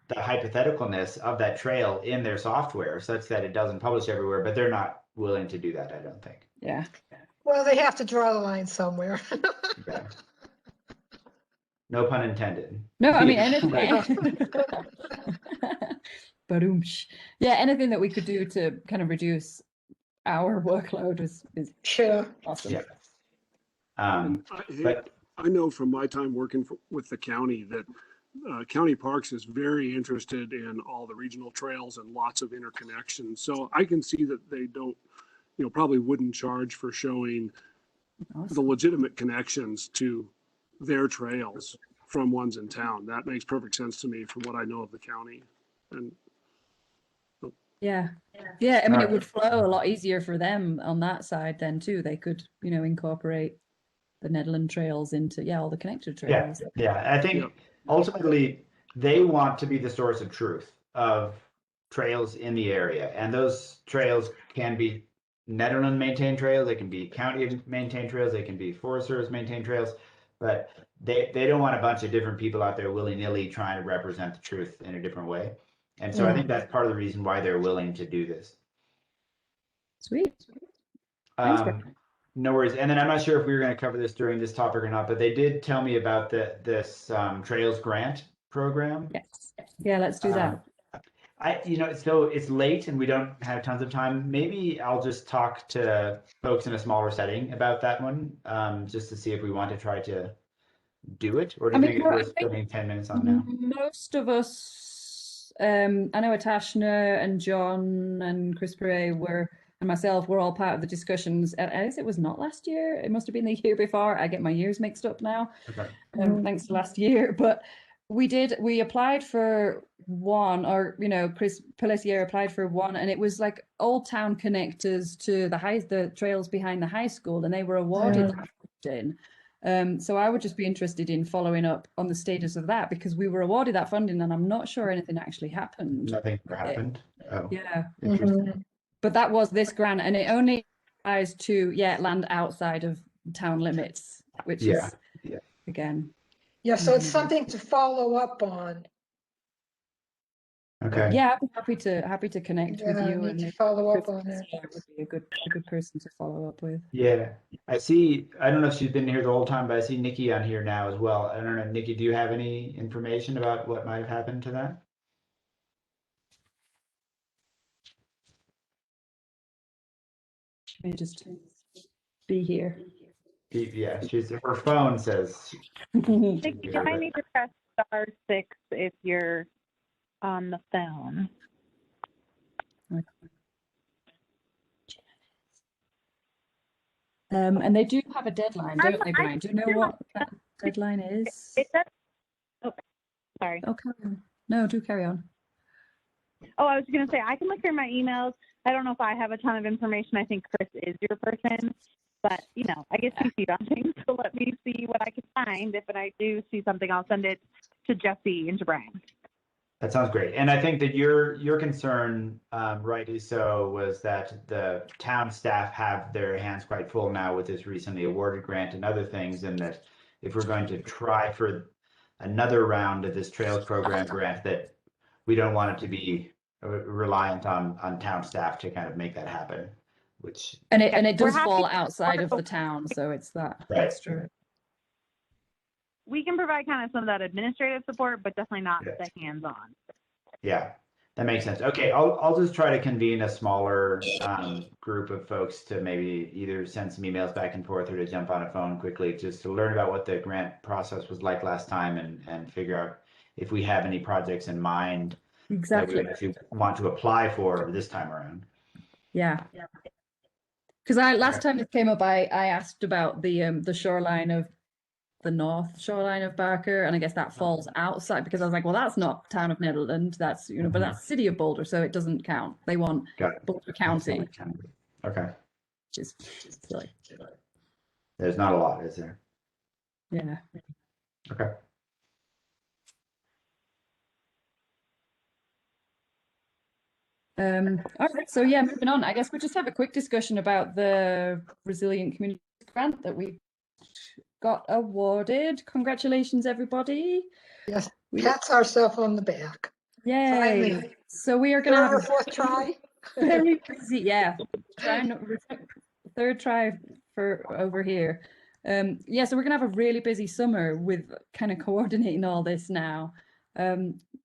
the hypotheticalness of that trail in their software such that it doesn't publish everywhere, but they're not willing to do that, I don't think. Yeah. Well, they have to draw the line somewhere. Okay. No pun intended. No, I mean anything. Yeah, anything that we could do to kind of reduce our workload is sure awesome. Yeah. I know from my time working with the county that county parks is very interested in all the regional trails and lots of interconnections. So I can see that they don't, probably wouldn't charge for showing the legitimate connections to their trails from ones in town. That makes perfect sense to me from what I know of the county. And yeah. I mean, it would flow a lot easier for them on that side then too. They could, incorporate the Nederland trails into all the connected trails. Yeah. I think ultimately they want to be the source of truth of trails in the area, and those trails can be Nederland maintained trails, they can be county maintained trails, they can be Forest Service maintained trails, but they don't want a bunch of different people out there willy-nilly trying to represent the truth in a different way. And so I think that's part of the reason why they're willing to do this. Sweet. No worries. And then I'm not sure if we were going to cover this during this topic or not, but they did tell me about this Trails Grant program. Yes. Yeah, let's do that. So it's late and we don't have tons of time. Maybe I'll just talk to folks in a smaller setting about that one, just to see if we want to try to do it, or do you think it's worth spending 10 minutes on now? Most of us, I know Atashna and John and Chris Perret and myself were all part of the discussions. I guess it was not last year. It must have been the year before. I get my years mixed up now. Okay. Thanks to last year. But we applied for one, or, Chris Pelletier applied for one, and it was like Old Town connectors to the trails behind the high school, and they were awarded that funding. So I would just be interested in following up on the status of that, because we were awarded that funding and I'm not sure anything actually happened. Nothing happened. Oh, yeah. interesting. But that was this grant, and it only applies to land outside of town limits, which is again. Yeah, so it's something to follow up on. Okay. Yeah, I'd be happy to connect with you need and to follow up on it. Would be a good person to follow up with. Yeah, I don't know if she's been here the whole time, but I see Nikki on here now as well. I don't know, Nikki, do you have any information about what might have happened to that? She may just be here. Yeah, her phone says. Nikki, I need to press *6 if you're on the phone. And they do have a deadline, don't they, Brian? Do you know what that deadline is? Oh, sorry. Oh, carry on. No, do carry on. Oh, I was going to say, I can look through my emails. I don't know if I have a ton of information. I think Chris is your person, but you know, I get CC'd on things, so let me see what I can find. If I do see something, I'll send it to Jesse and to Brian. That sounds great. And I think that your concern, rightly so, was that the town staff have their hands quite full now with this recently awarded grant and other things, and that if we're going to try for another round of this Trails Program grant, that we don't want it to be reliant on town staff to kind of make that happen, which. And it We're does fall happy- outside of the town, so it's that Right. extra. We can provide kind of some of that administrative support, but definitely not Yeah. the hands-on. Yeah, that makes sense. Okay, I'll just try to convene a smaller group of folks to maybe either send some emails back and forth or to jump on a phone quickly just to learn about what the grant process was like last time and figure out if we have any projects in mind that we Exactly. would actually want to apply for this time around. Yeah. Because last time it came up, I asked about the shoreline of the north shoreline of Barker, and I guess that falls outside because I was like, well, that's not town of Nederland, that's but that's city of Boulder, so it doesn't count. They want Boulder County, Okay, which is silly. there's not a lot, is there? Yeah. Okay. All right, so yeah, moving on. I guess we'll just have a quick discussion about the Resilient Community Grant that we got awarded. Congratulations, everybody. Yes, pats ourselves on the back. Yay. Finally. So we are going to have Third or fourth try. very busy, yeah. Third try for over here. Yeah, so we're going to have a really busy summer with kind of coordinating all this now.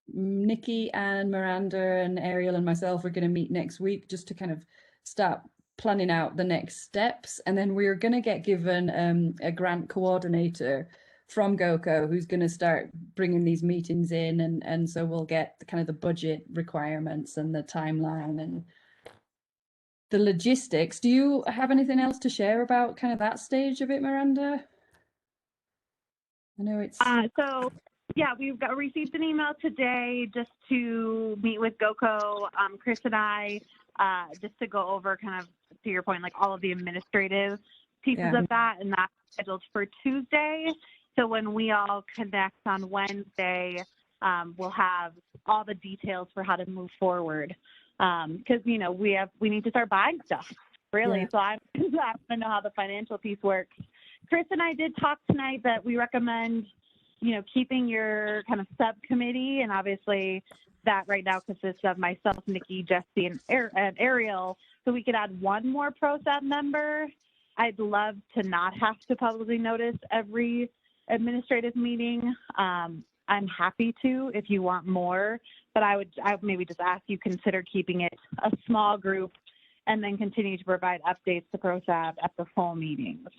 Nikki and Miranda and Ariel and myself are going to meet next week just to kind of start planning out the next steps, and then we're going to get given a grant coordinator from GoCo who's going to start bringing these meetings in, and so we'll get the kind of the budget requirements and the timeline and the logistics. Do you have anything else to share about kind of that stage of it, Miranda? I know it's So yeah, we've received an email today just to meet with GoCo, Chris and I, just to go over kind of, to your point, like all of the administrative pieces of that, and that's scheduled for Tuesday. So when we all connect on Wednesday, we'll have all the details for how to move forward. Because we need to start buying stuff, really. Yeah. So I want to know how the financial piece works. Chris and I did talk tonight that we recommend, keeping your kind of subcommittee, and obviously that right now consists of myself, Nikki, Jesse, and Ariel. So we could add one more ProSab member. I'd love to not have to publicly notice every administrative meeting. I'm happy to if you want more, but I would maybe just ask you consider keeping it a small group and then continue to provide updates to ProSab at the full meetings.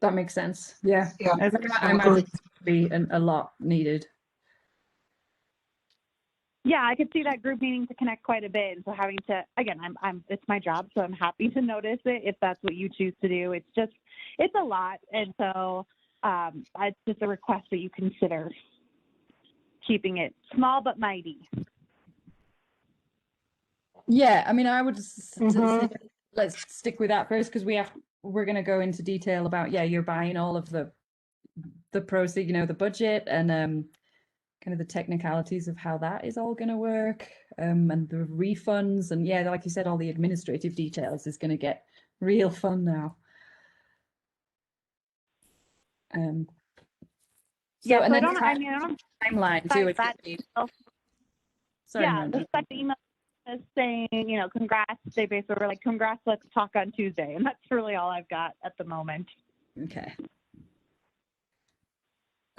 that makes sense. Yeah, Yeah, I imagine it's be a lot needed. Yeah, I could see that group needing to connect quite a bit. And so having to, again, it's my job, so I'm happy to notice it if that's what you choose to do. It's a lot. And so it's just a request that you consider keeping it small but mighty. Yeah, I mean, I would let's stick with that first, because we're going to go into detail about, you're buying all of the proceeds, the budget and kind of the technicalities of how that is all going to work, and the refunds, and like you said, all the administrative details is going to get real fun now. And then timeline too. Sorry, yeah, Miranda. the second email is saying, congrats. They basically were like, congrats, let's talk on Tuesday. And that's really all I've got at the moment. Okay.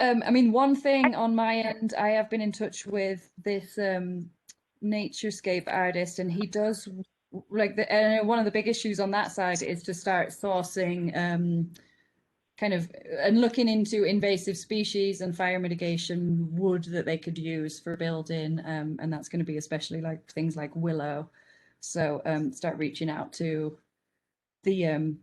I mean, one thing on my end, I have been in touch with this naturescape artist, and he does one of the big issues on that side is to start sourcing kind of and looking into invasive species and fire mitigation wood that they could use for building, and that's going to be especially like things like willow. So start reaching out to the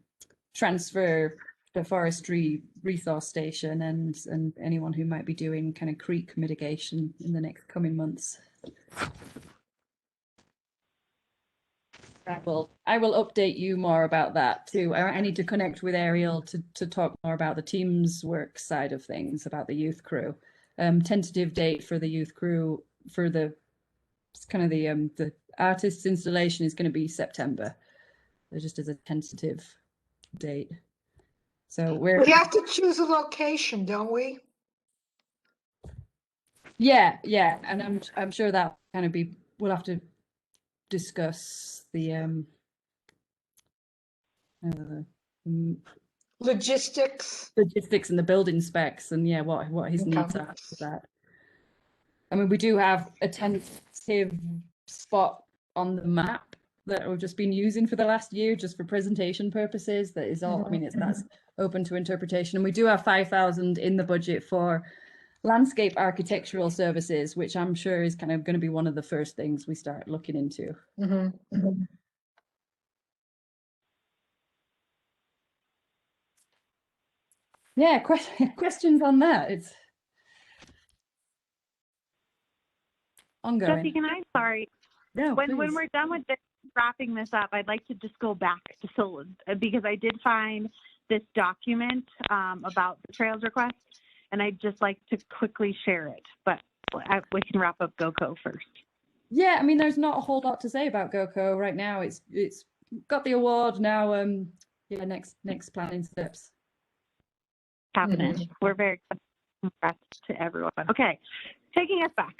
the forestry resource station and anyone who might be doing kind of creek mitigation in the next coming months. I will update you more about that too. I need to connect with Ariel to talk more about the team's work side of things, about the youth crew. Tentative date for the youth crew for the kind of the artist's installation is going to be September. So just as a tentative date. So we have to choose a location, don't we? Yeah, and I'm sure that kind of be, we'll have to discuss the logistics and the building specs, and yeah, what his needs are for that. I mean, we do have a tentative spot on the map that we've just been using for the last year, just for presentation purposes. That is all. I mean, that's open to interpretation, and we do have 5,000 in the budget for landscape architectural services, which I'm sure is kind of going to be one of the first things we start looking into. Yeah, questions on that? It's ongoing. Jesse, sorry. No, when we're done with this, wrapping this up, I'd like to just go back to because I did find this document about the trails request, and I'd just like to quickly share it, but we can wrap up GoCo first. Yeah, I mean, there's not a whole lot to say about GoCo right now. It's got the award now. Yeah, next planning steps. Happening. We're very congrats to everyone. Okay, taking us back.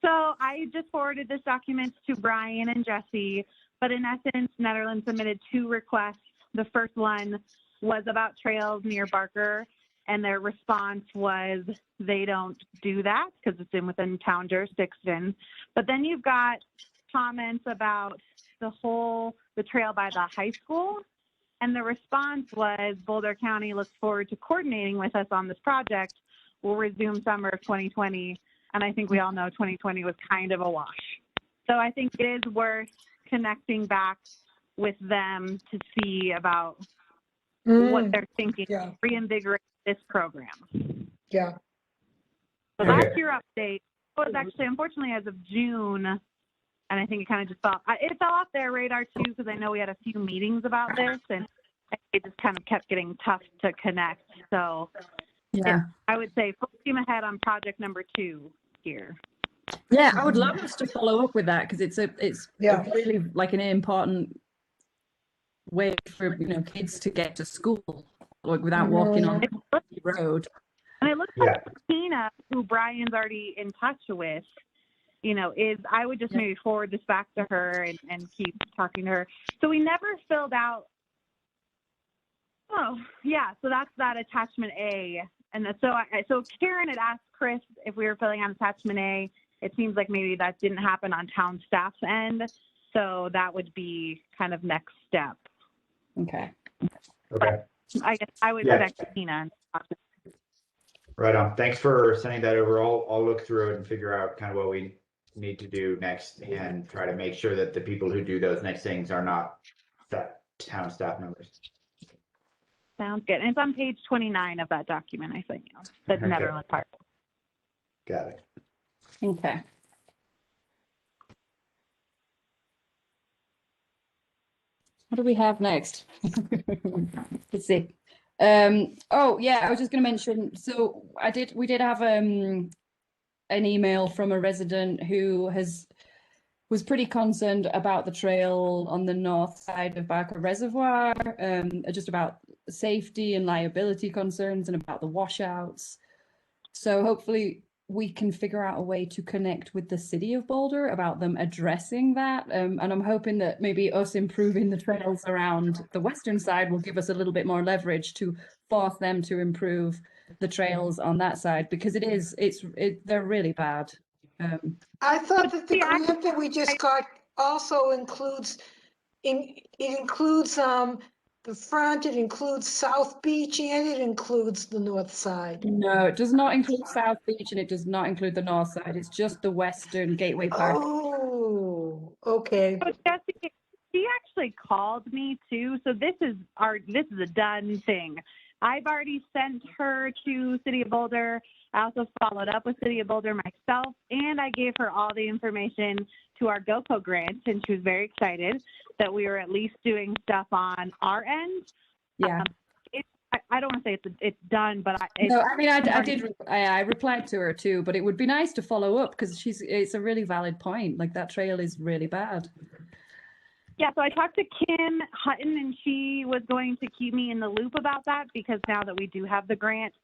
So I just forwarded this document to Brian and Jesse, but in essence, Nederland submitted 2 requests. The first one was about trails near Barker, and their response was they don't do that because it's within town jurisdiction. But then you've got comments about the trail by the high school, and the response was Boulder County looks forward to coordinating with us on this project. We'll resume summer of 2020. And I think we all know 2020 was kind of a wash. So I think it is worth connecting back with them to see about what they're thinking, reinvigorate this program. Yeah. So last year update was actually, unfortunately, as of June, and I think it kind of just fell off their radar too, because I know we had a few meetings about this, and it just kind of kept getting tough to connect. So yeah, I would say full steam ahead on project number 2 here. Yeah, I would love us to follow up with that, because it's really like an important way for kids to get to school without walking on the road. And it looks like Tina, who Brian's already in touch with, I would just maybe forward this back to her and keep talking to her. So we never filled out. Oh yeah, so that's that attachment A. And so Karen had asked Chris if we were filling out attachment A. It seems like maybe that didn't happen on town staff's end. So that would be kind of next step. Okay. But I guess I would expect Tina. Right on. Thanks for sending that over. I'll look through it and figure out kind of what we need to do next and try to make sure that the people who do those next things are not town staff members. Sounds good. And it's on page 29 of that document, I think, the Nederland part. Got it. Okay. What do we have next? Let's see. Oh yeah, I was just going to mention. So we did have an email from a resident who was pretty concerned about the trail on the north side of Barker Reservoir, just about safety and liability concerns and about the washouts. So hopefully we can figure out a way to connect with the city of Boulder about them addressing that. And I'm hoping that maybe us improving the trails around the western side will give us a little bit more leverage to force them to improve the trails on that side, because they're really bad. I thought that the grant that we just got also includes the front, it includes South Beach, and it includes the north side. No, it does not include South Beach, and it does not include the north side. It's just the western Gateway Park. Oh, okay. So Jesse, she actually called me too. So this is a done thing. I've already sent her to City of Boulder. I also followed up with City of Boulder myself, and I gave her all the information to our GoCo grant, and she was very excited that we were at least doing stuff on our end. Yeah. I don't want to say it's done, but No, I mean, I replied to her too, but it would be nice to follow up because it's a really valid point. Like that trail is really bad. Yeah, so I talked to Kim Hutton, and she was going to keep me in the loop about that because now that we do have the grant,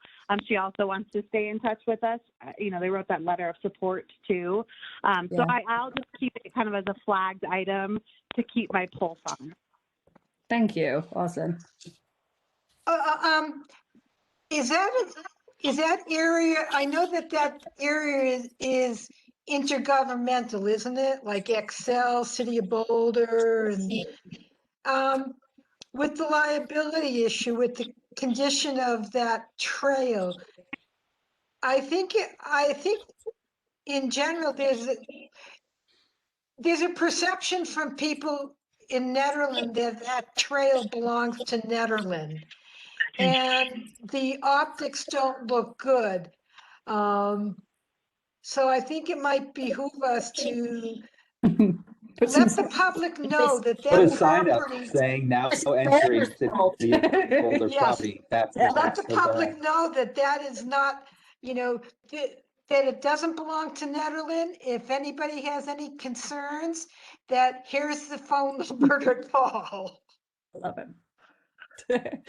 she also wants to stay in touch with us. You know, they wrote that letter of support too. So I'll just keep it kind of as a flagged item to keep my pulse on. Thank you. Awesome. Is that area? I know that area is intergovernmental, isn't it? Like Excel, City of Boulder, and with the liability issue, with the condition of that trail, I think in general there's a perception from people in Nederland that trail belongs to Nederland, and the optics don't look good. So I think it might behoove us to let the public know that Put a that sign up property. saying now entering City of Boulder Yes. property. That's Let the public know that that is not, you know, that it doesn't belong to Nederland. If anybody has any concerns, that here's the phone number to call. Love it.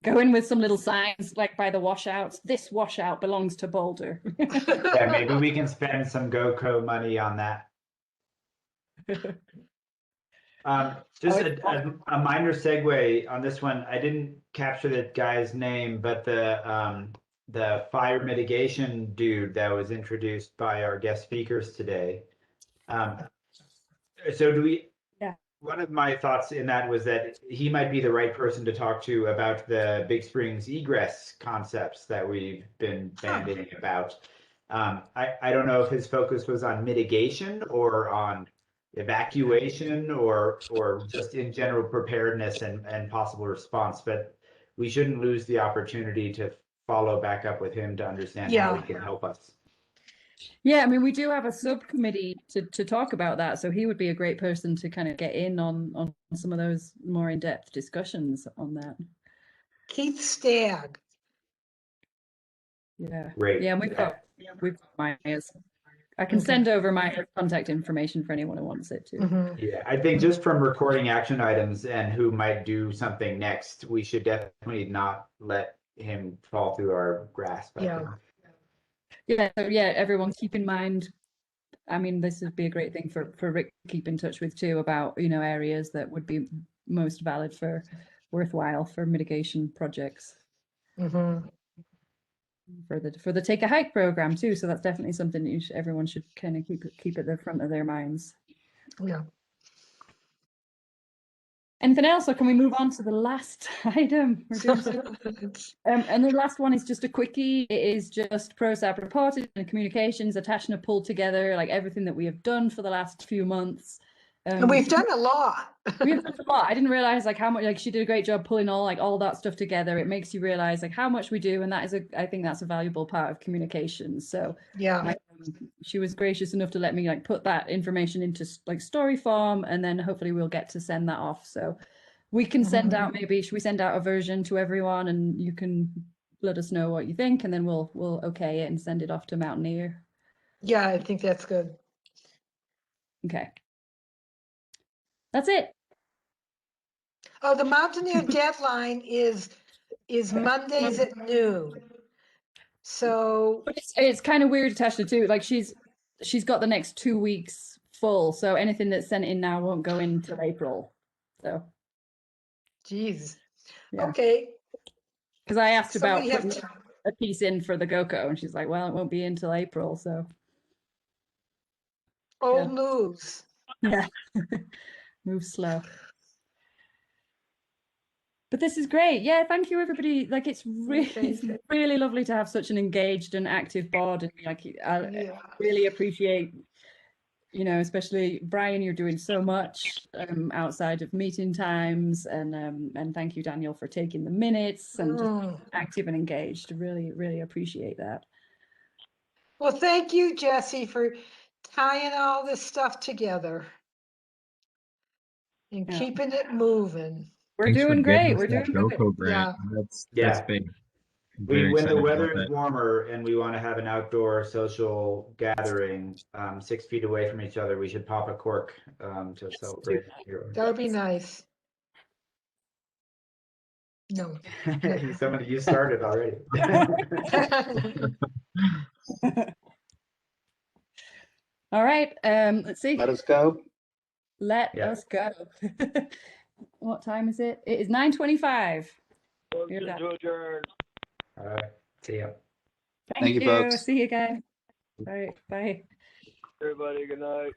Go in with some little signs like by the washouts. This washout belongs to Boulder. Yeah, maybe we can spend some GoCo money on that. Just a minor segue on this one. I didn't capture that guy's name, but the fire mitigation dude that was introduced by our guest speakers today. So do we? Yeah. One of my thoughts in that was that he might be the right person to talk to about the Big Springs egress concepts that we've been bandying about. I don't know if his focus was on mitigation or on evacuation or just in general preparedness and possible response, but we shouldn't lose the opportunity to follow back up with him to understand how he can help us. Yeah, I mean, we do have a subcommittee to talk about that, so he would be a great person to kind of get in on some of those more in-depth discussions on that. Keith Stagg. Yeah. Great. Yeah, and we've got Maya's. I can send over my contact information for anyone who wants it too. Yeah, I think just from recording action items and who might do something next, we should definitely not let him fall through our grasp. Yeah, so yeah, everyone keep in mind. I mean, this would be a great thing for Rick to keep in touch with too about, you know, areas that would be most valid for worthwhile for mitigation projects. For the Take a Hike program too. So that's definitely something that everyone should kind of keep at the front of their minds. Yeah. Anything else, or can we move on to the last item? We're doing and the last one is just a quickie. It is just ProSAP reported and communications attaching a pull together, like everything that we have done for the last few months. And we've done a lot. We've done a lot. I didn't realize like how much, like she did a great job pulling all that stuff together. It makes you realize like how much we do, and that is I think that's a valuable part of communications. So yeah, she was gracious enough to let me like put that information into like story form, and then hopefully we'll get to send that off. So we can send out, maybe should we send out a version to everyone, and you can let us know what you think, and then we'll okay it and send it off to Mountaineer. Yeah, I think that's good. Okay. That's it. Oh, the Mountaineer deadline is Mondays at noon. So it's kind of weird, Tasha, too. Like she's got the next 2 weeks full, so anything that's sent in now won't go in until April. So, geez. Yeah. Okay. Because I asked about we have putting a piece in for the GoCo, and she's like, "Well, it won't be until April." So, old news. Yeah, move slow. But this is great. Yeah, thank you, everybody. Like, it's really lovely to have such an engaged and active board, and like, I really appreciate, you know, especially Brian. You're doing so much outside of meeting times, and thank you, Daniel, for taking the minutes and just active and engaged. Really, really appreciate that. Well, thank you, Jesse, for tying all this stuff together and Yeah. keeping it moving. We're Thanks for doing getting great. us We're that doing good. GoPro grant. Yeah. That's Yeah. big. I'm very When the excited weather about is that. warmer and we want to have an outdoor social gathering, 6 feet away from each other, we should pop a cork to celebrate. That would be nice. No. Somebody, you started already. All right. Let's see. Let us go. Let Yeah. us go. What time is it? It is 9:25. You're done. All right. See ya. Thank you, folks. See you guys. Bye. Bye. Everybody, good night.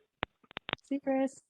See you, Chris.